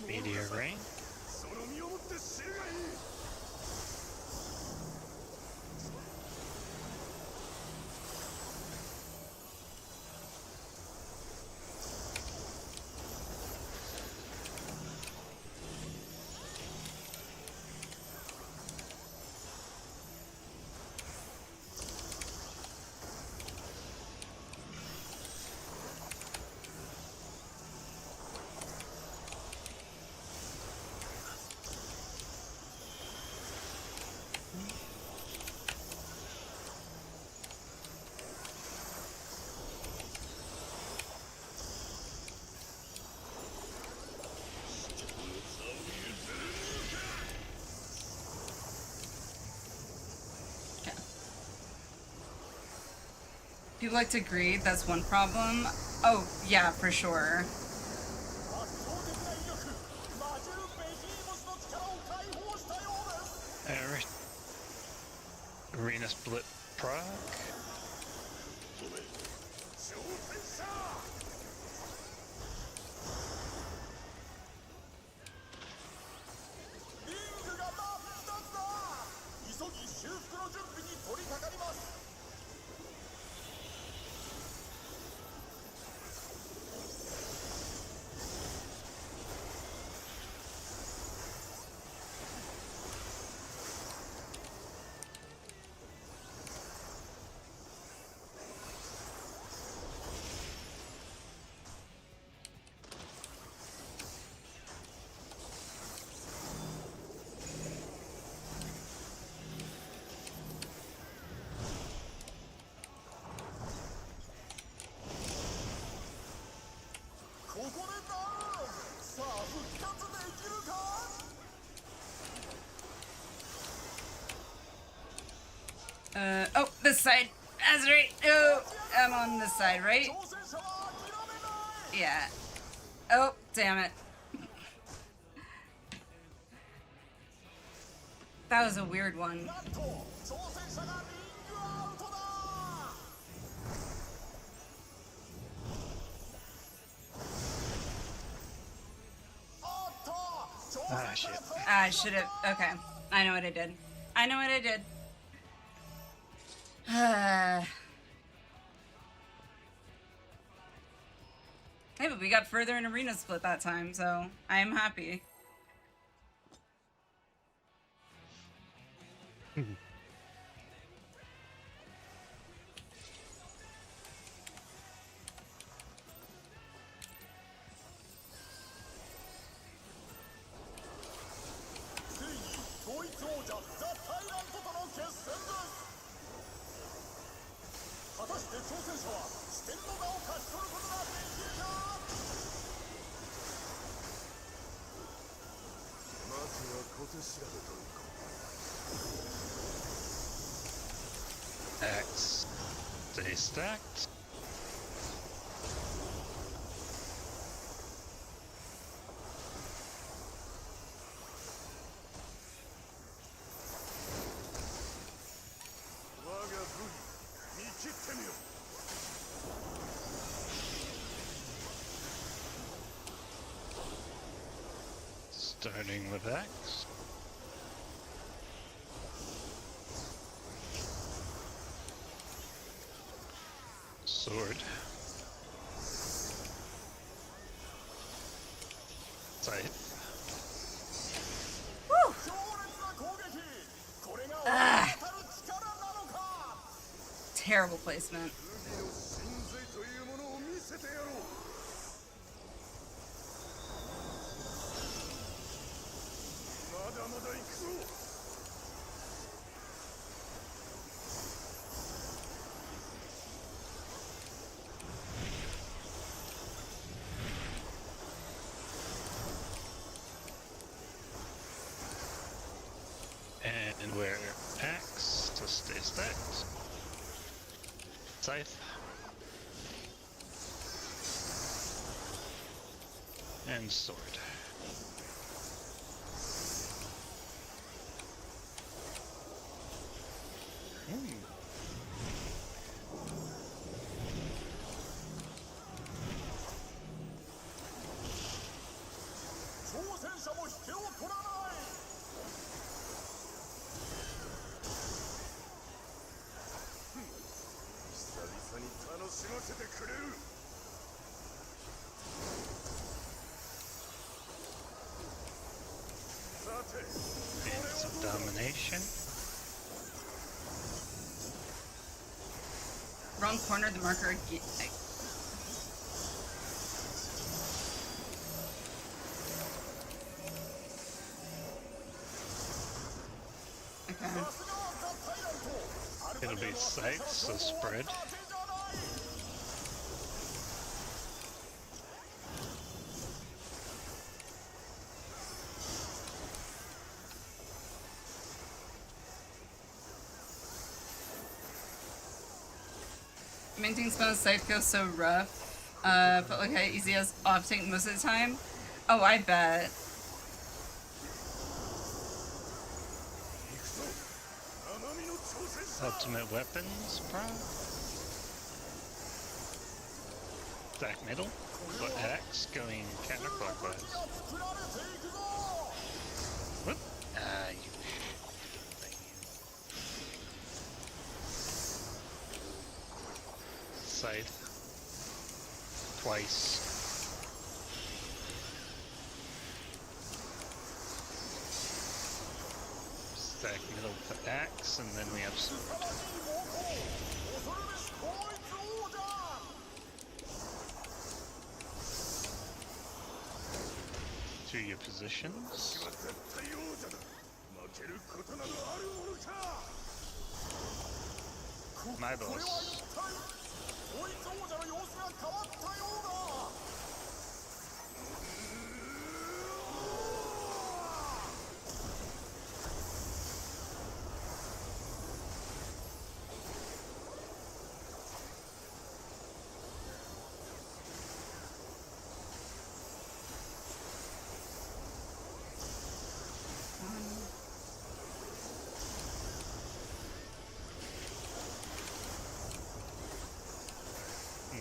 Meteor rain. People like to greed, that's one problem. Oh, yeah, for sure. Arena split Prog. Oh, this side. That's right. Oh, I'm on this side, right? Yeah. Oh, damn it. That was a weird one. Ah, shit. I should have. Okay. I know what I did. I know what I did. Hey, but we got further in arena split that time, so I am happy. X. Stay stacked. Starting with X. sword. Scythe. Woo! Ugh. Terrible placement. And wear axe to stay stacked. Scythe. And sword. And some domination. Wrong corner of the marker again. Okay. It'll be scythe, so spread. Maintaining spell scythe feels so rough. But look how easy as off tank most of the time. Oh, I bet. Ultimate weapons, Prog. Stack middle, but axe going counterclockwise. Whoop! You thing. Scythe. Twice. Stack middle for axe, and then we have sword. To your positions. My boss.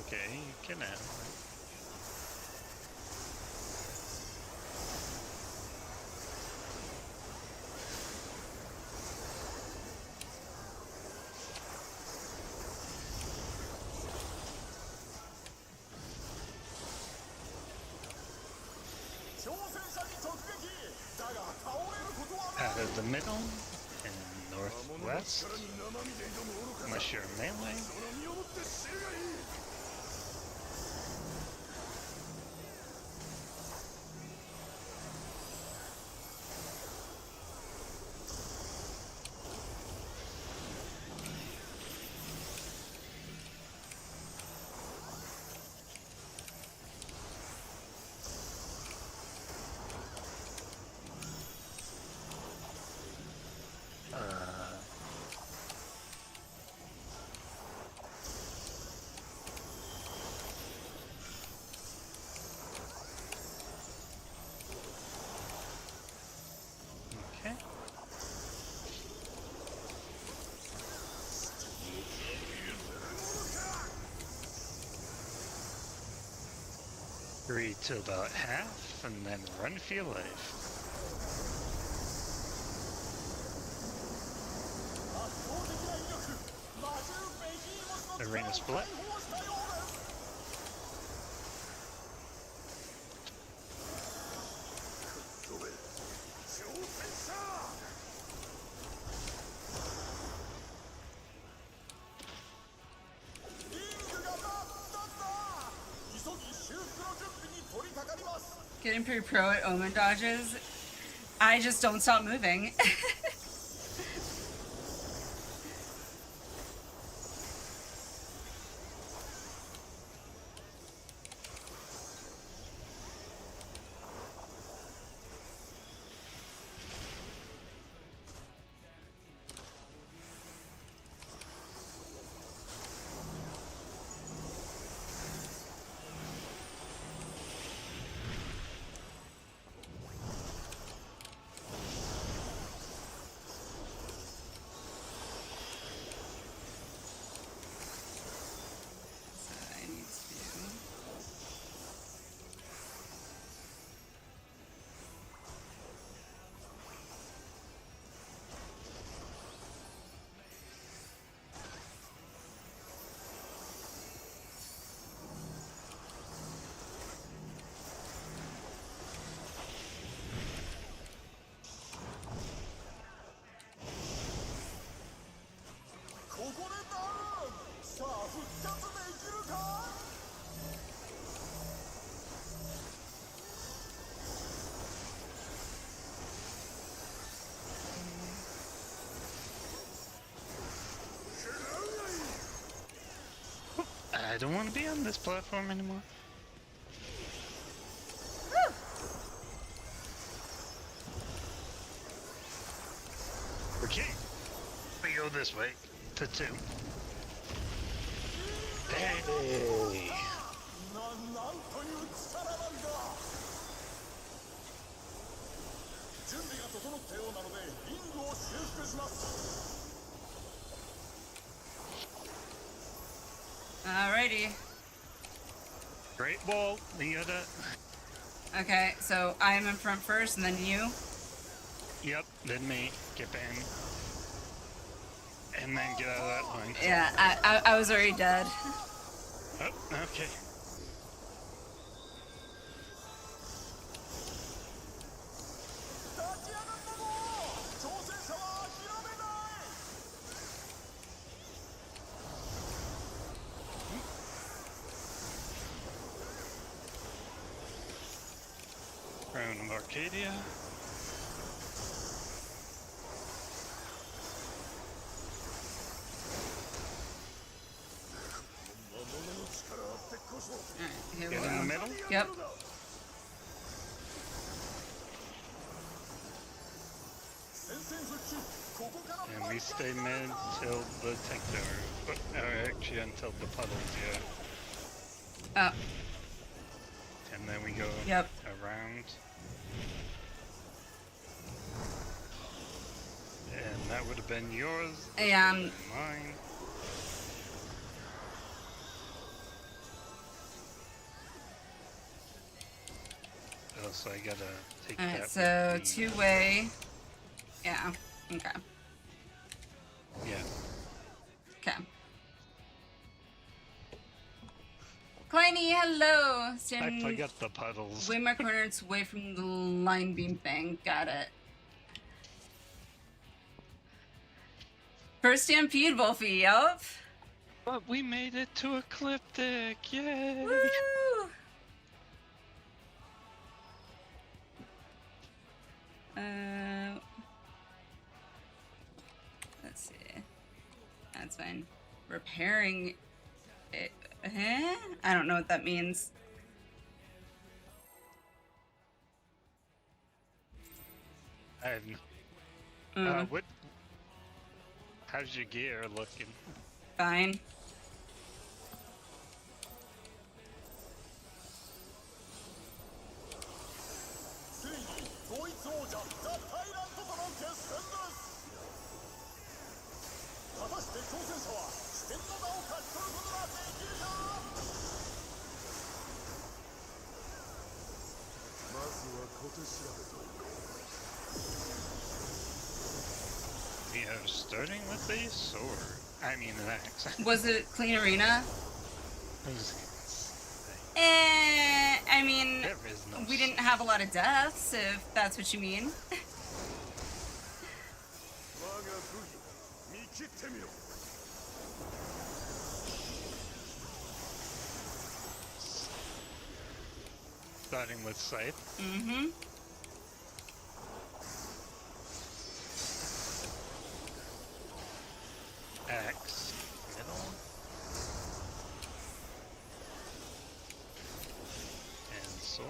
Okay, you can have that. Out of the middle and northwest, unless you're melee. Okay. Read to about half, and then run for your life. Arena split. Getting pretty pro at omen dodges. I just don't stop moving. I don't want to be on this platform anymore. Okay, we go this way to 2. Hey. Alrighty. Great ball, you got that? Okay, so I'm in front first, and then you. Yep, then me. Get in. And then get out of that line. Yeah, I was already dead. Oh, okay. Crown of Arcadia. Alright, here we Get in the go. middle. Yep. And we stay mid till the tank tower. Or actually until the puddles, yeah. Oh, And then we go yep. around. And that would have been yours. This Yeah, would have been mine. Oh, so I gotta take Alright, that. so with me. two-way. Yeah, okay. Yeah. Okay. Kleiny, hello! I Stand forgot the puddles. way more corners away from the line beam thing. Got it. First Stampede, Wolfie, yup. But we made it to Ecliptic! Yay! Woo! Let's see. That's fine. Repairing it. I don't know what that means. I have no... what... How's your gear looking? Fine. We are starting with a sword. I mean an axe. Was it Clean Arena? I mean, There is no we didn't have a lot of deaths, if that's what you mean. Starting with Scythe. Mm-hmm. Axe. Middle. And sword.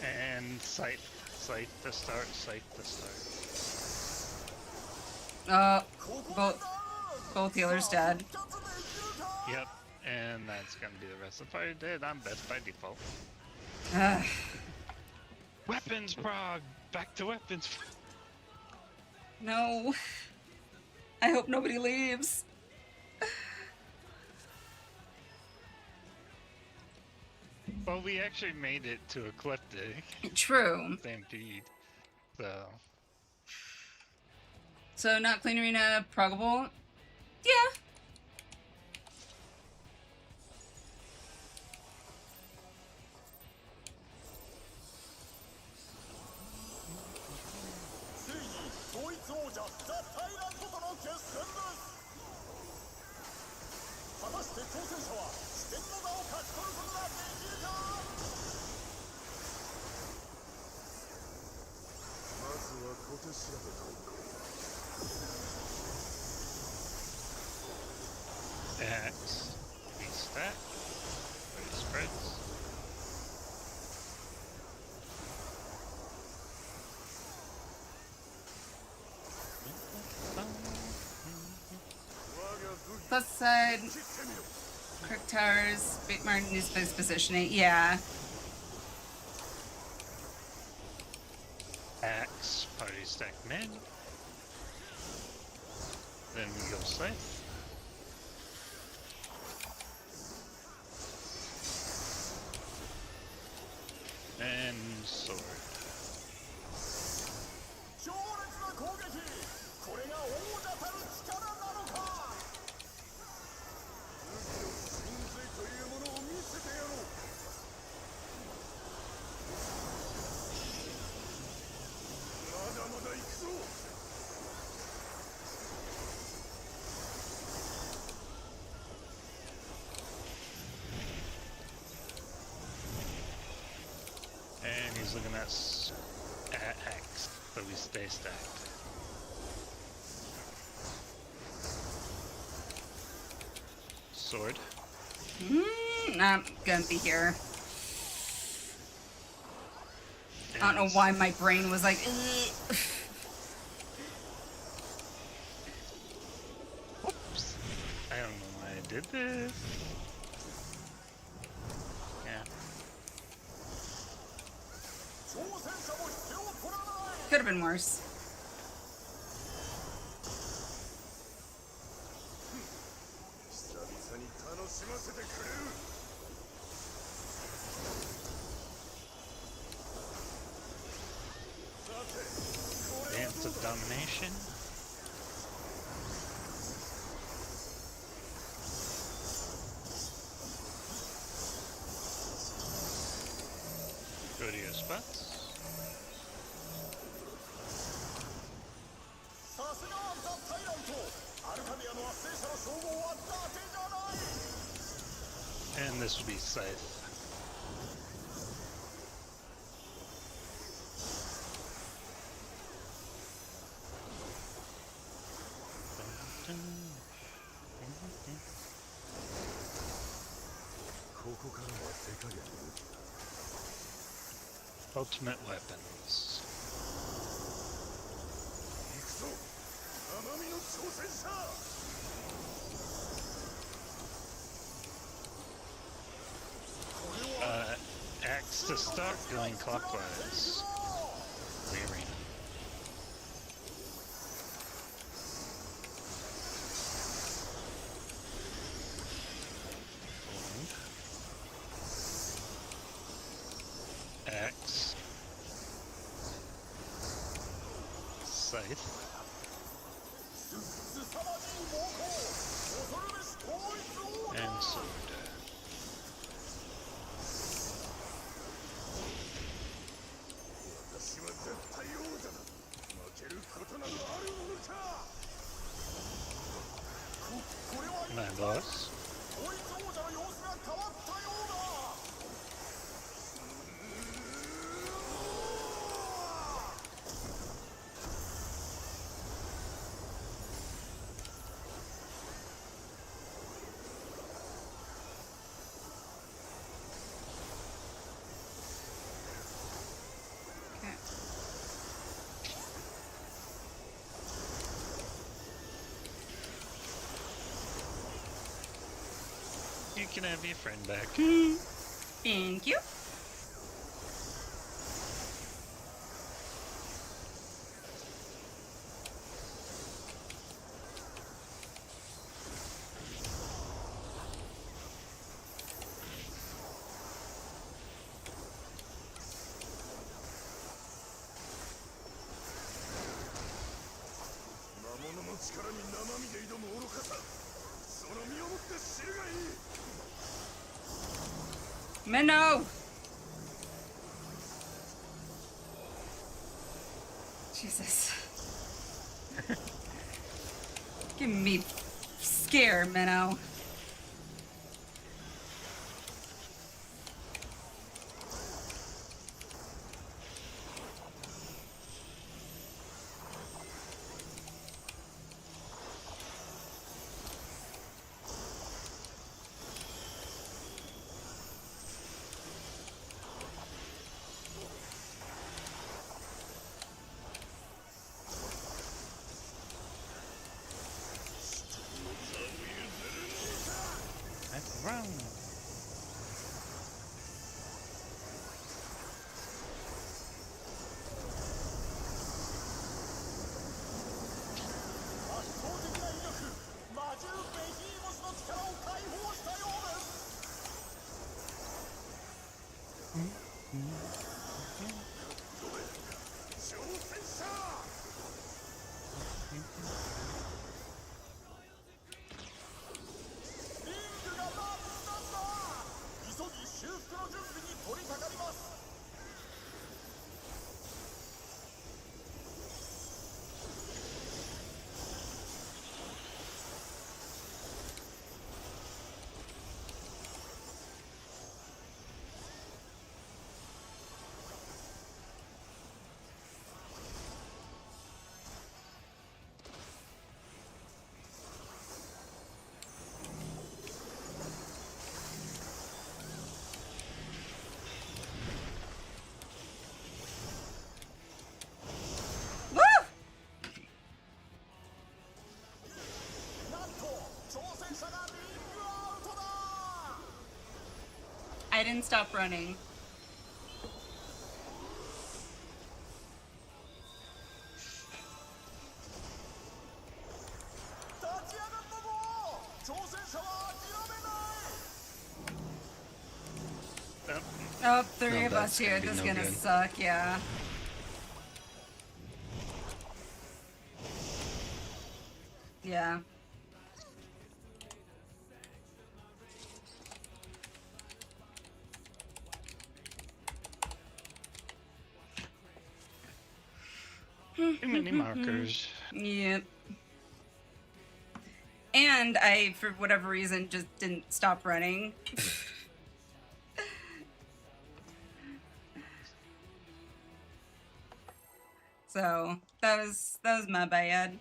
And Scythe. Scythe to start, Scythe to start. Both healers dead. Yep, and that's gonna be the rest of the party dead. I'm best by default. Ugh. Weapons, Prog! Back to weapons! No. I hope nobody leaves. Well, we actually made it to Ecliptic True. Stampede, so... So not Clean Arena proggable? Yeah. Axe, be stacked, pretty spreads. Plus side. Crick Towers. Big Martin needs space positioning. Yeah. Axe, party stack mid. Then we go Scythe. And sword. And he's looking at X, so we stay stacked. Sword. Not gonna be here. I don't know why my brain was like, ugh. Whoops. I don't know why I did this. Yeah. Could have been worse. Dance of Domination. Go to your spots. And this would be Scythe. Ultimate weapons. Axe to start going clockwise. The arena. axe, scythe, and sword. My boss. Okay. You can have your friend back. Thank you. Minnow! Jesus. Give me scare, Minnow. That's wrong. Woo! I didn't stop running. Oh, three No, of us that's here. gonna be This is no gonna good. suck, yeah. Yeah. Too many markers. Yep. And I, for whatever reason, just didn't stop running. So that was my bad.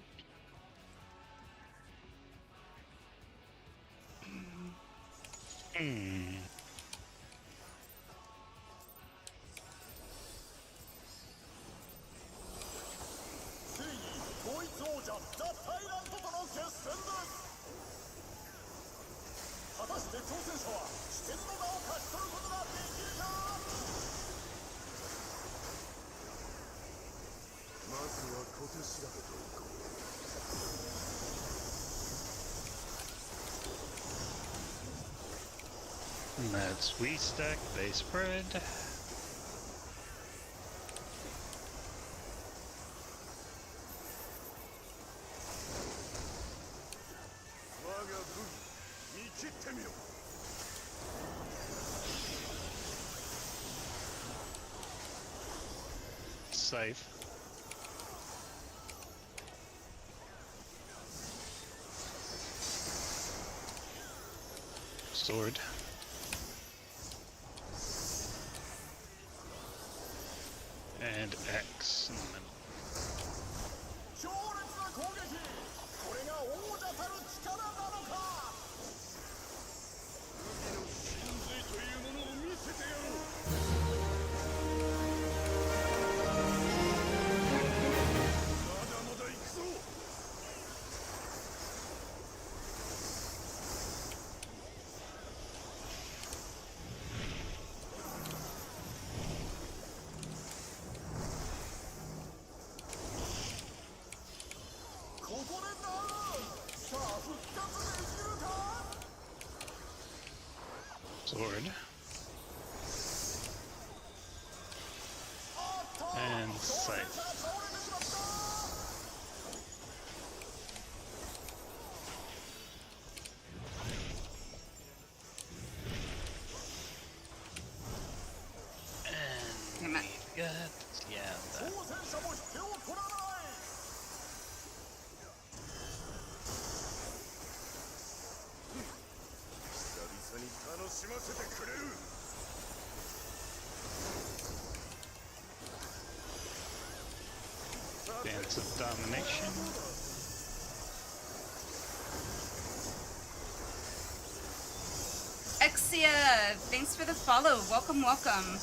Hmm. That's we stack, they spread. scythe. Sword. And X in the middle. Sword. And scythe. And we got, yeah, that. Dance of Domination. Exia, thanks for the follow. Welcome, welcome.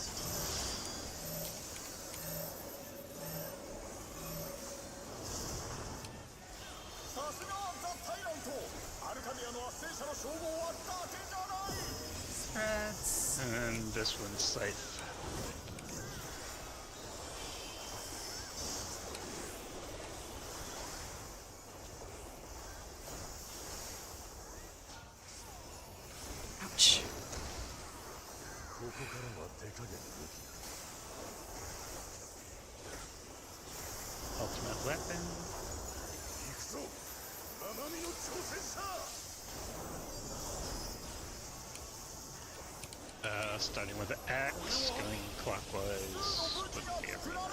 Spreads. And this one's scythe. Ouch. Ultimate weapon. Starting with the axe, going clockwise with the arrow.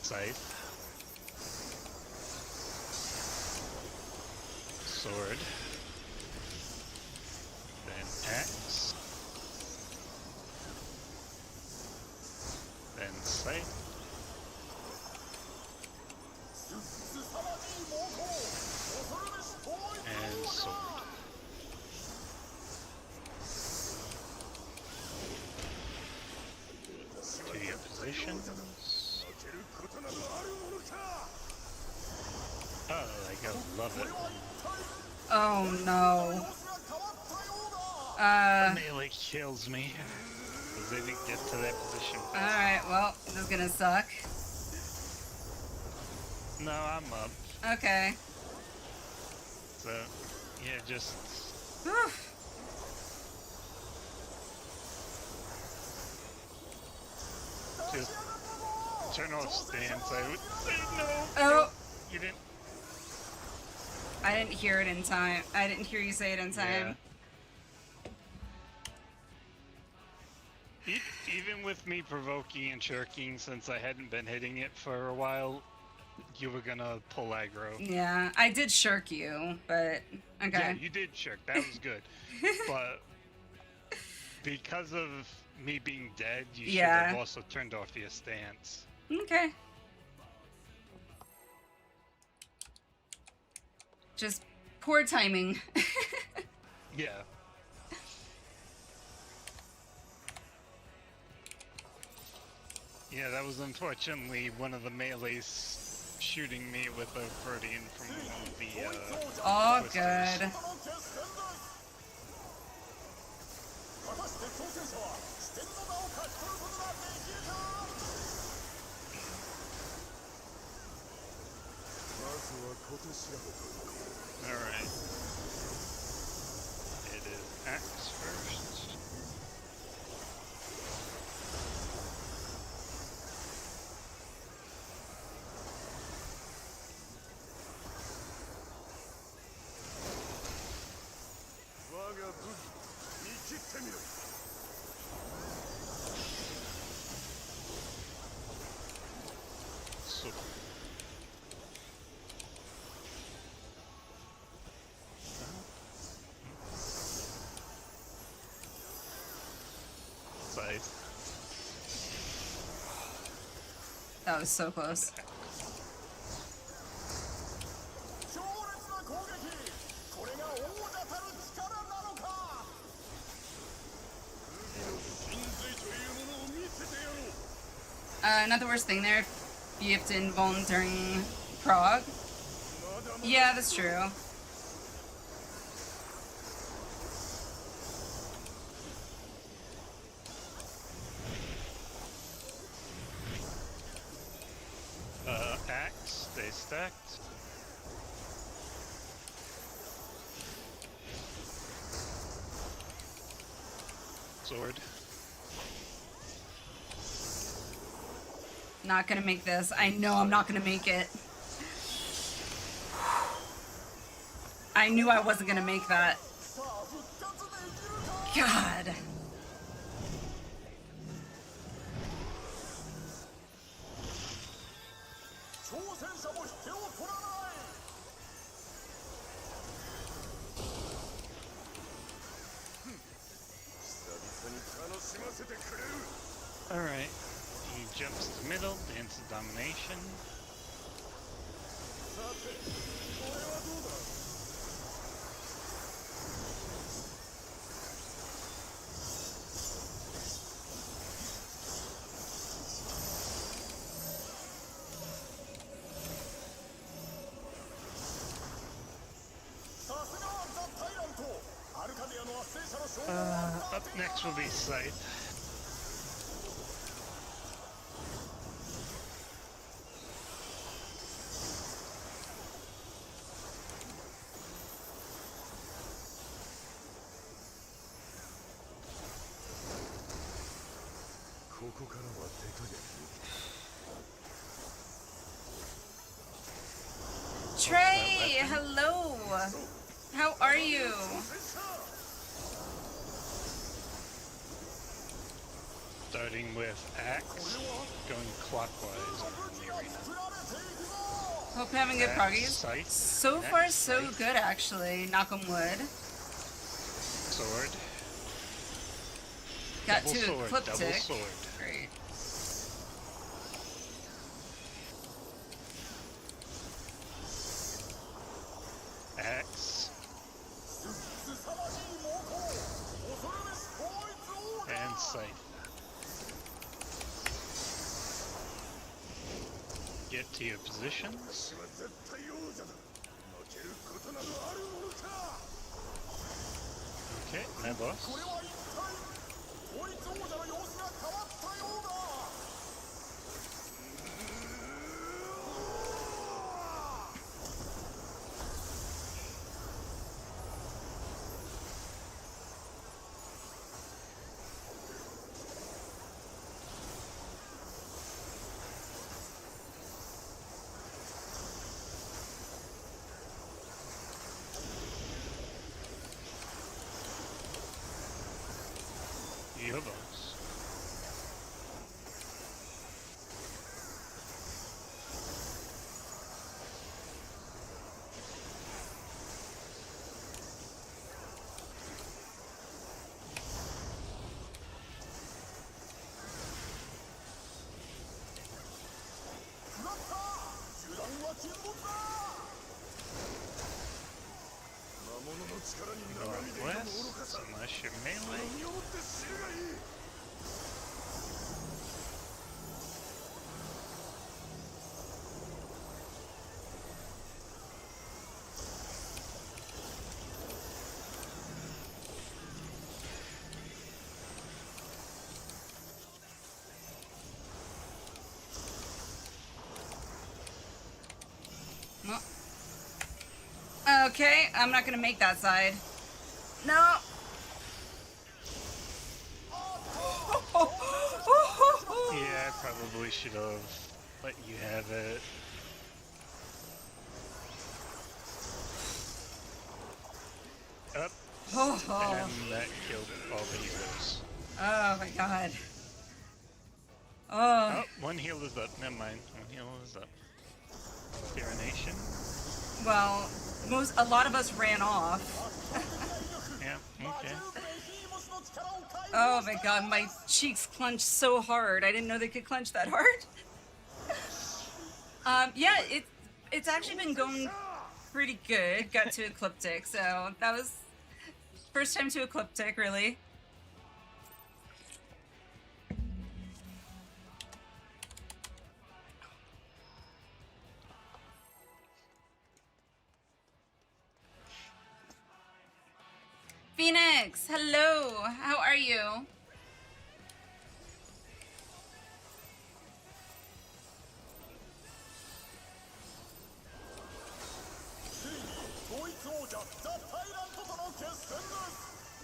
Scythe. Sword. Then axe. Then scythe. And sword. To your positions. Oh, I gotta love it. Oh no. Melee kills me. Because they didn't get to that position. Alright, well, this is gonna suck. No, I'm up. Okay. So, yeah, just... Whew. Just turn off stance. I would say no. Oh. You didn't. I didn't hear it in time. I didn't hear you say it in time. Yeah. Even with me provoking and shirking, since I hadn't been hitting it for a while, you were gonna pull aggro. Yeah, I did shirk you, but okay. Yeah, you did shirk. That was good. But because of me being dead, you should have also turned off your stance. Okay. Just poor timing. Yeah. Yeah, that was unfortunately one of the melees shooting me with a Verdian from one of the, Oh, twisters. good. Alright. It is axe first. scythe. That was so close. Not the worst thing there if you have to invuln during Prog. Yeah, that's true. Axe, stay stacked. Sword. Not gonna make this. I know I'm not gonna make it. I knew I wasn't gonna make that. God. Alright. He jumps to the middle, dance of domination. Up next will be Scythe. Trey, hello. How are you? Starting with Axe, going clockwise around the arena. Hope you're having good proggies. Scythe. So far, Axe, so scythe, good, actually. Knock on wood. Sword. Got Double to sword, ecliptic. double sword. Great. Axe. And Scythe. Get to your positions. Okay, my boss. Your boss. Northwest, unless you're melee. Well. Okay, I'm not gonna make that side. No. Yeah, I probably should have let you have it. Up. And that killed all the heroes. Oh my god. Oh. Oh, one heal is up. Never mind. One heal is up. Urination. Well, a lot of us ran off. Yeah, okay. Oh my god, my cheeks clenched so hard. I didn't know they could clench that hard. Yeah, it's actually been going pretty good. Got to Ecliptic, so that was first time to Ecliptic, really. Phoenix, hello. How are you?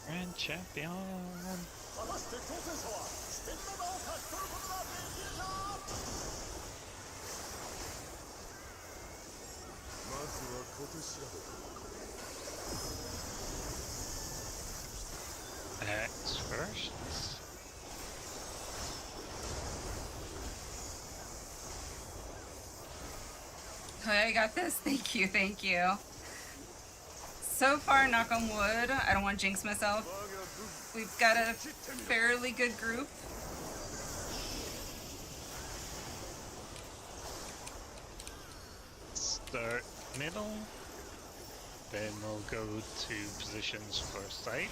Grand champion. X first. Oh, I got this. Thank you, thank you. So far, knock on wood, I don't want to jinx myself. We've got a fairly good group. Start middle. Then we'll go to positions for sight.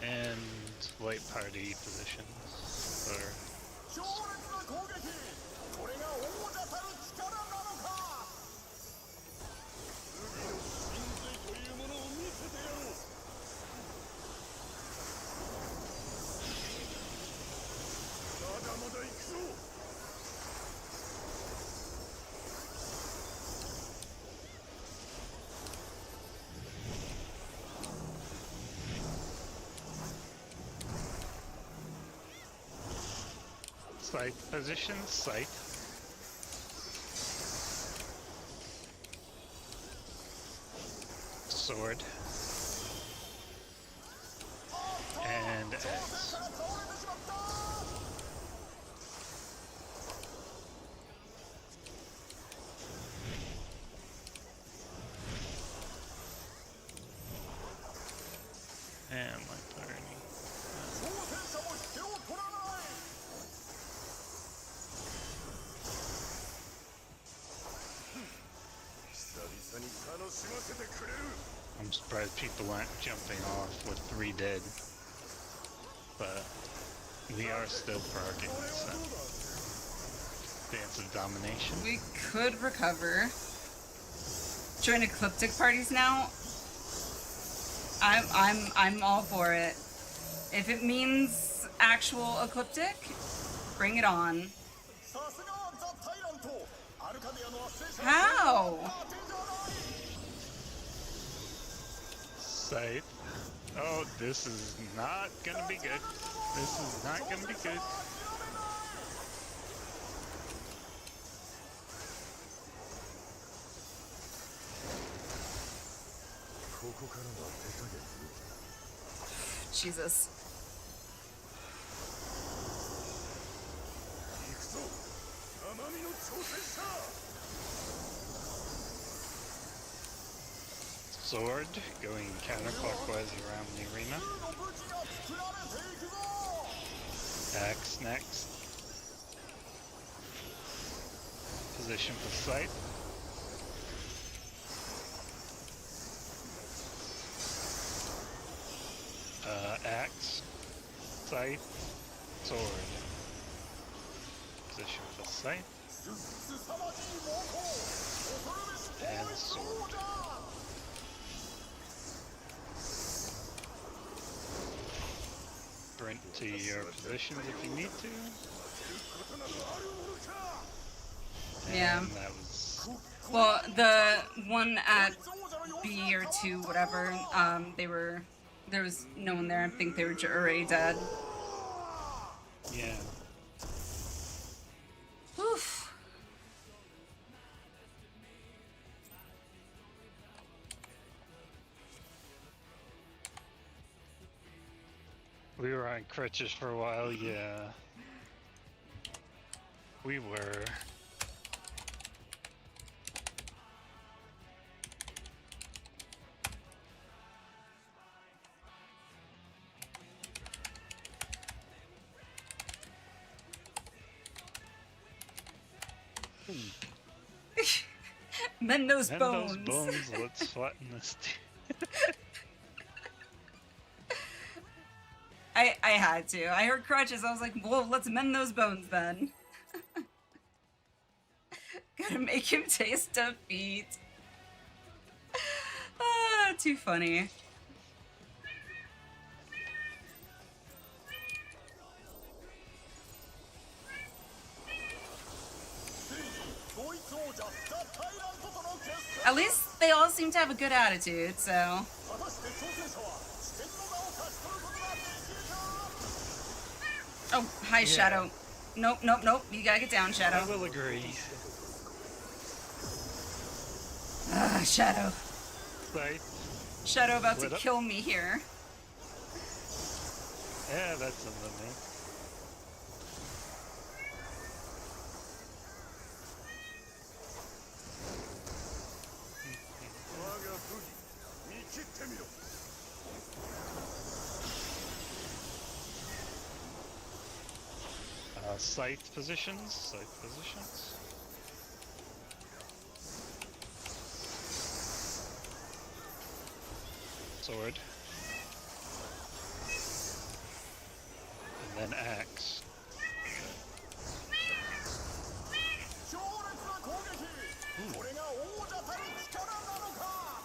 And light party positions for sight positions, sight. Sword. And X. And my party. I'm surprised people aren't jumping off with 3 dead. But we are still progging, so Dance of Domination. We could recover. Join Ecliptic parties now. I'm all for it. If it means actual Ecliptic, bring it on. How? Sight. Oh, this is not gonna be good. This is not gonna be good. Jesus. Sword going counterclockwise around the arena. Axe next. Position for sight. Axe, sight, sword. Position for sight. And sword. Sprint to your positions if you need to. Yeah. And that was... Well, the one at B or 2, whatever, there was no one there. I think they were already dead. Yeah. Oof. We were on crutches for a while, yeah. We were. Mend those And bones. those bones, let's flatten this. I had to. I heard crutches. I was like, well, let's mend those bones then. Gotta make him taste defeat. Ah, too funny. At least they all seem to have a good attitude, so. Oh, hi, Shadow. Nope, nope, nope. You gotta get down, Shadow. I will agree. Ah, Shadow. Right. Shadow about Split to up. kill me here. Yeah, that's a limit. Scythe positions. Scythe positions. Sword. And then axe.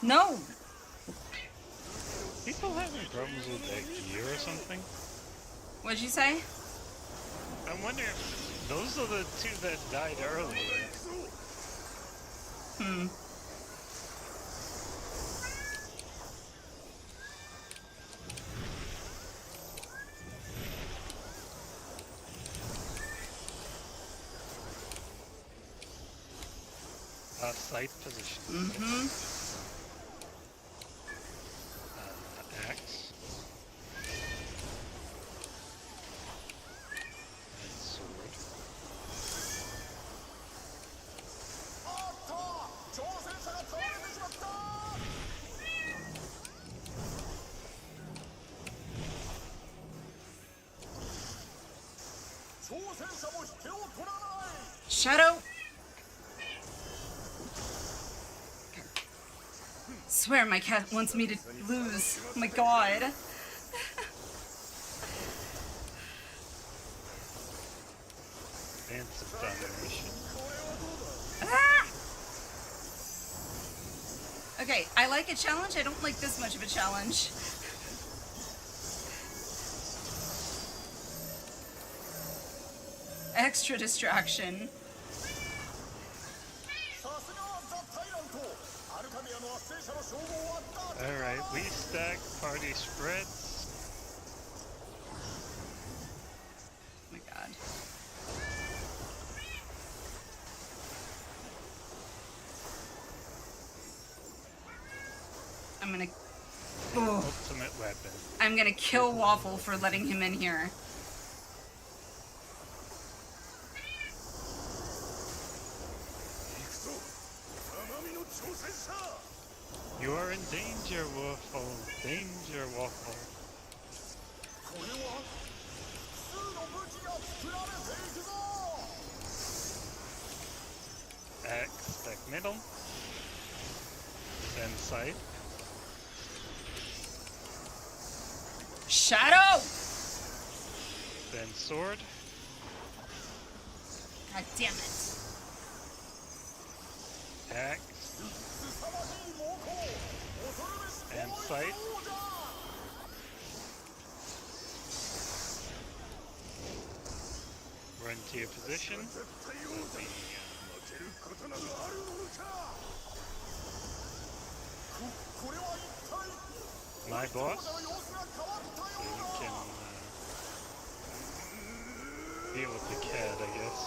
No! People having problems with their gear or something? What'd you say? I'm wondering if those are the two that died earlier. Hmm. Scythe position. Mm-hmm. Axe. And sword. Shadow! Swear my cat wants me to lose. Oh my god. Dance of domination. Ah! Okay, I like a challenge. I don't like this much of a challenge. Extra distraction. Alright, we stack party spreads. Oh my god. I'm gonna... Oh, Ultimate weapon. I'm gonna kill Waffle for letting him in here. You are in danger, Waffle. Danger, Waffle. Axe, back middle. Then scythe. Shadow! Then sword. God damn it. Axe. And scythe. Run to your position. My boss. So you can deal with the cat, I guess.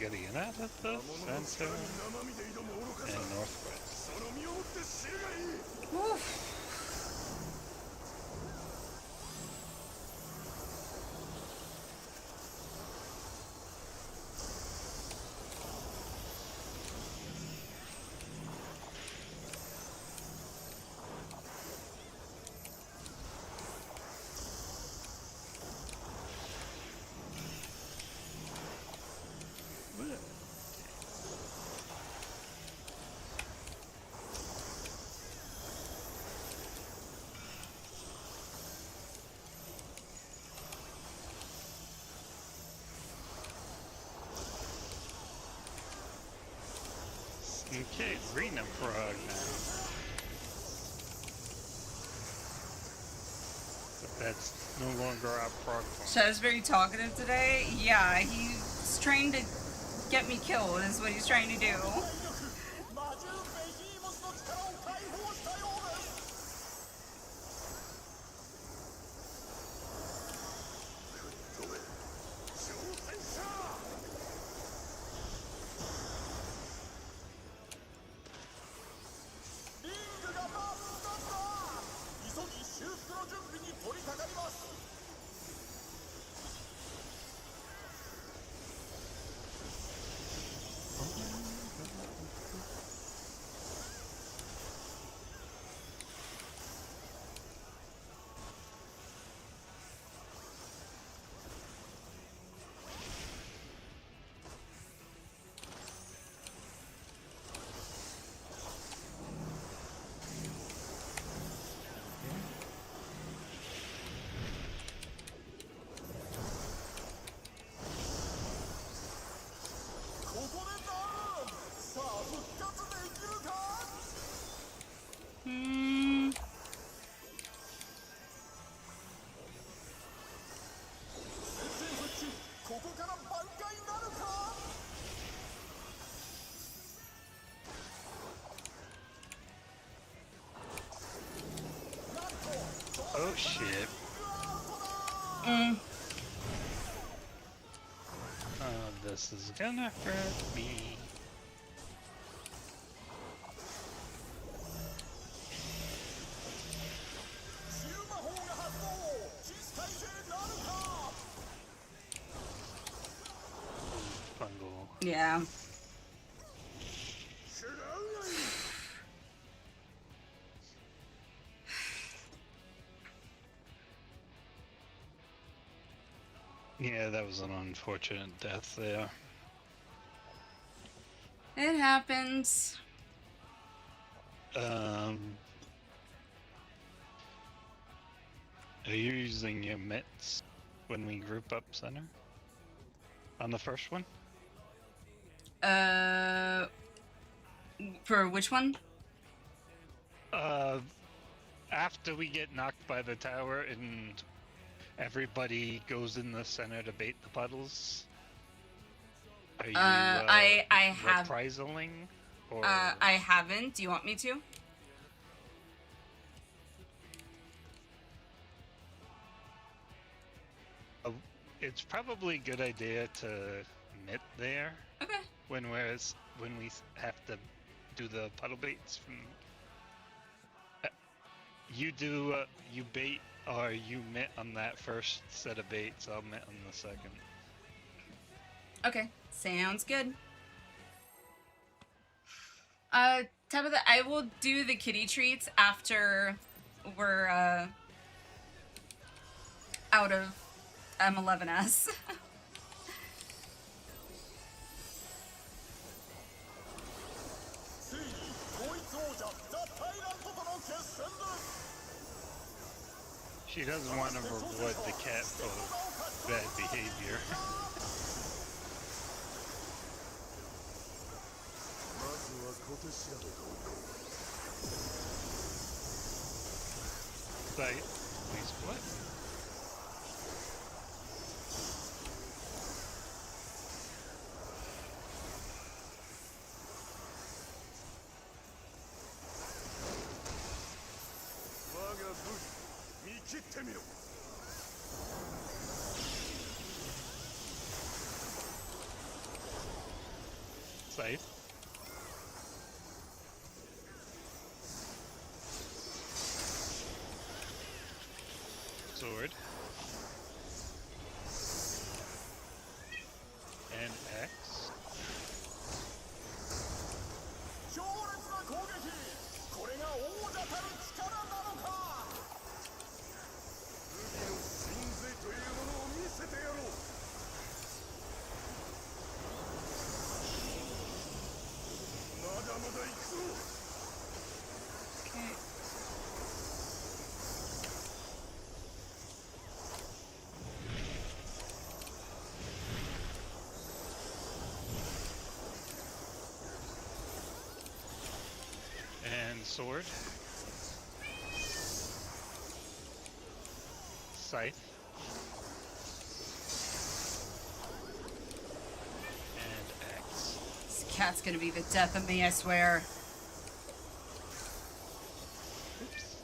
getting out of the center and northwest. Oof. Okay, Arena Prog now. But that's no longer our Prog form. Shadow's very talkative today. Yeah, he's trying to get me killed is what he's trying to do. Oh shit. Oh, this is gonna hurt me. Fungal. Yeah. Yeah, that was an unfortunate death there. It happens. Are you using your mitts when we group up center? On the first one? For which one? After we get knocked by the tower and everybody goes in the center to bait the puddles. Are you I have reprisaling? Or I haven't. Do you want me to? it's probably a good idea to mitt there. Okay. When we have to do the puddle baits from. You do you bait or you mitt on that first set of baits. I'll mitt on the second. Okay, sounds good. Tabitha, I will do the kitty treats after we're out of M11S. She doesn't want to reward the cat for bad behavior. Like, please what? Scythe. Sword. And axe. Okay. And sword. Scythe. And axe. This cat's gonna be the death of me, I swear. Oops.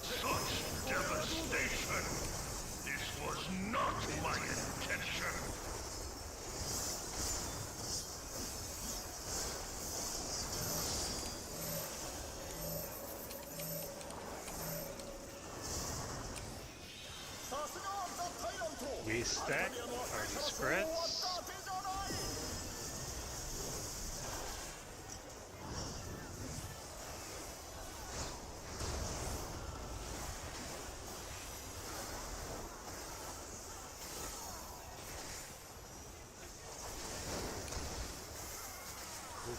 Such devastation! This was not my intention! We stack our spreads.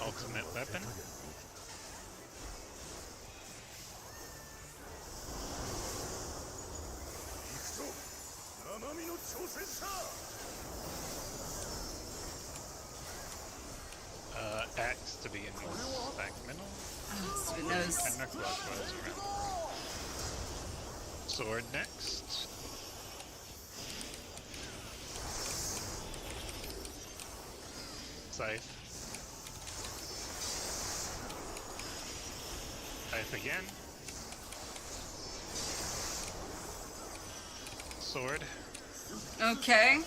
Ultimate weapon. Axe to begin with. Back middle. Oh, who knows? Counterclockwise around. Sword next. Scythe. Scythe again. Sword. Okay.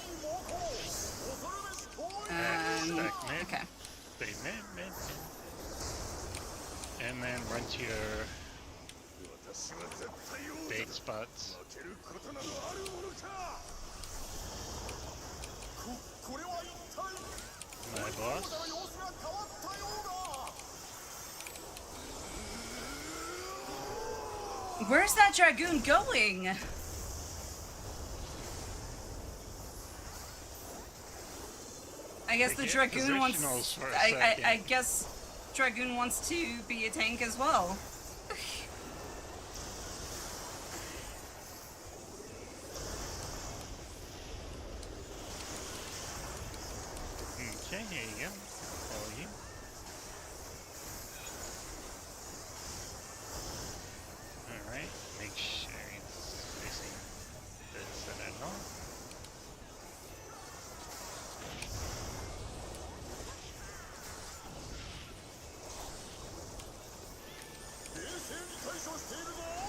Stack mid. Okay. Stay mid. And then run to your bait spots. My boss. Where's that dragoon going? I guess the Get dragoon wants. positionals for a I second. guess dragoon wants to be a tank as well. Okay, here you go. Follow you. Alright, make sure it's facing the center north.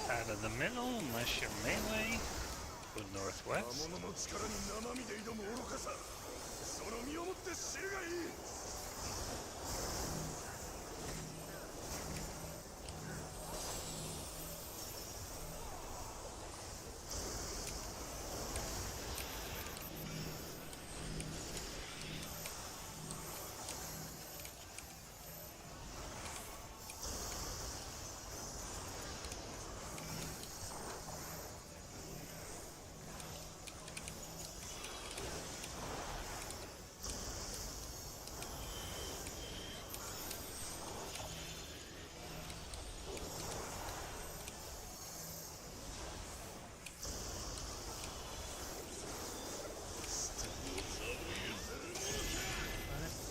Out of the middle, unless you're melee. Go northwest.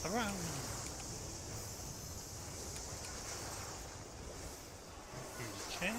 Around. Okay.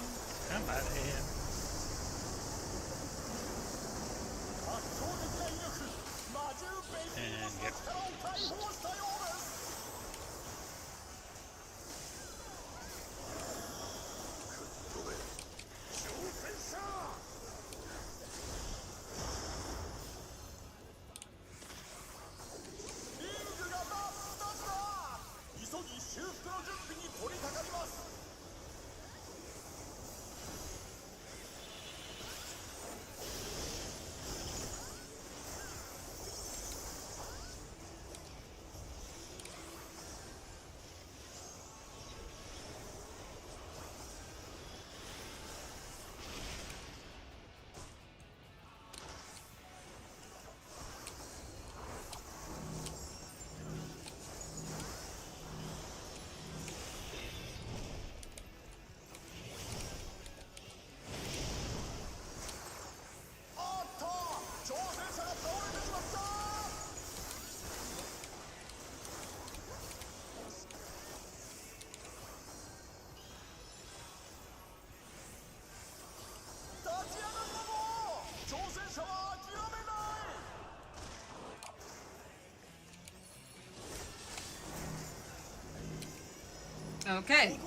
Okay.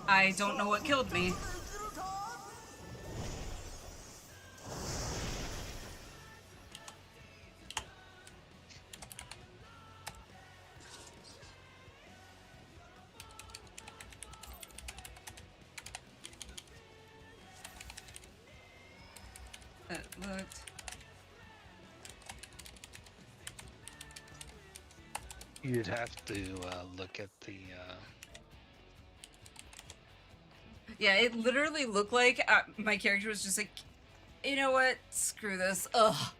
I don't know what killed me. That looked... You'd have to look at the. Yeah, it literally looked like my character was just like, you know what? Screw this. Ugh.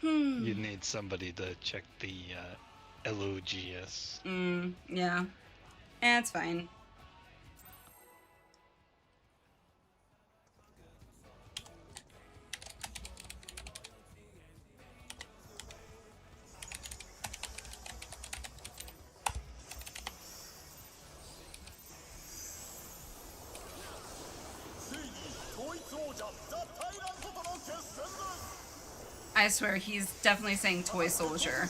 You need somebody to check the LOGS. Yeah. It's fine. I swear, he's definitely saying toy soldier.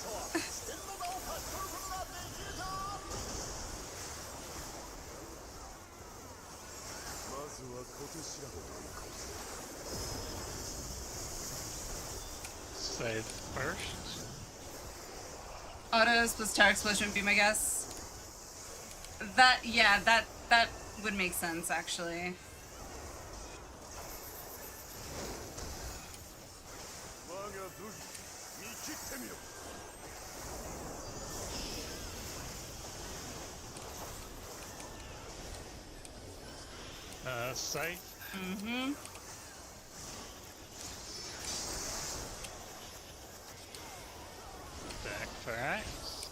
Save first. Autos plus tower explosion would be my guess. That, yeah, that would make sense, actually. Scythe. Mm-hmm. Back for axe.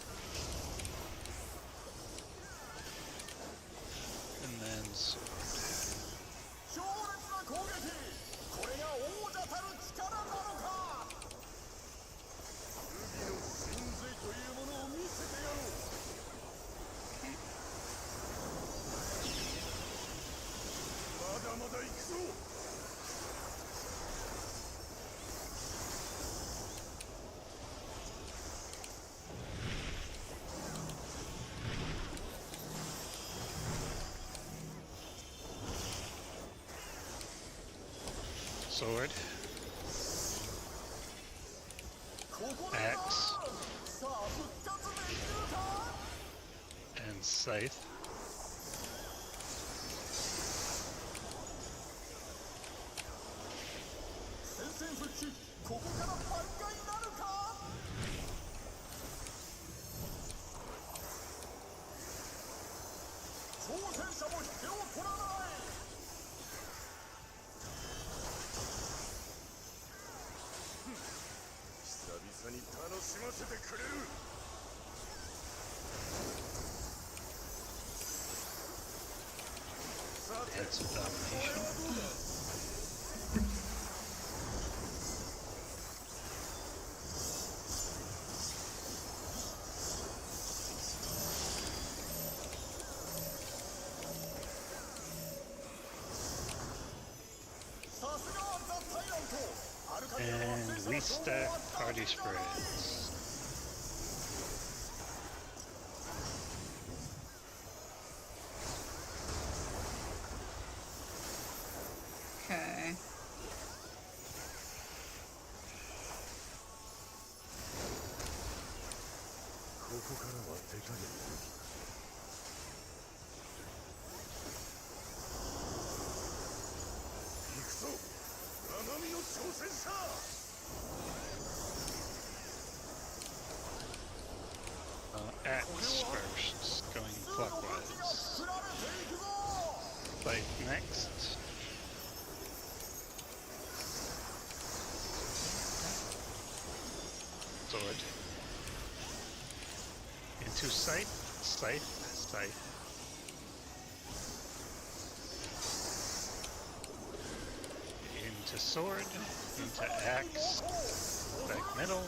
And then sword. Sword. Axe. And scythe. That's a domination. And we stack party spreads. Okay. Axe first, going clockwise. Fight next. Sword. Into scythe, scythe, scythe. Into sword, into axe, back middle.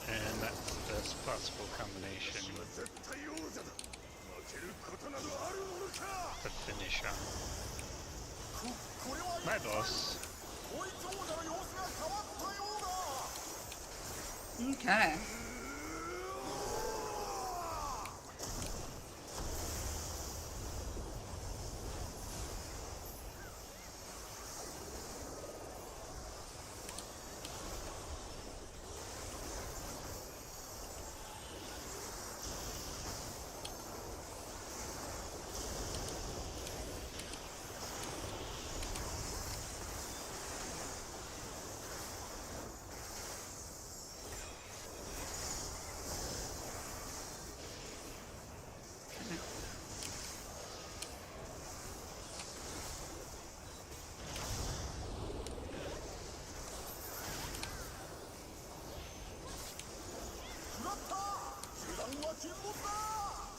And that's the best possible combination. to finish on. My boss. Okay.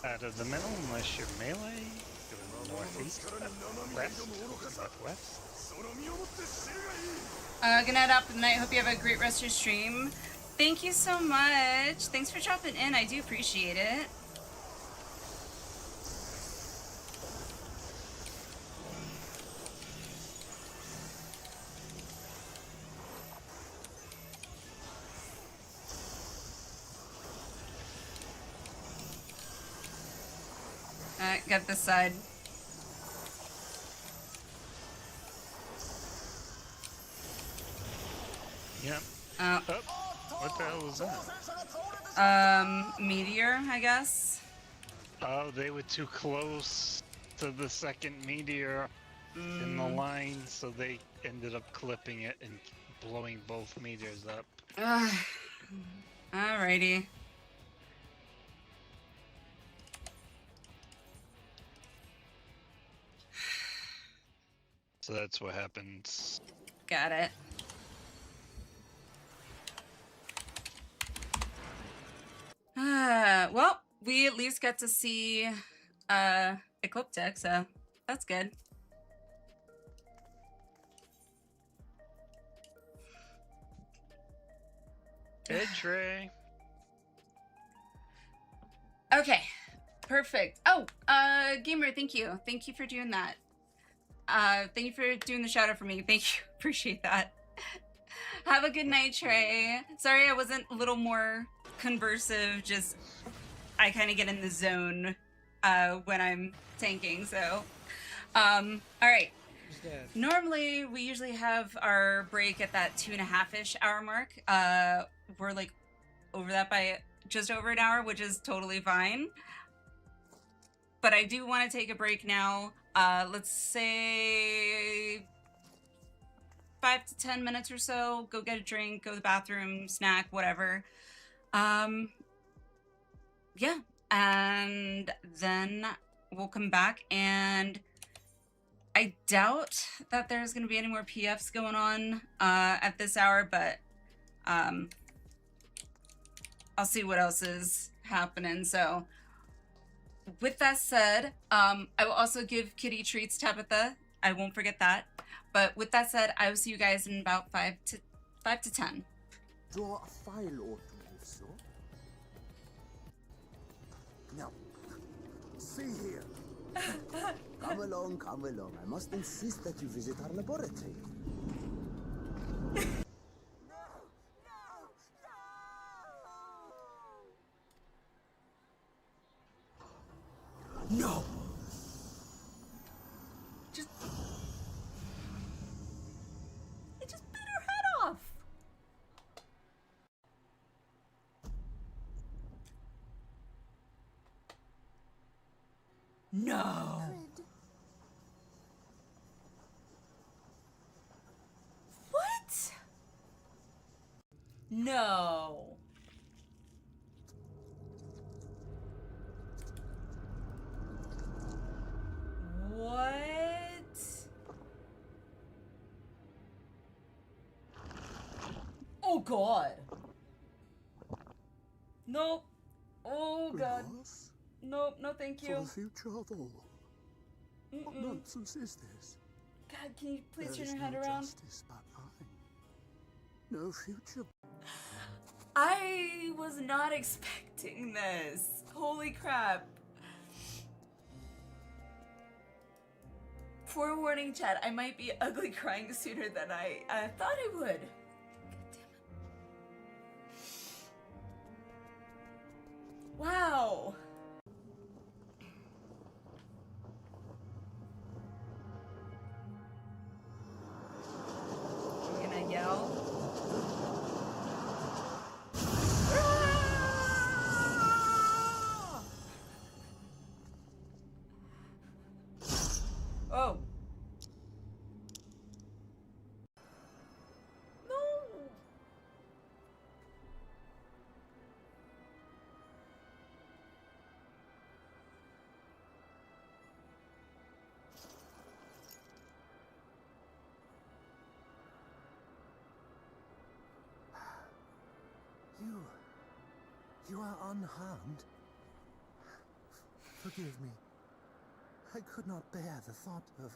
Out of the middle, unless you're melee, go northeast, west, northwest. Gonna head out for the night. Hope you have a great rest of your stream. Thank you so much. Thanks for dropping in. I do appreciate it. Alright, get this side. Yep. Oh. Oh, what the hell was that? Meteor, I guess. Oh, they were too close to the second meteor in the line, so they ended up clipping it and blowing both meteors up. Alrighty. So that's what happens. Got it. Well, we at least got to see Ecliptic, so that's good. Hey, Trey. Okay, perfect. Oh, Gamer, thank you. Thank you for doing that. Thank you for doing the shout out for me. Thank you. Appreciate that. Have a good night, Trey. Sorry I wasn't a little more conversive, just I kind of get in the zone when I'm tanking, so. Alright. Normally, we usually have our break at that 2.5-ish hour mark. We're like over that by just over an hour, which is totally fine. But I do want to take a break now. Let's say 5 to 10 minutes or so. Go get a drink, go to the bathroom, snack, whatever. Yeah, and then we'll come back, and I doubt that there's going to be any more PFs going on at this hour, but I'll see what else is happening. So with that said, I will also give kitty treats, Tabitha. I won't forget that. But with that said, I will see you guys in about 5 to 10. Draw a file or two, so. Now, see here. Come along, come along. I must insist that you visit our laboratory. No! It just bit her head off. No. What? No. What? Oh God. Nope. Oh God. Ross, Nope. No, thank you. for the future of all. What Mm-mm. nonsense is this? God, can you please There turn is your head no around? justice but mine. No future. I was not expecting this. Holy crap. Forewarning, chat, I might be ugly crying sooner than I thought I would. Wow. I'm gonna yell. Oh. No. You are unharmed. Forgive me. I could not bear the thought of...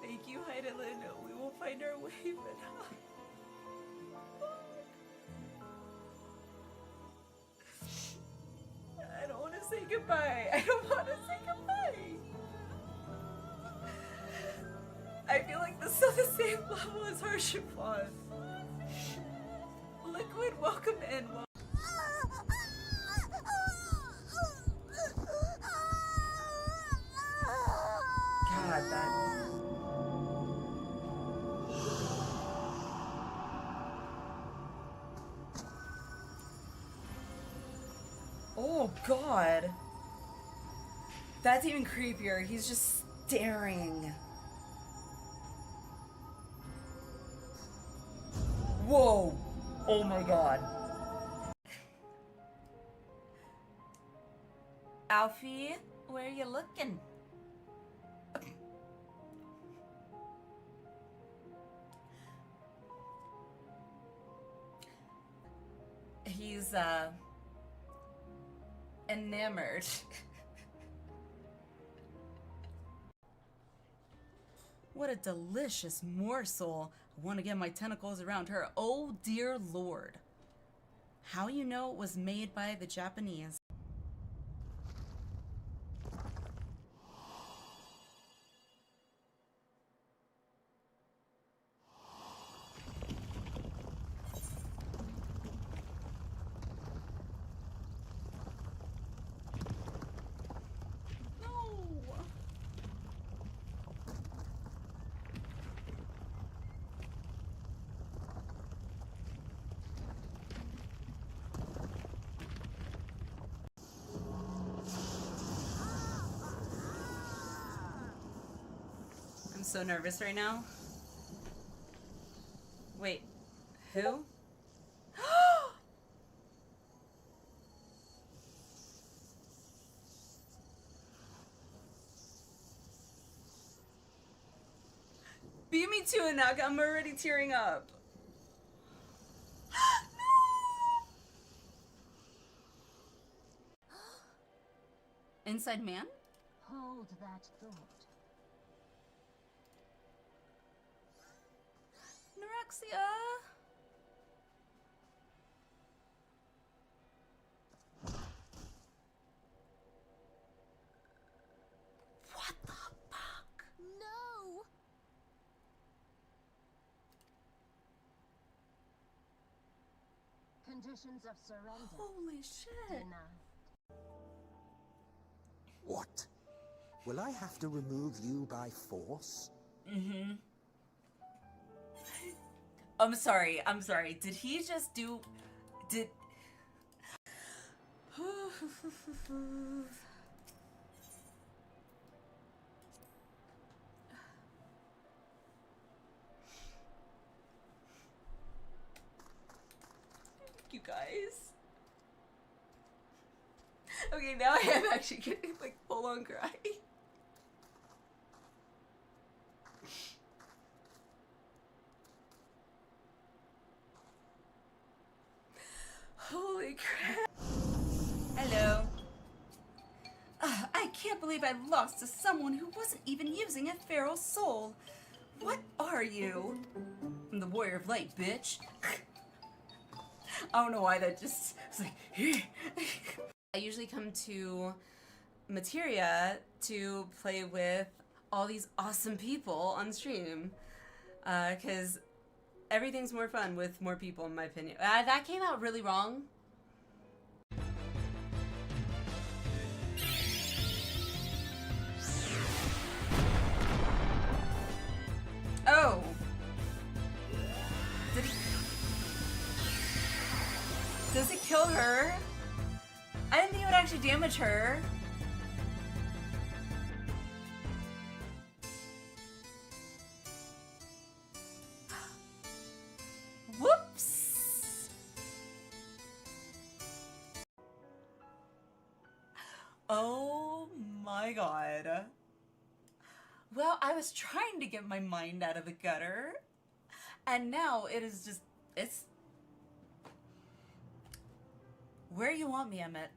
Thank you, Heidelin. We will find our way, but... I don't want to say goodbye. I don't want to say goodbye. I feel like this is on the same level as Harshipon. Liquid, welcome in. God, that... Oh God. That's even creepier. He's just staring. Whoa. Oh my God. Alfie, where are you looking? He's enamored. What a delicious morsel. I want to get my tentacles around her. Oh dear Lord. How you know it was made by the Japanese? I'm so nervous right now. Wait, who? Beat me to it, Naga. I'm already tearing up. Inside man? Hold that thought. Anorexia. What the fuck? No! Conditions of surrender. Holy shit. Denied. What? Will I have to remove you by force? Mm-hmm. I'm sorry. Did he just do... Did... You guys. Okay, now I am actually getting like full on cry. Holy crap. Hello. I can't believe I lost to someone who wasn't even using a feral soul. What are you? I'm the Warrior of Light, bitch. I don't know why that just... It's like... I usually come to Materia to play with all these awesome people on stream. Because everything's more fun with more people, in my opinion. That came out really wrong. Oh! Did he... Does it kill her? I didn't think it would actually damage her. Whoops! Oh my god. Well, I was trying to get my mind out of the gutter, and now it is just, it's... Where you want me, Emmett?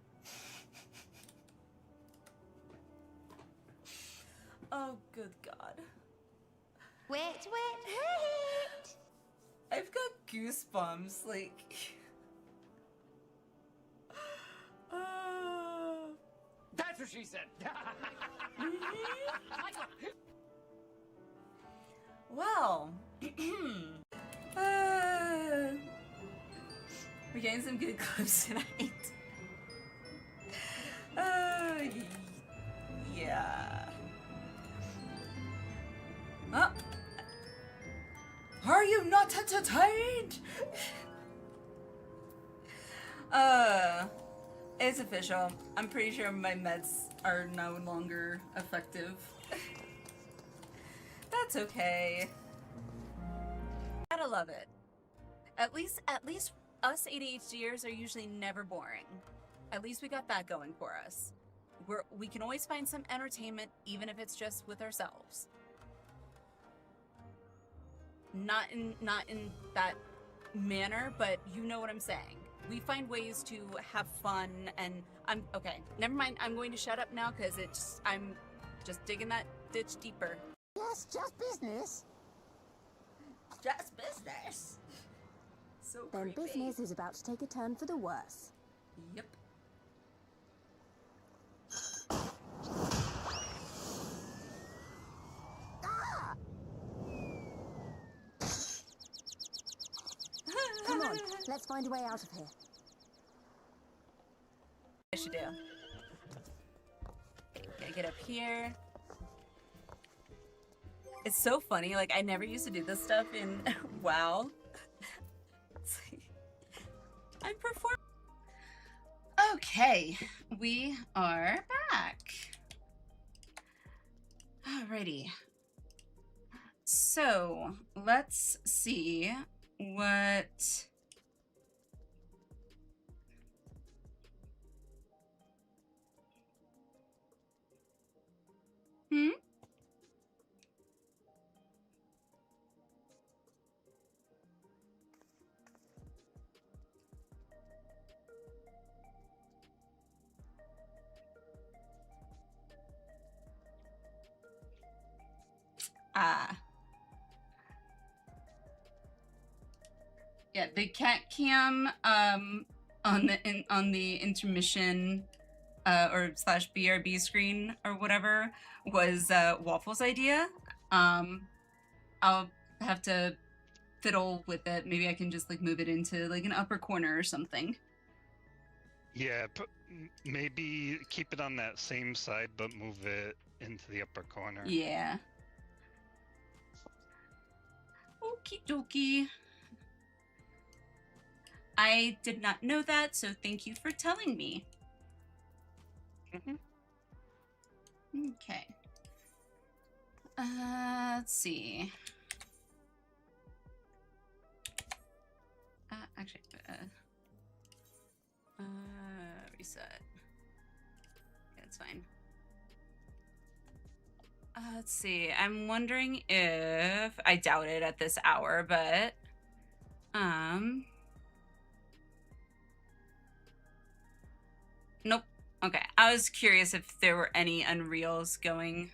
Oh, good God. Wait, wait, wait! I've got goosebumps, like... That's what she said. Well, we're getting some good clips tonight. Yeah. Are you not entertained? It's official. I'm pretty sure my meds are no longer effective. That's okay. Gotta love it. At least us ADHDers are usually never boring. At least we got that going for us. We can always find some entertainment, even if it's just with ourselves. Not in that manner, but you know what I'm saying. We find ways to have fun, and okay. Never mind. I'm going to shut up now because I'm just digging that ditch deeper. Yes, just business. Just business. So Then creepy. business is about to take a turn for the worse. Yep. Come on, let's find a way out of here. I should do. Gotta get up here. It's so funny, like I never used to do this stuff in WoW. It's like, I'm performing. Okay, we are back. Alrighty. So let's see what. Yeah, the cat cam on the intermission or slash BRB screen or whatever was Waffle's idea. I'll have to fiddle with it. Maybe I can just like move it into like an upper corner or something. Yeah, maybe keep it on that same side, but move it into the upper corner. Yeah. Okie dokie. I did not know that, so thank you for telling me. Okay. Let's see. Actually, reset. Yeah, it's fine. Let's see. I'm wondering if I doubt it at this hour, but nope. Okay. I was curious if there were any Unreals going,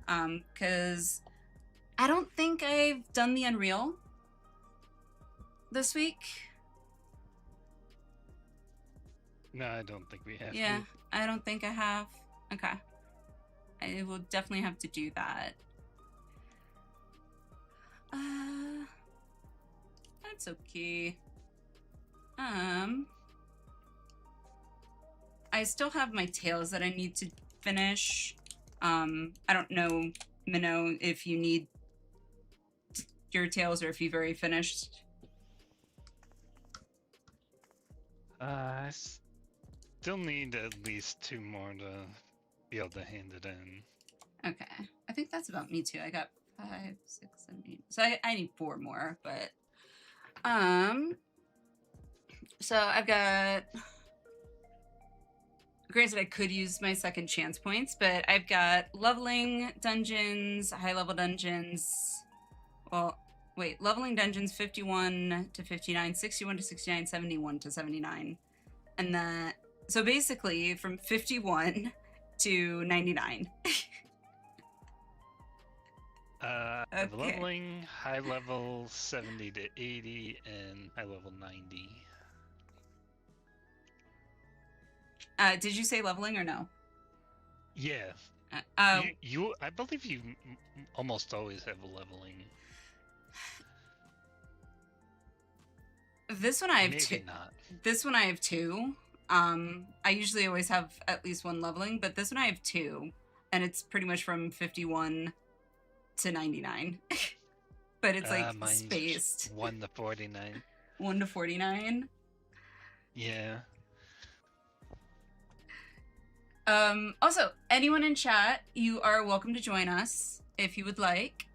because I don't think I've done the Unreal this week. No, I don't think we have. Yeah, I don't think I have. Okay. I will definitely have to do that. That's okay. I still have my tales that I need to finish. I don't know, Minnow, if you need your tales or if you've already finished. I still need at least 2 more to be able to hand it in. Okay. I think that's about me too. I got 5, 6, 7, 8. So I need 4 more, but so I've got, granted I could use my second chance points, but I've got leveling dungeons, high level dungeons. Well, wait, leveling dungeons 51 to 59, 61 to 69, 71 to 79. And that, so basically from 51 to 99. Okay. Okay. Leveling, high level 70 to 80, and high level 90. Did you say leveling or no? Yeah. Oh, I believe you almost always have a leveling. this one I have Maybe 2. not. This one I have 2. I usually always have at least 1 leveling, but this one I have 2, and it's pretty much from 51 to 99. But it's like Mine's spaced. 1 to 49. 1 to 49. Yeah. Also, anyone in chat, you are welcome to join us if you would like.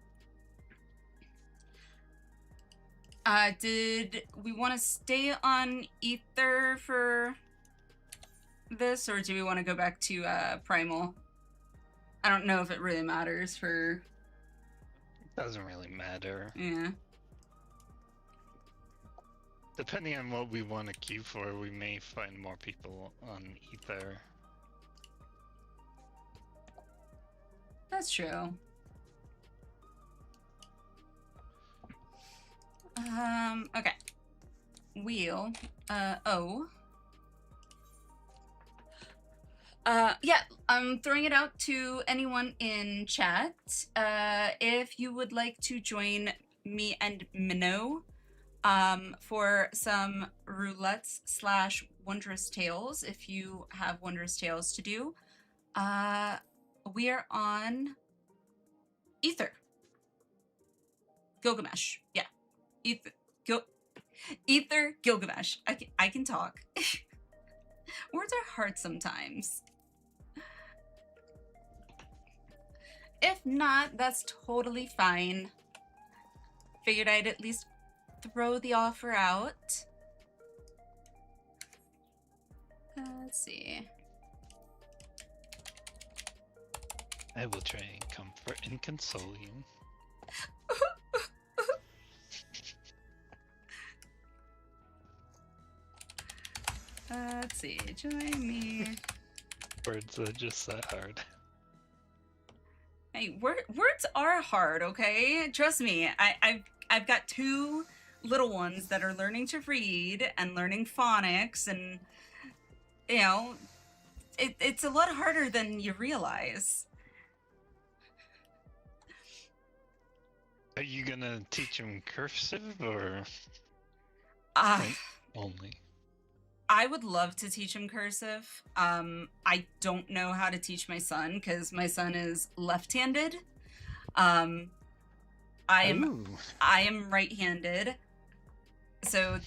Did we want to stay on Aether for this, or do we want to go back to Primal? I don't know if it really matters for... Doesn't really matter. Yeah. Depending on what we want to queue for, we may find more people on Aether. That's true. Okay. Wheel. Yeah, I'm throwing it out to anyone in chat. If you would like to join me and Minnow, for some roulettes / wondrous tales, if you have wondrous tales to do, we are on Aether. Gilgamesh. Yeah. Aether Gilgamesh. I can talk. Words are hard sometimes. If not, that's totally fine. Figured I'd at least throw the offer out. Let's see. I will try and comfort and console you. Let's see. Join me. Words are just that hard. Hey, words are hard, okay? Trust me. I've got 2 little ones that are learning to read and learning phonics, and you know, it's a lot harder than you realize. Are you gonna teach them cursive or only? I would love to teach him cursive. I don't know how to teach my son because my son is left-handed. I am right-handed. So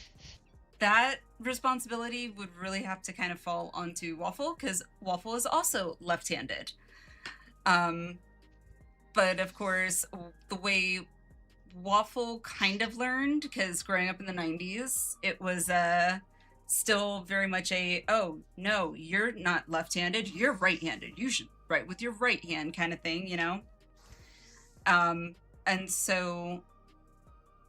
that responsibility would really have to kind of fall onto Waffle because Waffle is also left-handed. But of course, the way Waffle kind of learned, because growing up in the 90s, it was still very much a, oh, no, you're not left-handed, you're right-handed. You should write with your right hand kind of thing, you know? And so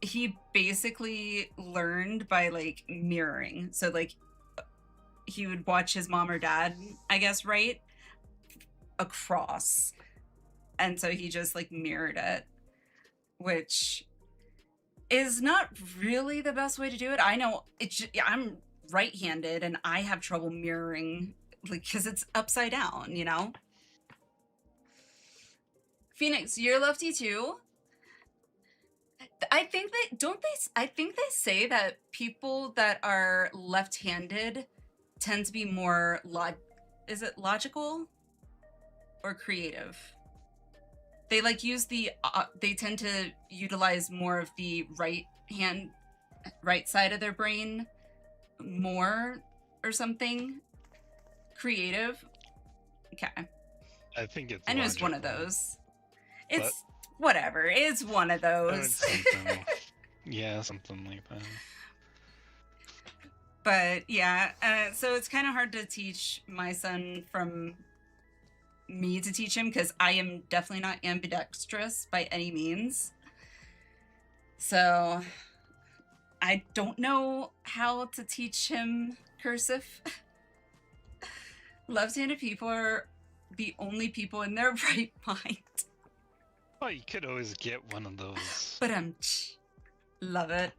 he basically learned by, like, mirroring. So, like, he would watch his mom or dad, I guess, write across. And so he just, like, mirrored it. which is not really the best way to do it. I know I'm right-handed and I have trouble mirroring, like, because it's upside down, you know? Phoenix, you're lefty too? I think they say that people that are left-handed tend to be more is it logical or creative? They like use they tend to utilize more of the right side of their brain more or something. Creative. Okay. I think it's. I know it's one of those. It's but whatever. It's one of those. Something like that. But yeah, so it's kind of hard to teach my son from me to teach him because I am definitely not ambidextrous by any means. So I don't know how to teach him cursive. Left-handed people are the only people in their right mind. Well, you could always get one of those. But love it.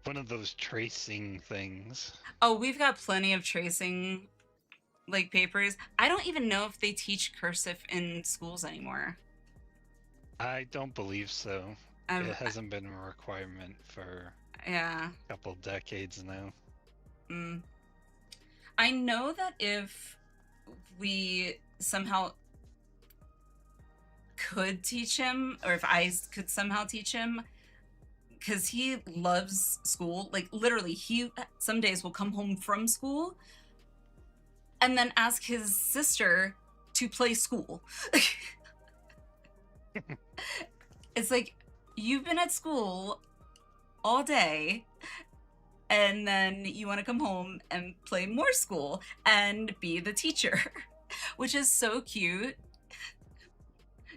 One of those tracing things. Oh, we've got plenty of tracing like papers. I don't even know if they teach cursive in schools anymore. I don't believe so. It hasn't been a requirement for a couple decades now. I know that if we somehow could teach him, or if I could somehow teach him, because he loves school, like literally he some days will come home from school and then ask his sister to play school. It's like, you've been at school all day and then you want to come home and play more school and be the teacher, which is so cute.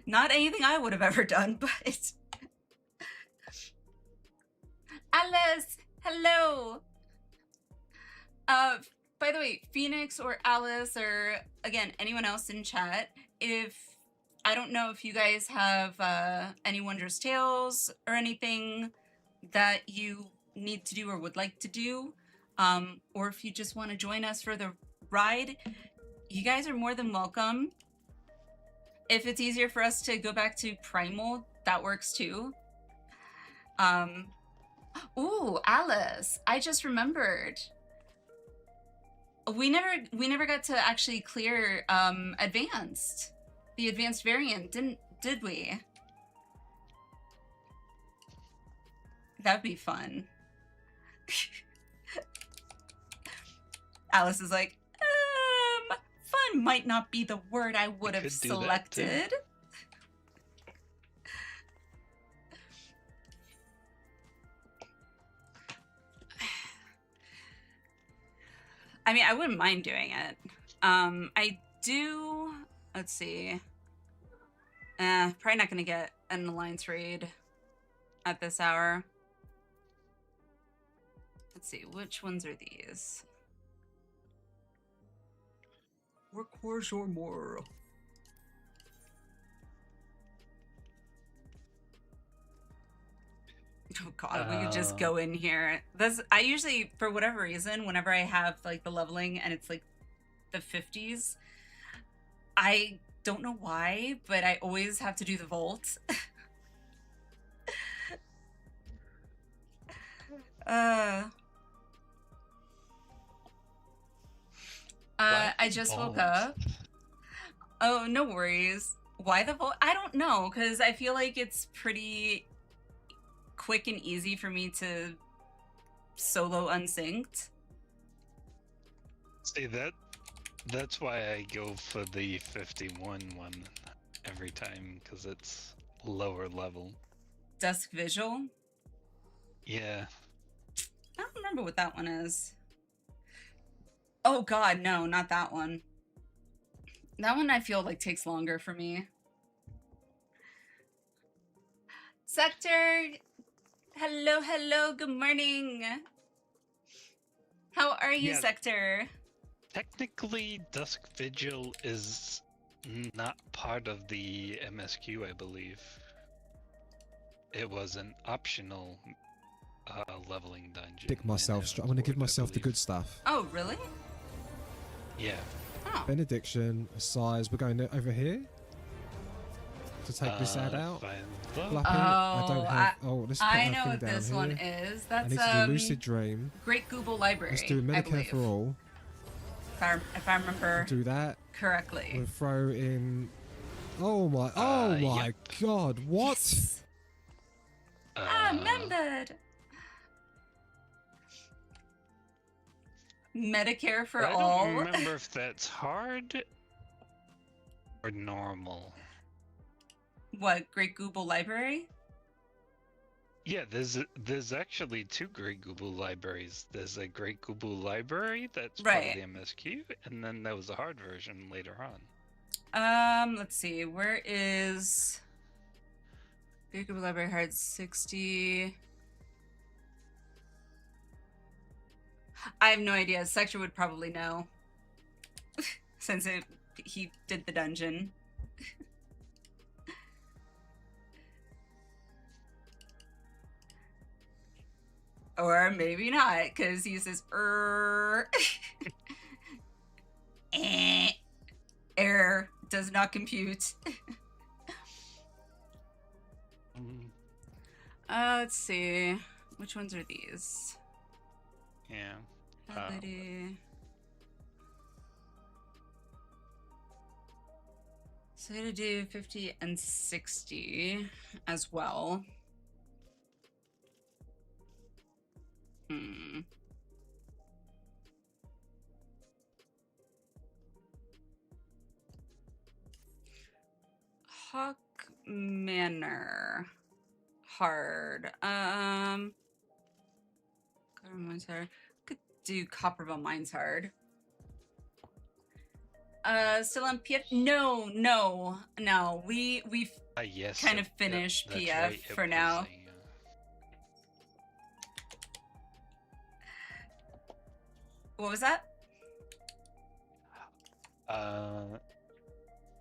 Not anything I would have ever done, but Alice, hello. By the way, Phoenix or Alice or again anyone else in chat, if I don't know if you guys have any Wondrous Tales or anything that you need to do or would like to do, or if you just want to join us for the ride, you guys are more than welcome. If it's easier for us to go back to Primal, that works too. Ooh, Alice, I just remembered. We never got to actually clear advanced. The advanced variant, did we? That'd be fun. Alice is like, fun might not be the word I would have selected. I mean, I wouldn't mind doing it. I do, let's see. Probably not gonna get an alliance raid at this hour. Let's see, which ones are these? Workhorse or more? Oh god, we could just go in here. I usually, for whatever reason, whenever I have like the leveling and it's like the 50s, I don't know why, but I always have to do the vault. I just woke up. Oh, no worries. Why the vault? I don't know, because I feel like it's pretty quick and easy for me to solo unsynced. See, that's why I go for the 51 one every time, because it's lower level. Dusk Visual? Yeah. I don't remember what that one is. Oh god, no, not that one. That one I feel like takes longer for me. Sector! Hello, hello, good morning! How are you, Sector? Technically, Dusk Vigil is not part of the MSQ, I believe. it was an optional leveling dungeon. Pick myself. I'm going to give myself the good stuff. Oh, really? Yeah. Oh. Benediction, size. We're going over here to take this ad out. Flapping. I don't have. Oh, let's put I that know thing what down this here. one is. I That's need to do Lucid Dream. Great Google Library. Let's do Medicare for all. If I remember Do that. correctly. We'll throw in. Oh my! Oh my yep. God! What? Yes. Remembered. Medicare for all. I don't remember if that's hard or normal. What, Great Google Library? Yeah, there's actually two Great Google libraries. There's a Great Google Library that's part of the MSQ, and then there was a hard version later on. Let's see. Where is Great Google Library hard 60? I have no idea. Sector would probably know. Since he did the dungeon. Or maybe not, because he says, error does not compute. Let's see. Which ones are these? Yeah. So I'm gonna do 50 and 60 as well. Hawk Manor. Hard. Mines hard. Could do Copperville Mines hard. Still on PF? No. We've yes, kind of finished PF right, for now. What was that?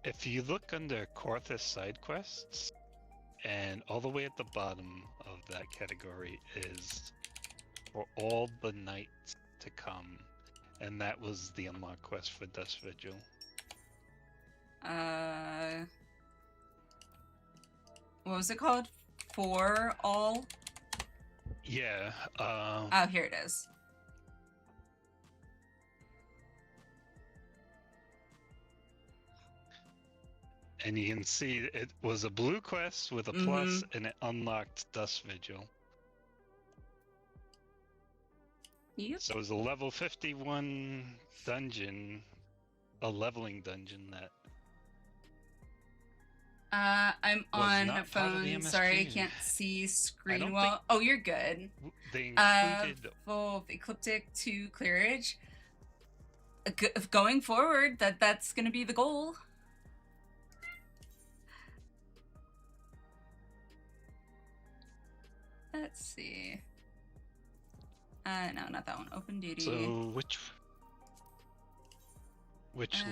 If you look under Korthus side quests, and all the way at the bottom of that category is for all the nights to come, and that was the unlock quest for Dust Vigil. What was it called? For all? Yeah. Oh, here it is. And you can see it was a blue quest with a plus, and it unlocked Dust Vigil. Yep. So it was a level 51 dungeon, a leveling dungeon that. I'm on phone. Sorry, I can't see screen well. Oh, you're good. They included full Ecliptic to Clearage. Going forward, that's going to be the goal. Let's see. No, not that one. Open duty. So which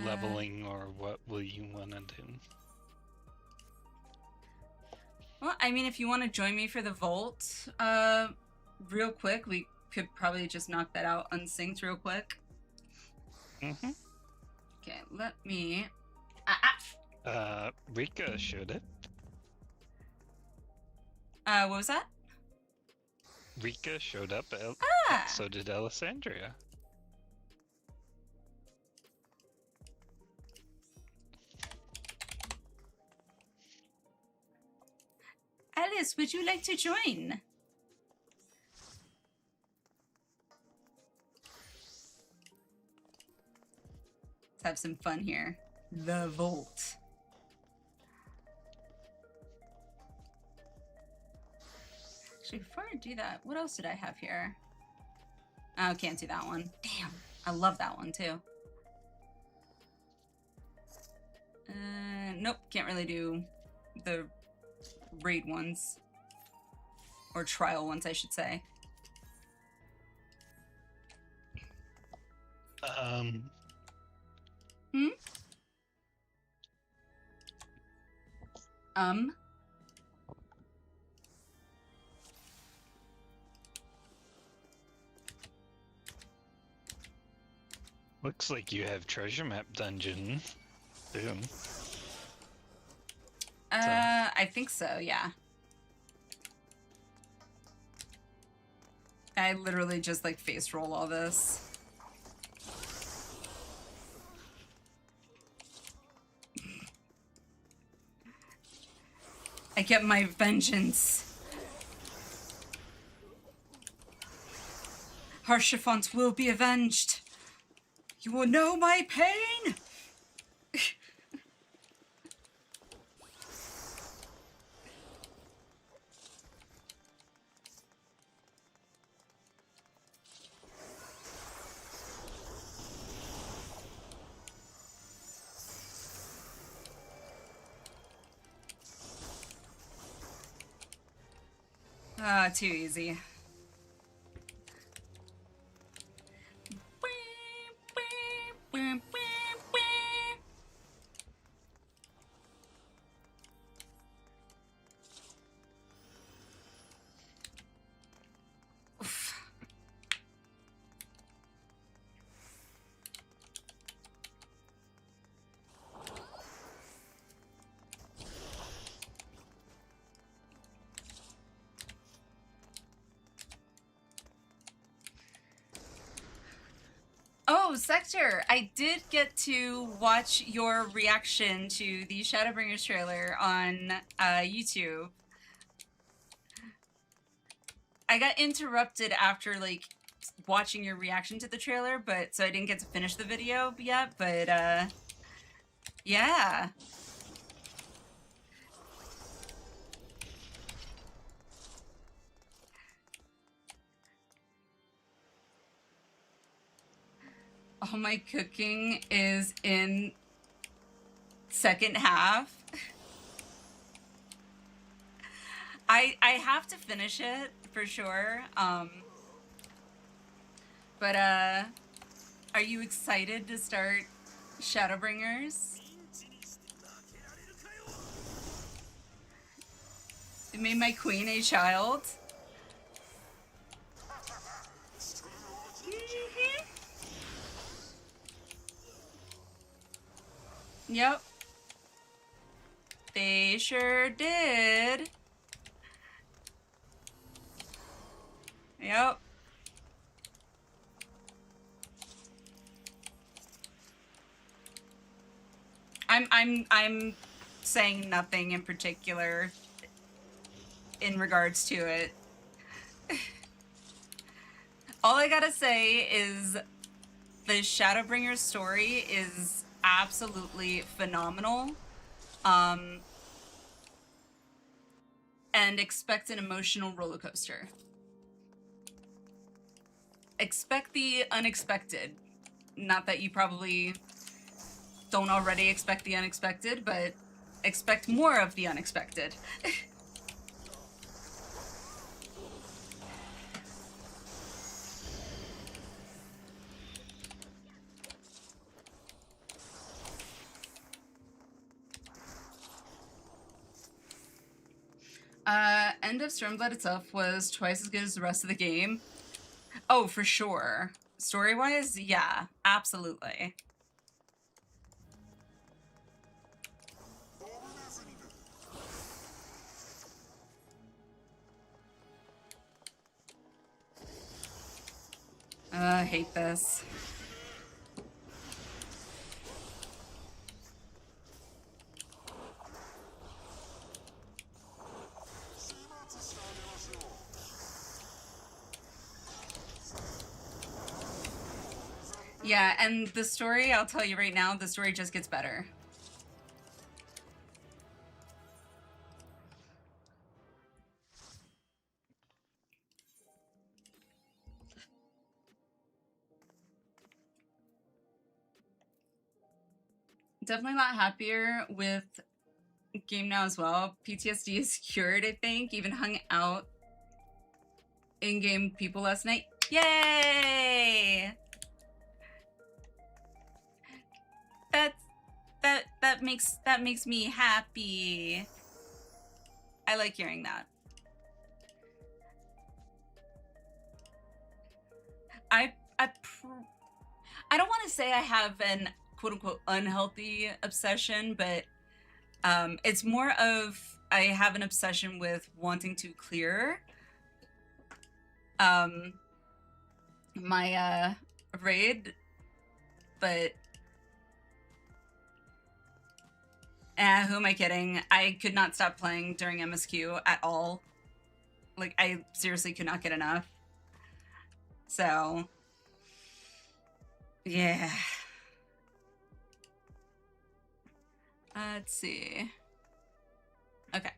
leveling or what will you want to do? Well, I mean, if you want to join me for the Vault, real quick, we could probably just knock that out unsynced real quick. Mm-hmm. Okay, let me... Rika showed it. What was that? Rika showed up, so did Alessandria. Alice, would you like to join? Let's have some fun here. The Vault. Actually, before I do that, what else did I have here? Oh, can't do that one. Damn, I love that one too. Nope, can't really do the raid ones. Or trial ones, I should say. Looks like you have treasure map dungeon. Boom. I think so, yeah. I literally just like face roll all this. I get my vengeance. Harshafont will be avenged. You will know my pain. Ah, too easy. Oh, Sector, I did get to watch your reaction to the Shadowbringers trailer on YouTube. I got interrupted after, like, watching your reaction to the trailer, but so I didn't get to finish the video yet, but, yeah. All my cooking is in second half. I have to finish it for sure. But are you excited to start Shadowbringers? It made my queen a child. Yep. They sure did. Yep. I'm saying nothing in particular in regards to it. All I gotta say is the Shadowbringers story is absolutely phenomenal. And expect an emotional roller coaster. Expect the unexpected. Not that you probably don't already expect the unexpected, but expect more of the unexpected. End of Stormblood itself was twice as good as the rest of the game. Oh, for sure. Story-wise, yeah, absolutely. I hate this. Yeah, and the story, I'll tell you right now, the story just gets better. Definitely a lot happier with game now as well. PTSD is cured, I think. Even hung out in-game people last night. Yay! That makes me happy. I like hearing that. I don't want to say I have an quote-unquote unhealthy obsession, but it's more of I have an obsession with wanting to clear my raid, but who am I kidding? I could not stop playing during MSQ at all. Like, I seriously could not get enough. So, yeah. Let's see. Okay.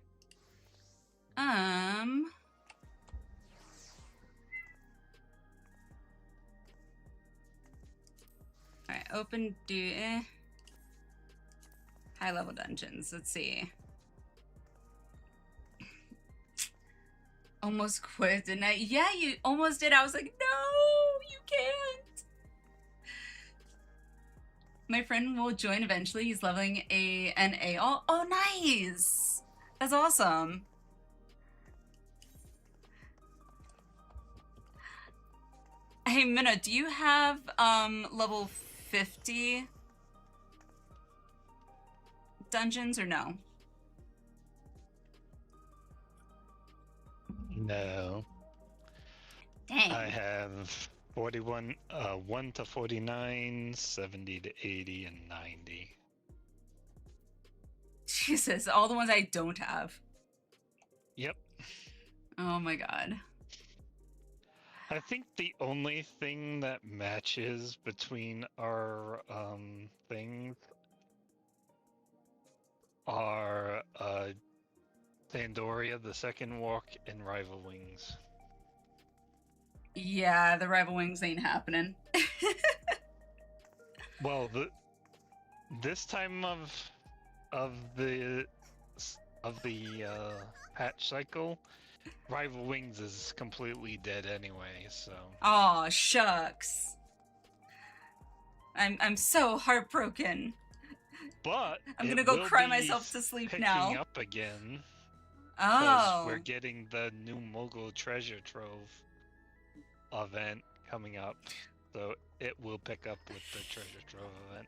Alright, open high level dungeons. Let's see. Almost quit, didn't I? Yeah, you almost did. I was like, no, you can't. My friend will join eventually. He's leveling an A. Oh, nice. That's awesome. Hey, Minna, do you have level 50 dungeons or no? No. Dang. I have 41, 1 to 49, 70 to 80, and 90. Jesus, all the ones I don't have. Yep. Oh my god. I think the only thing that matches between our things are Pandoria, the Second Walk, and Rival Wings. Yeah, the Rival Wings ain't happening. Well, this time of the patch cycle, Rival Wings is completely dead anyway, so. Aw, shucks. I'm so heartbroken. But I'm gonna go cry myself to sleep now. Picking up again. Oh. We're getting the new Mogul Treasure Trove event coming up, so it will pick up with the Treasure Trove event.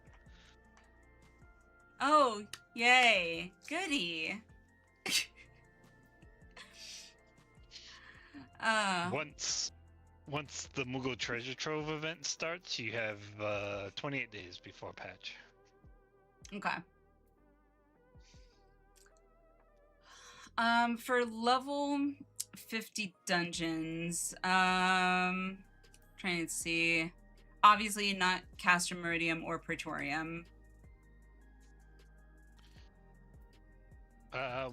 Oh, yay. Goody. Once the Moogle Treasure Trove event starts, you have 28 days before patch. Okay. For level 50 dungeons, trying to see. Obviously not Castor Meridium or Praetorium.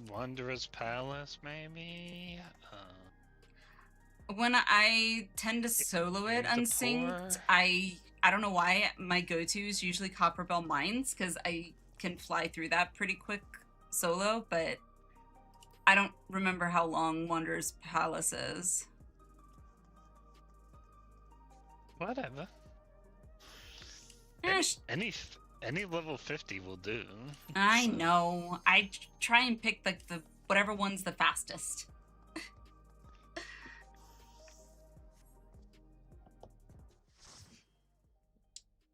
Wanderer's Palace, maybe? When I tend to solo it unsynced, I don't know why my go-to is usually Copperbell Mines, because I can fly through that pretty quick solo, but I don't remember how long Wanderer's Palace is. Whatever. Any level 50 will do. I know. I try and pick the whatever one's the fastest.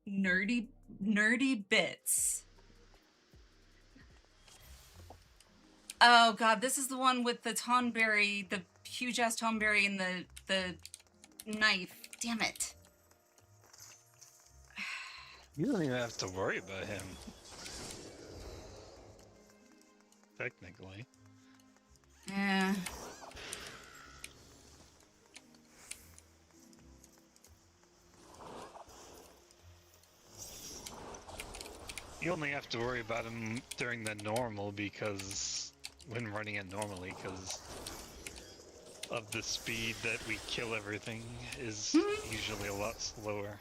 Nerdy bits. Oh god, this is the one with the tonberry, the huge ass tonberry and the knife. Damn it. You don't even have to worry about him. Technically. Yeah. You only have to worry about him during the normal because when running it normally, because of the speed that we kill everything is usually a lot slower.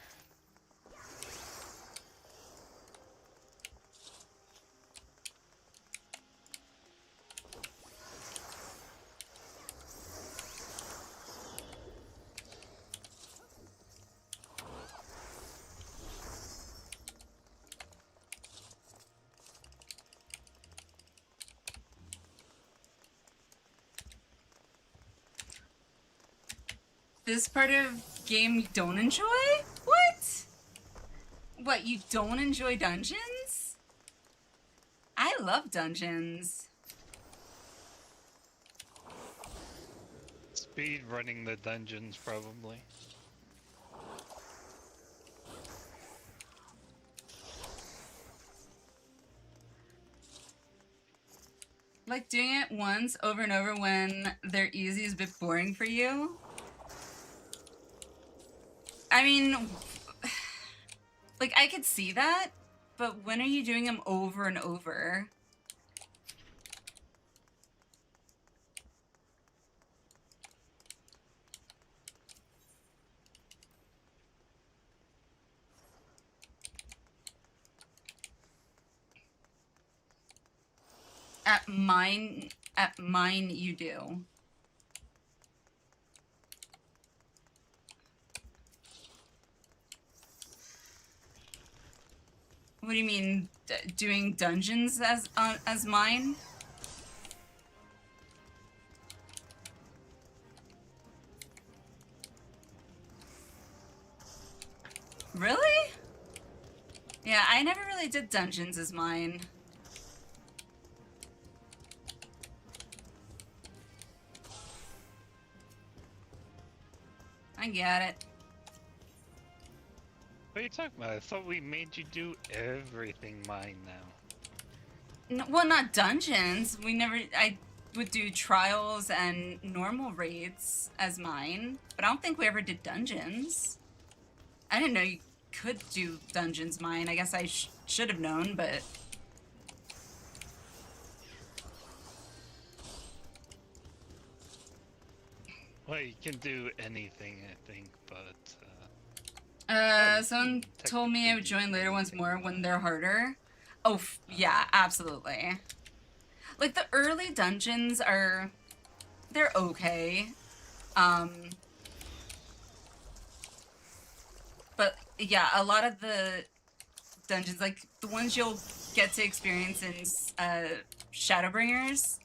This part of game you don't enjoy? What? What, you don't enjoy dungeons? I love dungeons. Speed running the dungeons, probably. Like doing it once over and over when they're easy is a bit boring for you. I mean, like I could see that, but when are you doing them over and over? At mine you do. What do you mean, doing dungeons as mine? Really? Yeah, I never really did dungeons as mine. I get it. What are you talking about? I thought we made you do everything mine now. No, well, not dungeons. I would do trials and normal raids as mine, but I don't think we ever did dungeons. I didn't know you could do dungeons mine. I guess I should have known, but... Well, you can do anything, I think, but... someone told me I would join later ones more when they're harder. Oh, yeah, absolutely. Like, the early dungeons are... they're okay. But, yeah, a lot of the dungeons, like, the ones you'll get to experience in, Shadowbringers,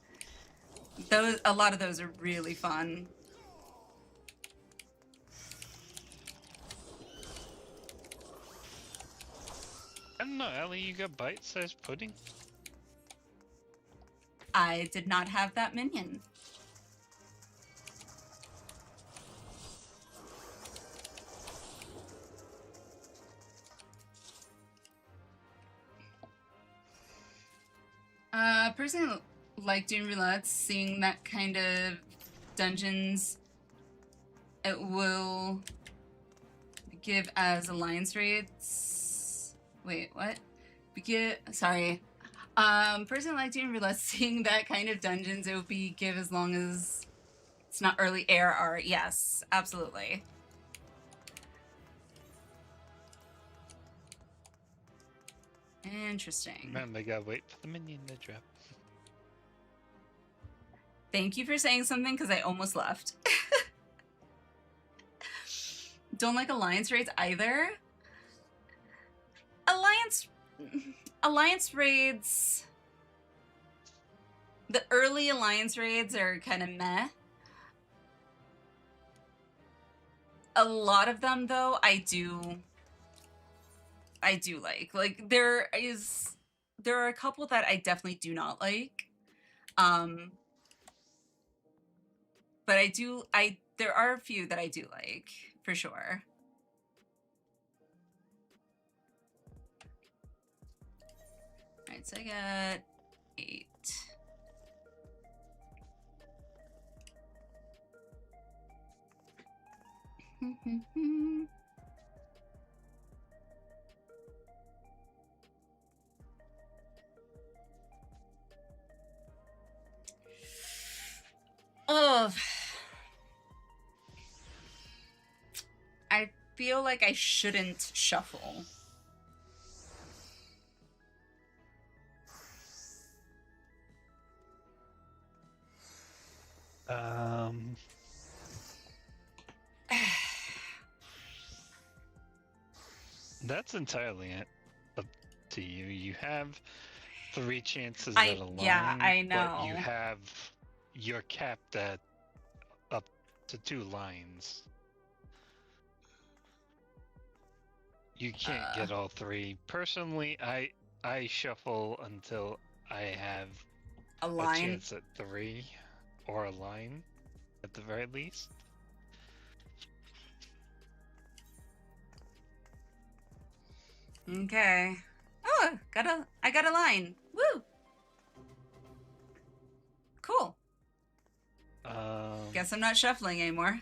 a lot of those are really fun. I don't know, Ellie, you got bite-sized pudding? I did not have that minion. Personally, like doing roulettes, seeing that kind of dungeons, it will give as alliance raids. Wait, what? Sorry. Personally, like doing roulette, seeing that kind of dungeons, it would be give as long as it's not early ARR. Yes, absolutely. Interesting. Man, they gotta wait for the minion to drop. Thank you for saying something, because I almost left. Don't like alliance raids either. Alliance raids, the early alliance raids are kind of meh. A lot of them, though, I do like. Like, there are a couple that I definitely do not like. But there are a few that I do like, for sure. Alright, so I got 8. Oh, I feel like I shouldn't shuffle. That's entirely up to you. You have 3 chances at a line. Yeah, I know. But you're capped at up to 2 lines. You can't get all three. Personally, I shuffle until I have a a line. chance at 3 or a line at the very least. Okay. Oh, I got a line. Woo! Cool. Guess I'm not shuffling anymore.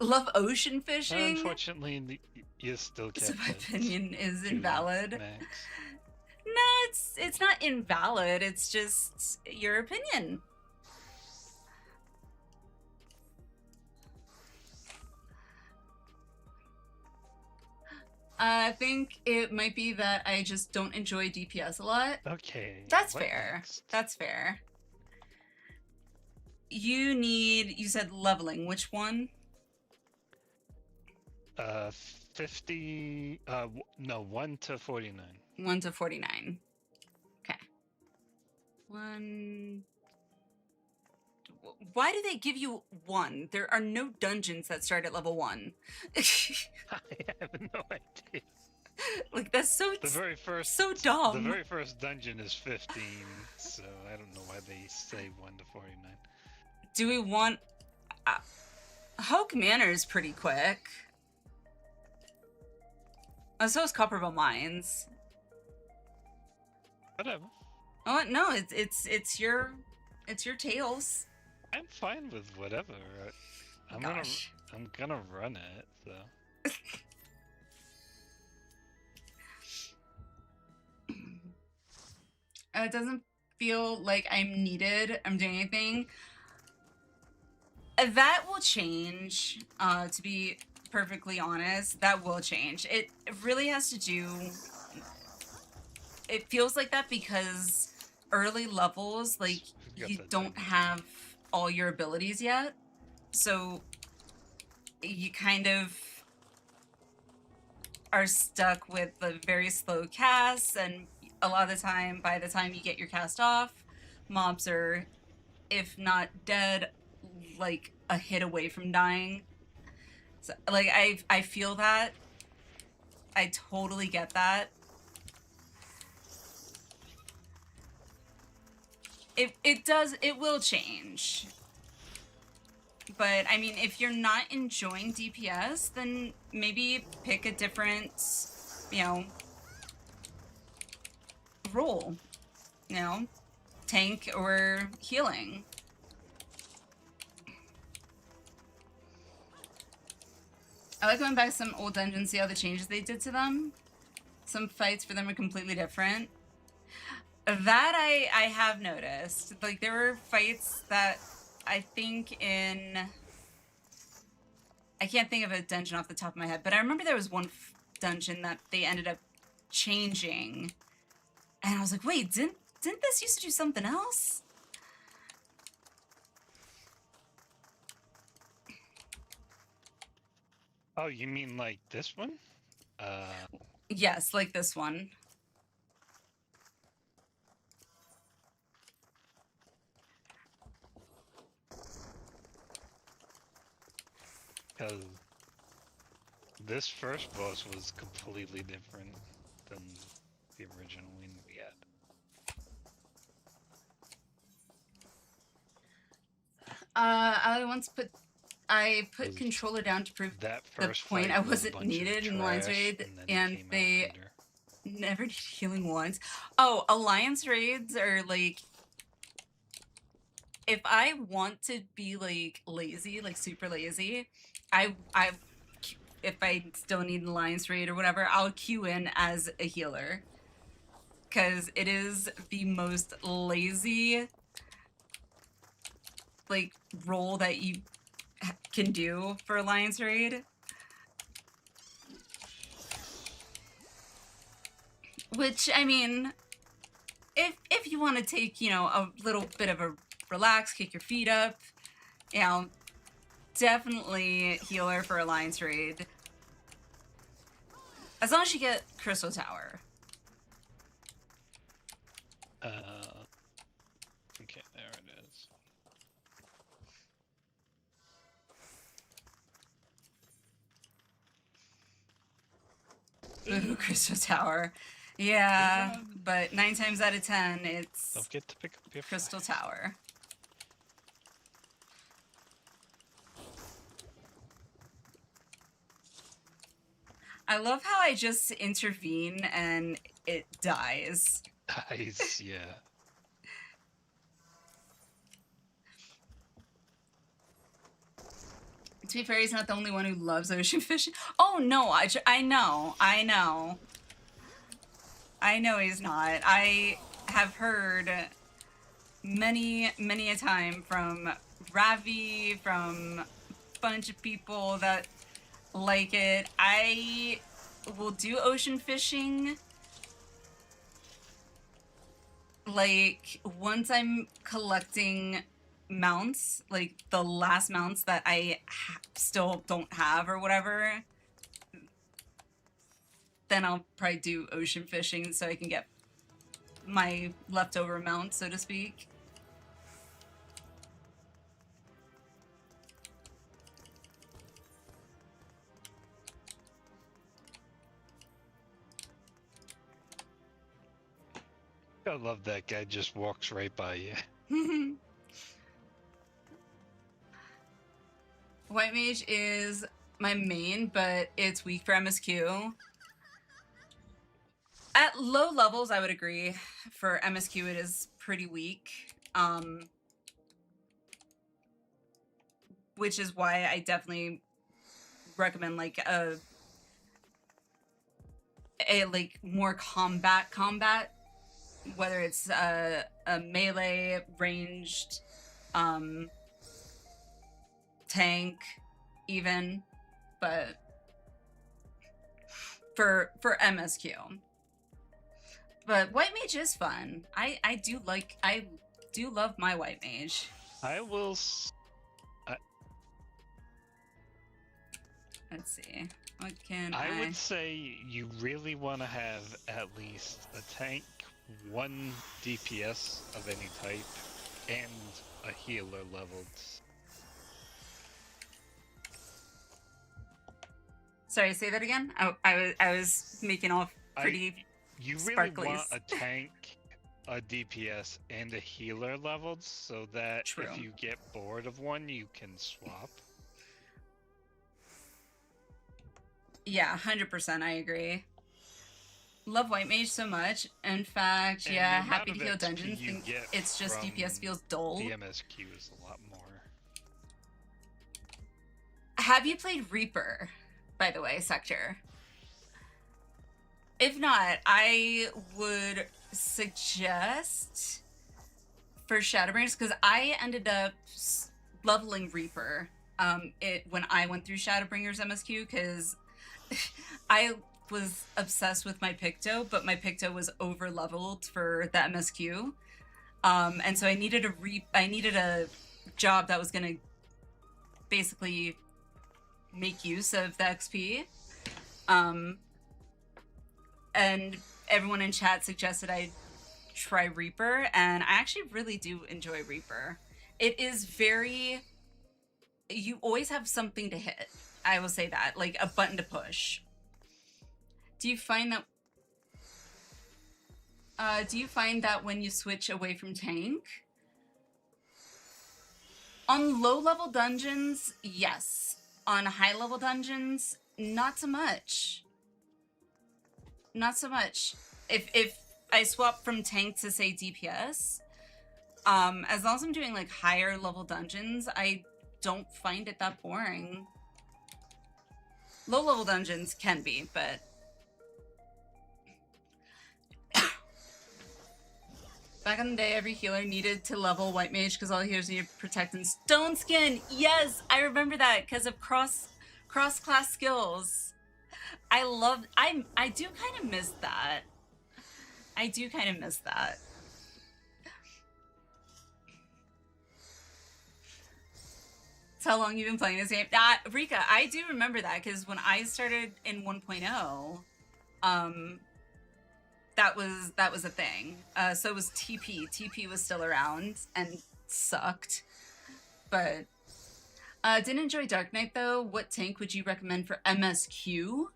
Love ocean fishing. Unfortunately, you still can't. So my opinion is 2 invalid. max. No, it's not invalid. It's just your opinion. I think it might be that I just don't enjoy DPS a lot. Okay. That's what fair. next? That's fair. You said leveling. Which one? 50. No, 1 to 49. 1 to 49. Okay. 1. Why do they give you 1? There are no dungeons that start at level 1. I have no idea. Like, that's so so The dumb. very first dungeon is 15, so I don't know why they say 1 to 49. Do we want... Hoke Manor is pretty quick. So is Copperville Mines. Whatever. Oh no, it's your tails. I'm fine with whatever. I'm gonna run it, so. It doesn't feel like I'm doing anything. That will change, to be perfectly honest. That will change. It really has to do... It feels like that because early levels, like, you don't have all your abilities yet. So you kind of are stuck with the very slow casts, and a lot of the time, by the time you get your cast off, mobs are, if not dead, like a hit away from dying. So, like, I feel that. I totally get that. It will change. But, I mean, if you're not enjoying DPS, then maybe pick a different, role. Tank or healing. I like going back to some old dungeons, see all the changes they did to them. Some fights for them are completely different. That I have noticed. Like, there were fights that I think in... I can't think of a dungeon off the top of my head, but I remember there was one dungeon that they ended up changing. And I was like, wait, didn't this used to do something else? Oh, you mean like this one? Yes, like this one. Because this first boss was completely different than the original one we had. I put controller down to prove that the point I wasn't needed in Alliance Raid, and they never did healing once. Oh, Alliance Raids are like... If I want to be, like, lazy, like, super lazy, if I still need an Alliance Raid or whatever, I'll queue in as a healer. Because it is the most lazy, like, role that you can do for Alliance Raid. Which, I mean, if you want to take, a little bit of a relax, kick your feet up, definitely healer for Alliance Raid. As long as you get Crystal Tower. Okay, there it is. Ooh, Crystal Tower. Yeah, but 9 times out of 10, it's Don't forget to pick up your Crystal flag. Tower. I love how I just intervene and it dies. Nice, yeah. To be fair, he's not the only one who loves ocean fishing. Oh no, I know he's not. I have heard many a time from Ravi, from a bunch of people that like it. I will do ocean fishing like once I'm collecting mounts, like the last mounts that I still don't have or whatever, then I'll probably do ocean fishing so I can get my leftover mount, so to speak. I love that guy just walks right by you. White Mage is my main, but it's weak for MSQ. At low levels, I would agree. For MSQ, it is pretty weak. Which is why I definitely recommend like a like more combat, whether it's a melee, ranged, tank, even, but for MSQ. But White Mage is fun. I do love my White Mage. I will. Let's see. What can I would say you really want to have at least a tank, 1 DPS of any type, and a healer leveled. Sorry, say that again? I was making all pretty You really sparklies. want a tank, a DPS, and a healer leveled so that if you get bored of one, you can swap. Yeah, 100%, I agree. Love White Mage so much. In fact, and yeah, happy to heal dungeons. Think it's just DPS feels dull. The MSQ is a lot more. Have you played Reaper, by the way, Sector? If not, I would suggest for Shadowbringers, because I ended up leveling Reaper when I went through Shadowbringers MSQ, because I was obsessed with my Picto, but my Picto was over leveled for the MSQ, and so I needed a job that was gonna basically make use of the XP, and everyone in chat suggested I try Reaper, and I actually really do enjoy Reaper. It is very, you always have something to hit. I will say that, like a button to push. Do you find that when you switch away from tank? On low level dungeons, yes. On high level dungeons, not so much. Not so much. If I swap from tank to say DPS, as long as I'm doing like higher level dungeons, I don't find it that boring. Low level dungeons can be, but back in the day, every healer needed to level White Mage because all healers needed Protect and Stone Skin. Yes, I remember that because of cross-class skills. I do kind of miss that. That's how long you've been playing this game. Rika, I do remember that because when I started in 1.0, that was a thing. So was TP. TP was still around and sucked. But didn't enjoy Dark Knight though. What tank would you recommend for MSQ?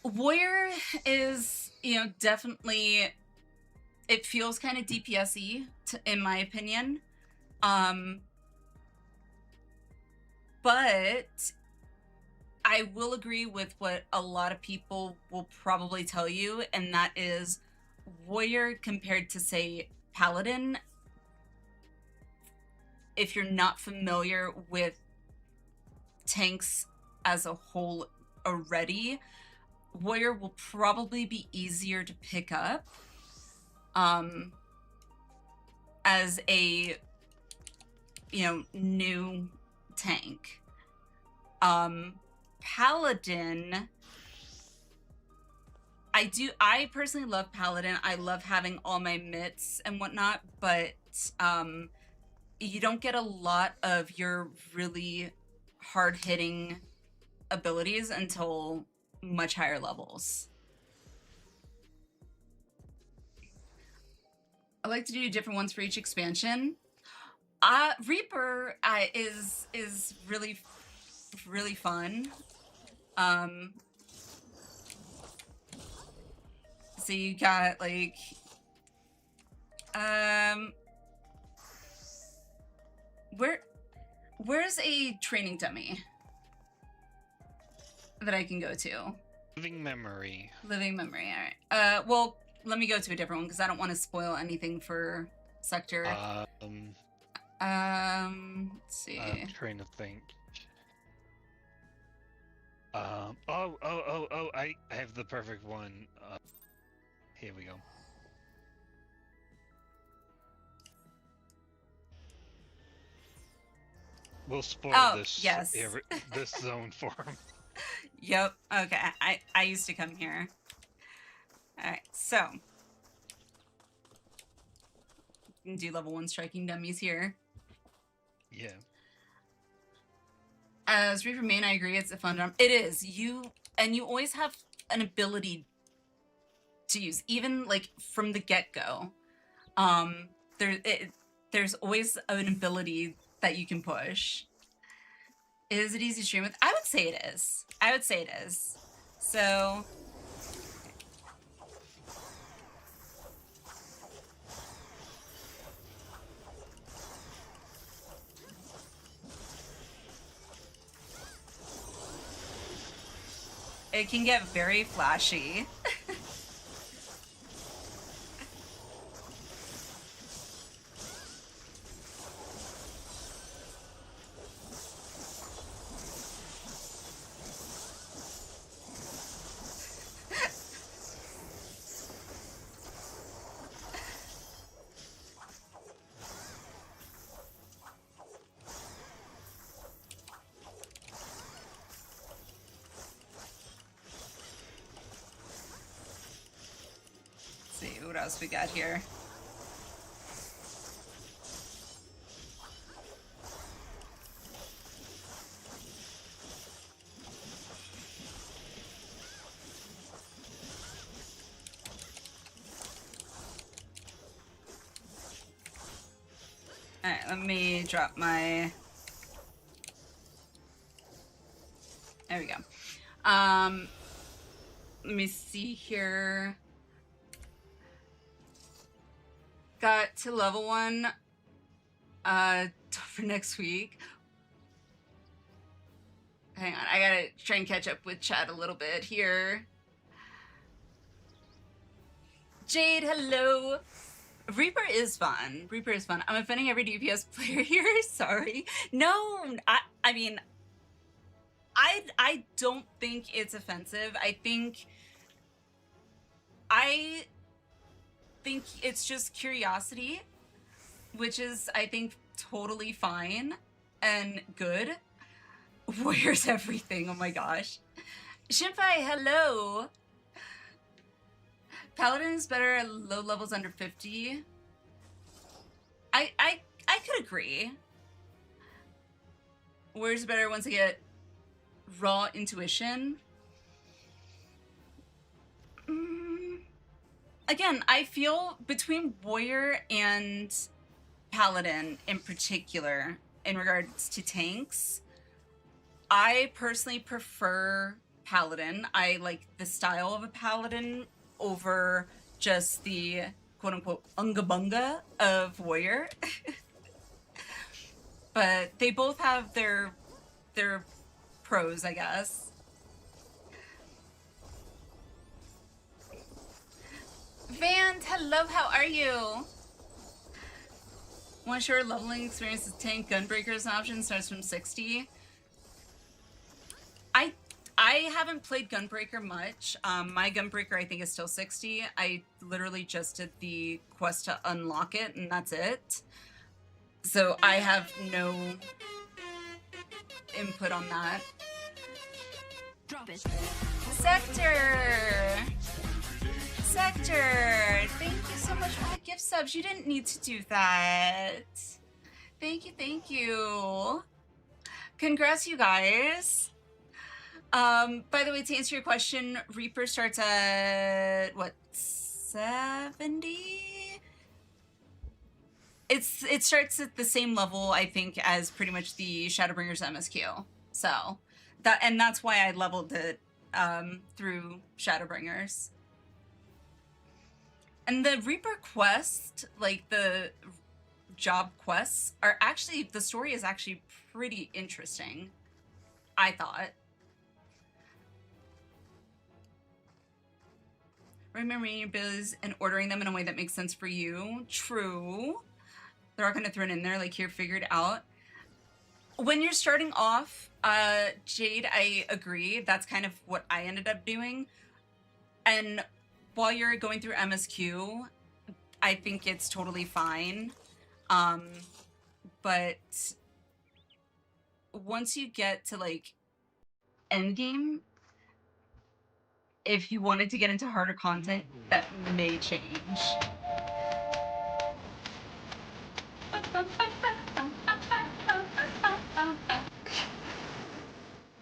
Warrior is, definitely, it feels kind of DPS-y in my opinion. But I will agree with what a lot of people will probably tell you, and that is Warrior compared to, say, Paladin. If you're not familiar with tanks as a whole already, Warrior will probably be easier to pick up as a new tank. Paladin, I personally love Paladin. I love having all my mitts and whatnot, but you don't get a lot of your really hard-hitting abilities until much higher levels. I like to do different ones for each expansion. Reaper is really fun. So you got like where's a training dummy that I can go to? Living Memory. Living Memory, all right. Well, let me go to a different one because I don't want to spoil anything for Sector. Let's see. I'm trying to think. I have the perfect one. Here we go. We'll spoil this. Yes. This zone for him. Yep. Okay. I used to come here. All right. So you can do level 1 striking dummies here. Yeah. As Reaper main, I agree. It's a fun drum. It is. You always have an ability to use, even like from the get-go. There's always an ability that you can push. Is it easy to stream with? I would say it is. So it can get very flashy. What else we got here? All right, let me drop my... There we go. Let me see here. Got to level 1 for next week. Hang on, I gotta try and catch up with chat a little bit here. Jade, hello. Reaper is fun. I'm offending every DPS player here. Sorry. No, I mean, I don't think it's offensive. I think it's just curiosity, which is, I think, totally fine and good. Where's everything? Oh my gosh. Shinpai, hello. Paladin is better at low levels under 50. I could agree. Where's better once I get raw intuition? Again, I feel between Warrior and Paladin in particular, in regards to tanks, I personally prefer paladin. I like the style of a paladin over just the quote-unquote unga bunga of warrior. But they both have their pros, I guess. Vant, hello, how are you? One sure leveling experience is tank gunbreaker as an option, starts from 60. I haven't played Gunbreaker much. My Gunbreaker I think is still 60. I literally just did the quest to unlock it and that's it. So I have no input on that. Drop it. Sector! Sector! Thank you so much for the gift subs. You didn't need to do that. Thank you, thank you. Congrats, you guys. By the way, to answer your question, Reaper starts at, what, 70? It starts at the same level, I think, as pretty much the Shadowbringers MSQ. So, that's why I leveled it through Shadowbringers. And the Reaper quest, like the job quests, are actually, the story is actually pretty interesting, I thought. Remembering your bills and ordering them in a way that makes sense for you. True. They're not going to throw it in there like, here, figure it out. When you're starting off, Jade, I agree. That's kind of what I ended up doing. And while you're going through MSQ, I think it's totally fine. But once you get to, like, endgame, if you wanted to get into harder content, that may change.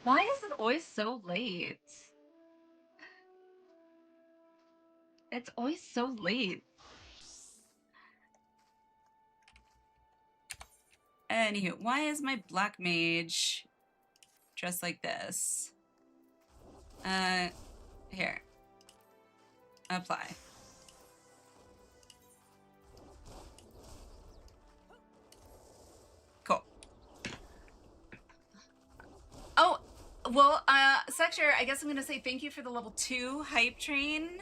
Why is it always so late? It's always so late. Anywho, why is my black mage dressed like this? Here. Apply. Cool. Oh, well, Sector, I guess I'm gonna say thank you for the level 2 hype train.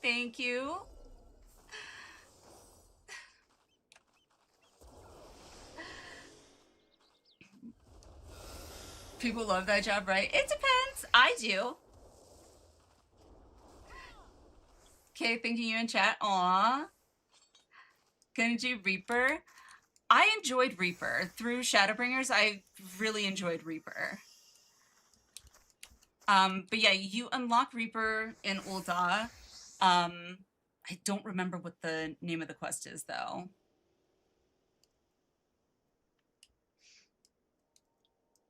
Thank you. People love that job, right? It depends. I do. Okay, thanking you in chat. Aw. Gonna do Reaper. I enjoyed Reaper. Through Shadowbringers, I really enjoyed Reaper. But yeah, you unlock Reaper in Ul'dah. I don't remember what the name of the quest is, though.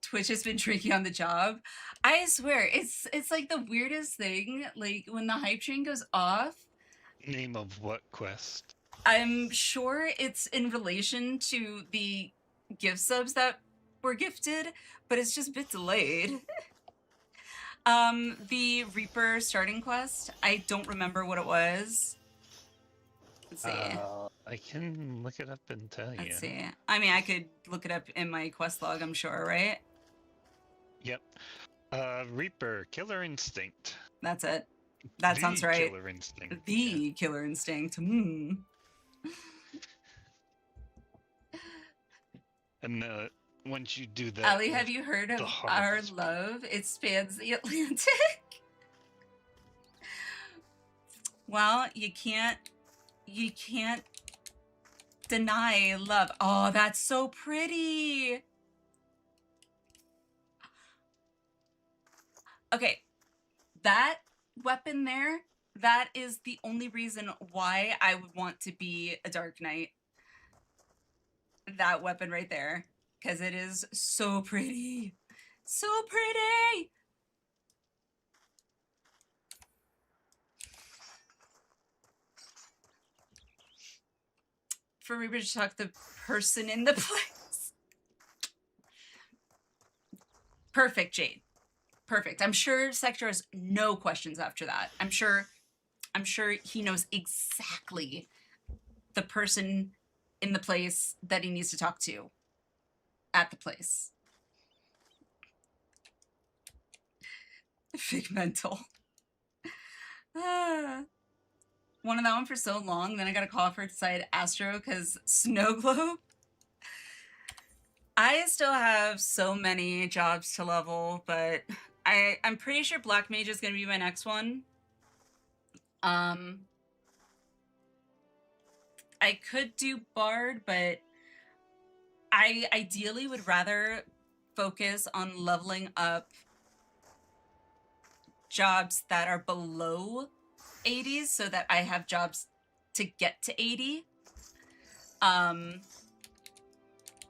Twitch has been tricky on the job. I swear, it's like the weirdest thing. Like, when the hype train goes off. Name of what quest? I'm sure it's in relation to the gift subs that were gifted, but it's just a bit delayed. The Reaper starting quest, I don't remember what it was. Let's see. I can look it up and tell you. Let's see. I mean, I could look it up in my quest log, I'm sure, right? Yep. Reaper, Killer Instinct. That's it. That sounds right. Killer Instinct. The Killer Instinct. And once you do that... Ali, have you heard of Our Love? It spans the Atlantic. Well, you can't deny love. Oh, that's so pretty. Okay, that weapon there, that is the only reason why I would want to be a Dark Knight. That weapon right there, because it is so pretty. So pretty! For Reaper to talk the person in the place. Perfect, Jade. perfect. I'm sure Sector has no questions after that. I'm sure he knows exactly the person in the place that he needs to talk to at the place. Figmental. Wanted that one for so long, then I got a call for Side Astro because Snow Globe. I still have so many jobs to level, but I'm pretty sure Black Mage is going to be my next one. I could do Bard, but I ideally would rather focus on leveling up jobs that are below 80s so that I have jobs to get to 80.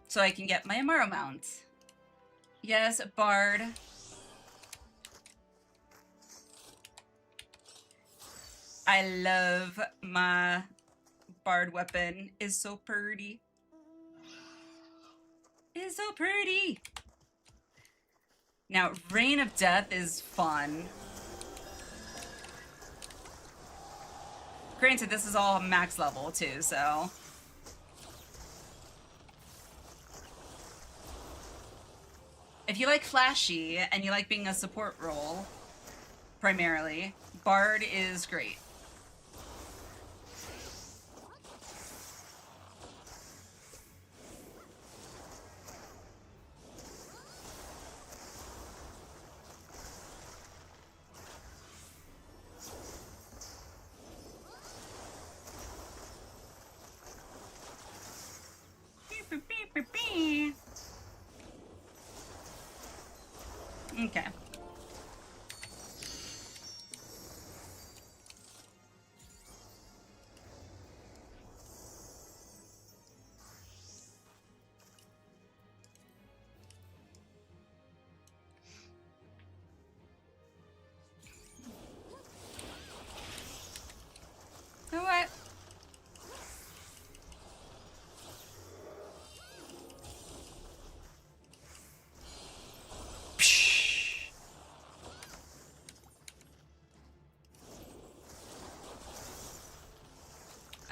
So I can get my Amaro mount. Yes, Bard. I love my Bard weapon. It's so pretty. It's so pretty. Now, Reign of Death is fun. Granted, this is all max level too, so. If you like flashy and you like being a support role, primarily, Bard is great. Okay. You know what?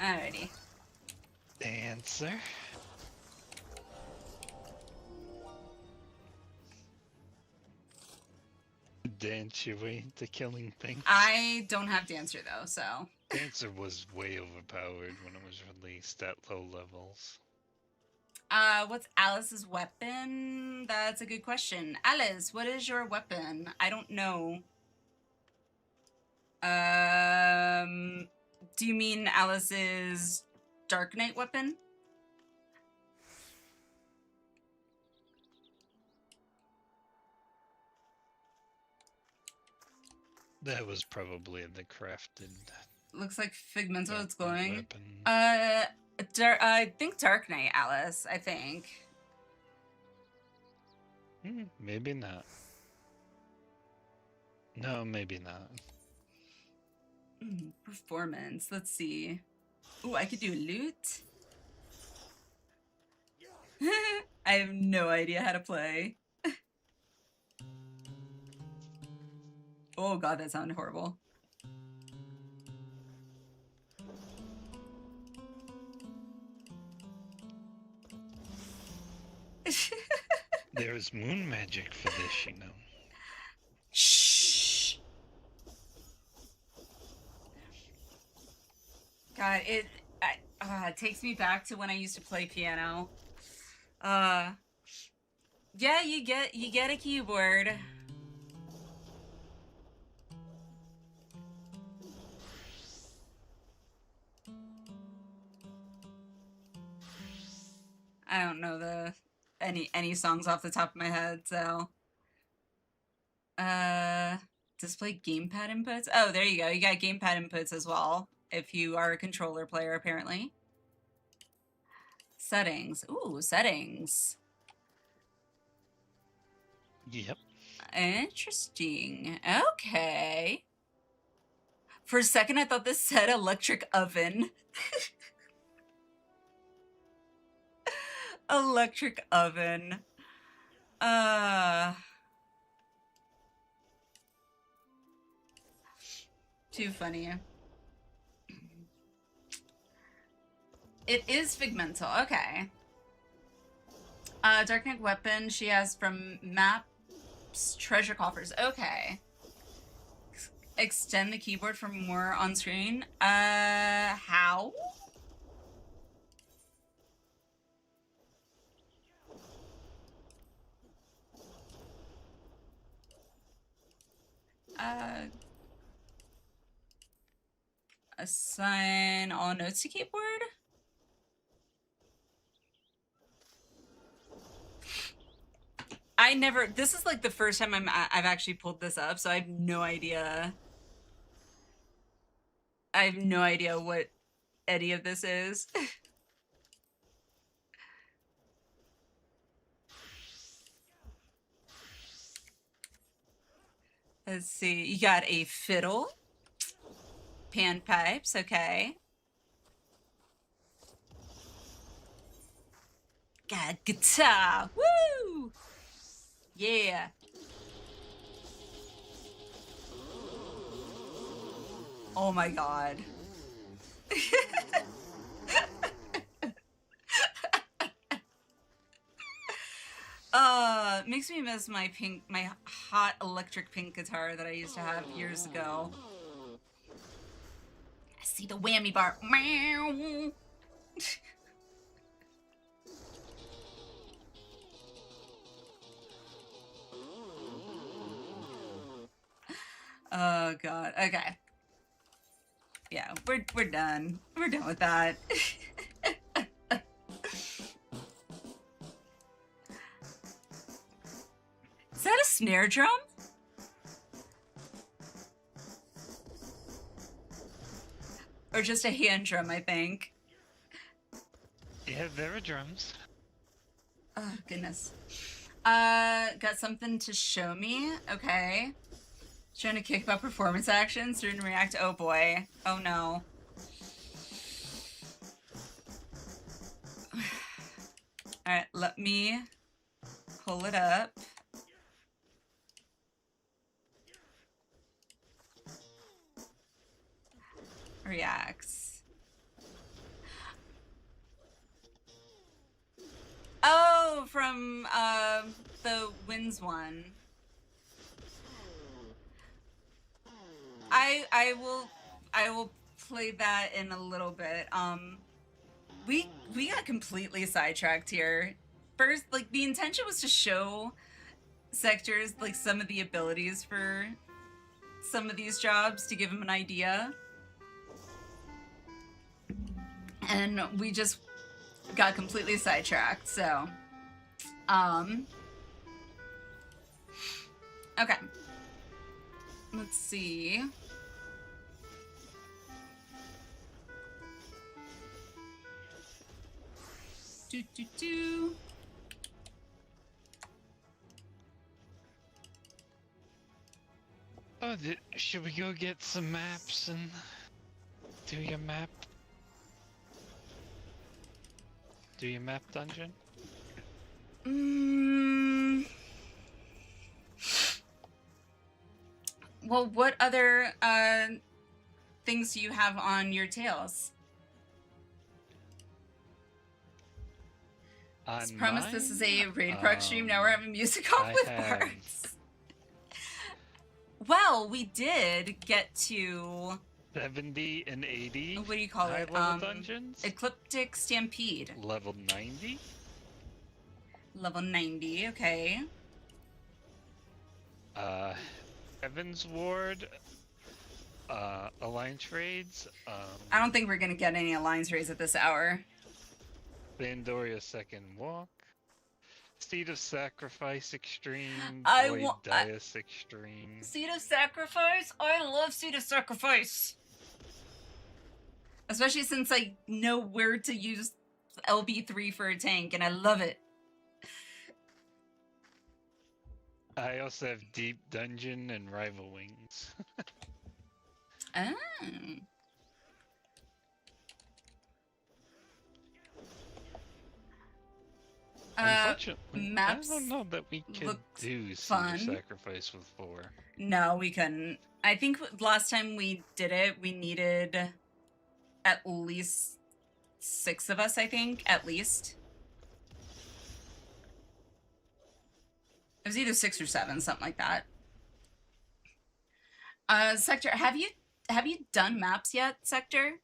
Alrighty. Dancer. Dance your way into killing things. I don't have Dancer though, so. Dancer was way overpowered when it was released at low levels. What's Alice's weapon? That's a good question. Alice, what is your weapon? I don't know. Do you mean Alice's Dark Knight weapon? That was probably the crafted. Looks like Figmental is going. Weapon. I think Dark Knight, Alice. I think. Maybe not. No, maybe not. Performance. Let's see. Ooh, I could do loot. I have no idea how to play. Oh god, that sounded horrible. There's moon magic for this, you know. Shh. God, it takes me back to when I used to play piano. Yeah, you get a keyboard. I don't know any songs off the top of my head, so. Display gamepad inputs? Oh, there you go. You got gamepad inputs as well, if you are a controller player, apparently. Settings. Ooh, settings. Yep. Interesting. Okay. For a second, I thought this said electric oven. Electric oven. Too funny. It is Figmental. Okay. Dark Knight weapon she has from maps, treasure coffers. Okay. Extend the keyboard for more on screen. How? Assign all notes to keyboard? This is like the first time I've actually pulled this up, so I have no idea. I have no idea what any of this is. Let's see, you got a fiddle, panpipes, okay. Got guitar, woo! Yeah. Oh my god. Makes me miss my hot electric pink guitar that I used to have years ago. I see the whammy bar. Meow. Oh god. Okay. Yeah, we're done. We're done with that. Is that a snare drum? Or just a hand drum, I think. Yeah, there are drums. Oh, goodness. Got something to show me? Okay. Trying to kick about performance actions, turn and react. Oh boy. Oh no. Alright, let me pull it up. Reacts. Oh, from the Winds one. I will play that in a little bit. We got completely sidetracked here. First, like, the intention was to show sectors like some of the abilities for some of these jobs to give them an idea. And we just got completely sidetracked, so okay. Let's see. Do. Oh, should we go get some maps and do your map? Do your map dungeon? Well, what other things do you have on your tails? Let's promise this is a raid Prog stream. Now we're having music off with parts. Well, we did get to 70 and 80. What do you call it? Dungeons? Ecliptic Stampede. Level 90? Level 90, okay. Evans Ward, Alliance Raids. I don't think we're gonna get any Alliance Raids at this hour. Pandoria Second Walk. Seed of Sacrifice Extreme. Dias Extreme. Seed of Sacrifice? I love Seed of Sacrifice. Especially since I know where to use LB3 for a tank, and I love it. I also have Deep Dungeon and Rival Wings. Oh. Unfortunately, maps I don't know that we could looked do fun. Cedar Sacrifice with 4. No, we couldn't. I think last time we did it, we needed at least 6 of us, I think, at least. It was either 6 or 7, something like that. Sector, have you done maps yet, Sector?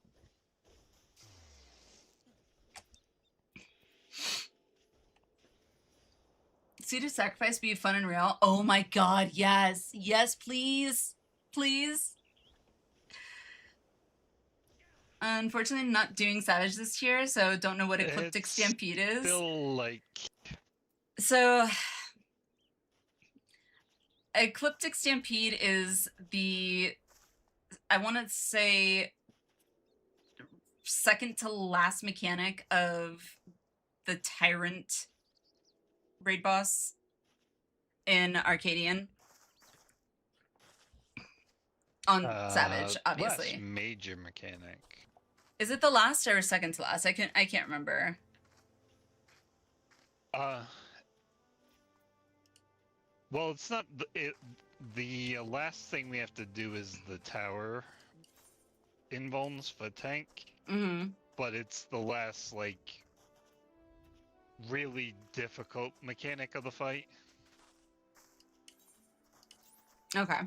Cedar Sacrifice be fun and real. Oh my god, yes. Yes, please. Please. Unfortunately, not doing Savage this year, so don't know what Ecliptic Stampede is. Still like... So, Ecliptic Stampede is the, I want to say, second to last mechanic of the Tyrant raid boss in Arcadian. On Savage, obviously. Last major mechanic. Is it the last or second to last? I can't remember. Well, it's not the last thing we have to do is the tower invulns for tank. Mm-hmm. But it's the last, like, really difficult mechanic of the fight. Okay.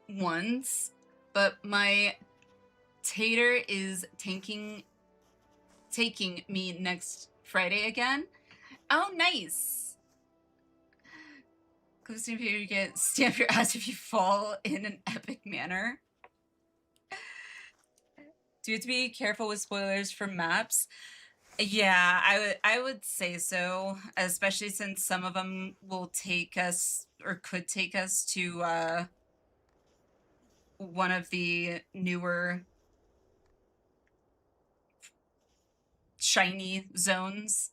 Once, but my tater is taking me next Friday again. Oh, nice. Go stamp here, you get stamp your ass if you fall in an epic manner. Do you have to be careful with spoilers for maps? Yeah, I would say so, especially since some of them will take us or could take us to one of the newer shiny zones.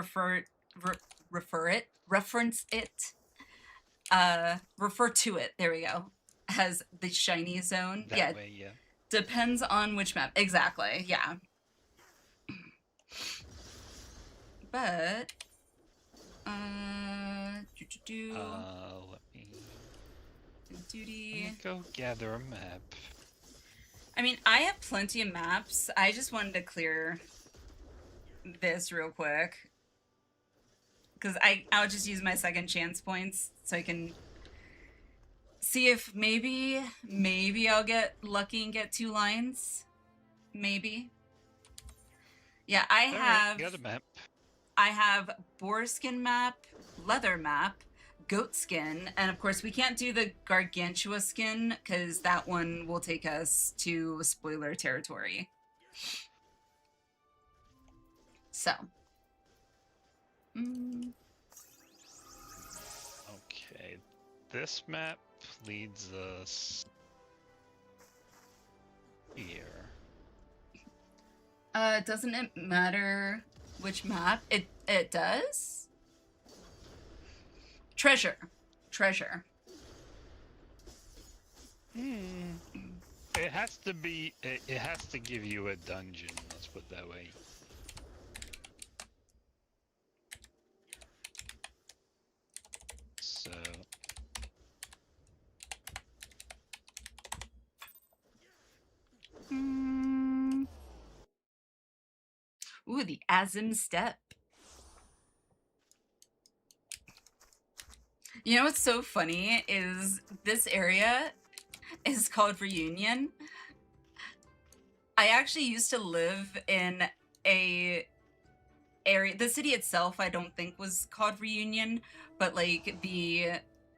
Refer to it. There we go. As the shiny zone. That way, yeah. Depends on which map. Exactly. Yeah. But Let me go gather a map. I mean, I have plenty of maps. I just wanted to clear this real quick. Because I'll just use my second chance points so I can see if maybe I'll get lucky and get 2 lines. Maybe. Yeah, Got a map. I have boarskin map, leather map, goat skin, and of course we can't do the gargantua skin because that one will take us to spoiler territory. So. Okay, this map leads us here. Doesn't it matter which map? It does? Treasure. It has to be, it has to give you a dungeon, let's put it that way. So... Ooh, the Azim Step. You know what's so funny is this area is called Reunion. I actually used to live in a area, the city itself I don't think was called Reunion, but like the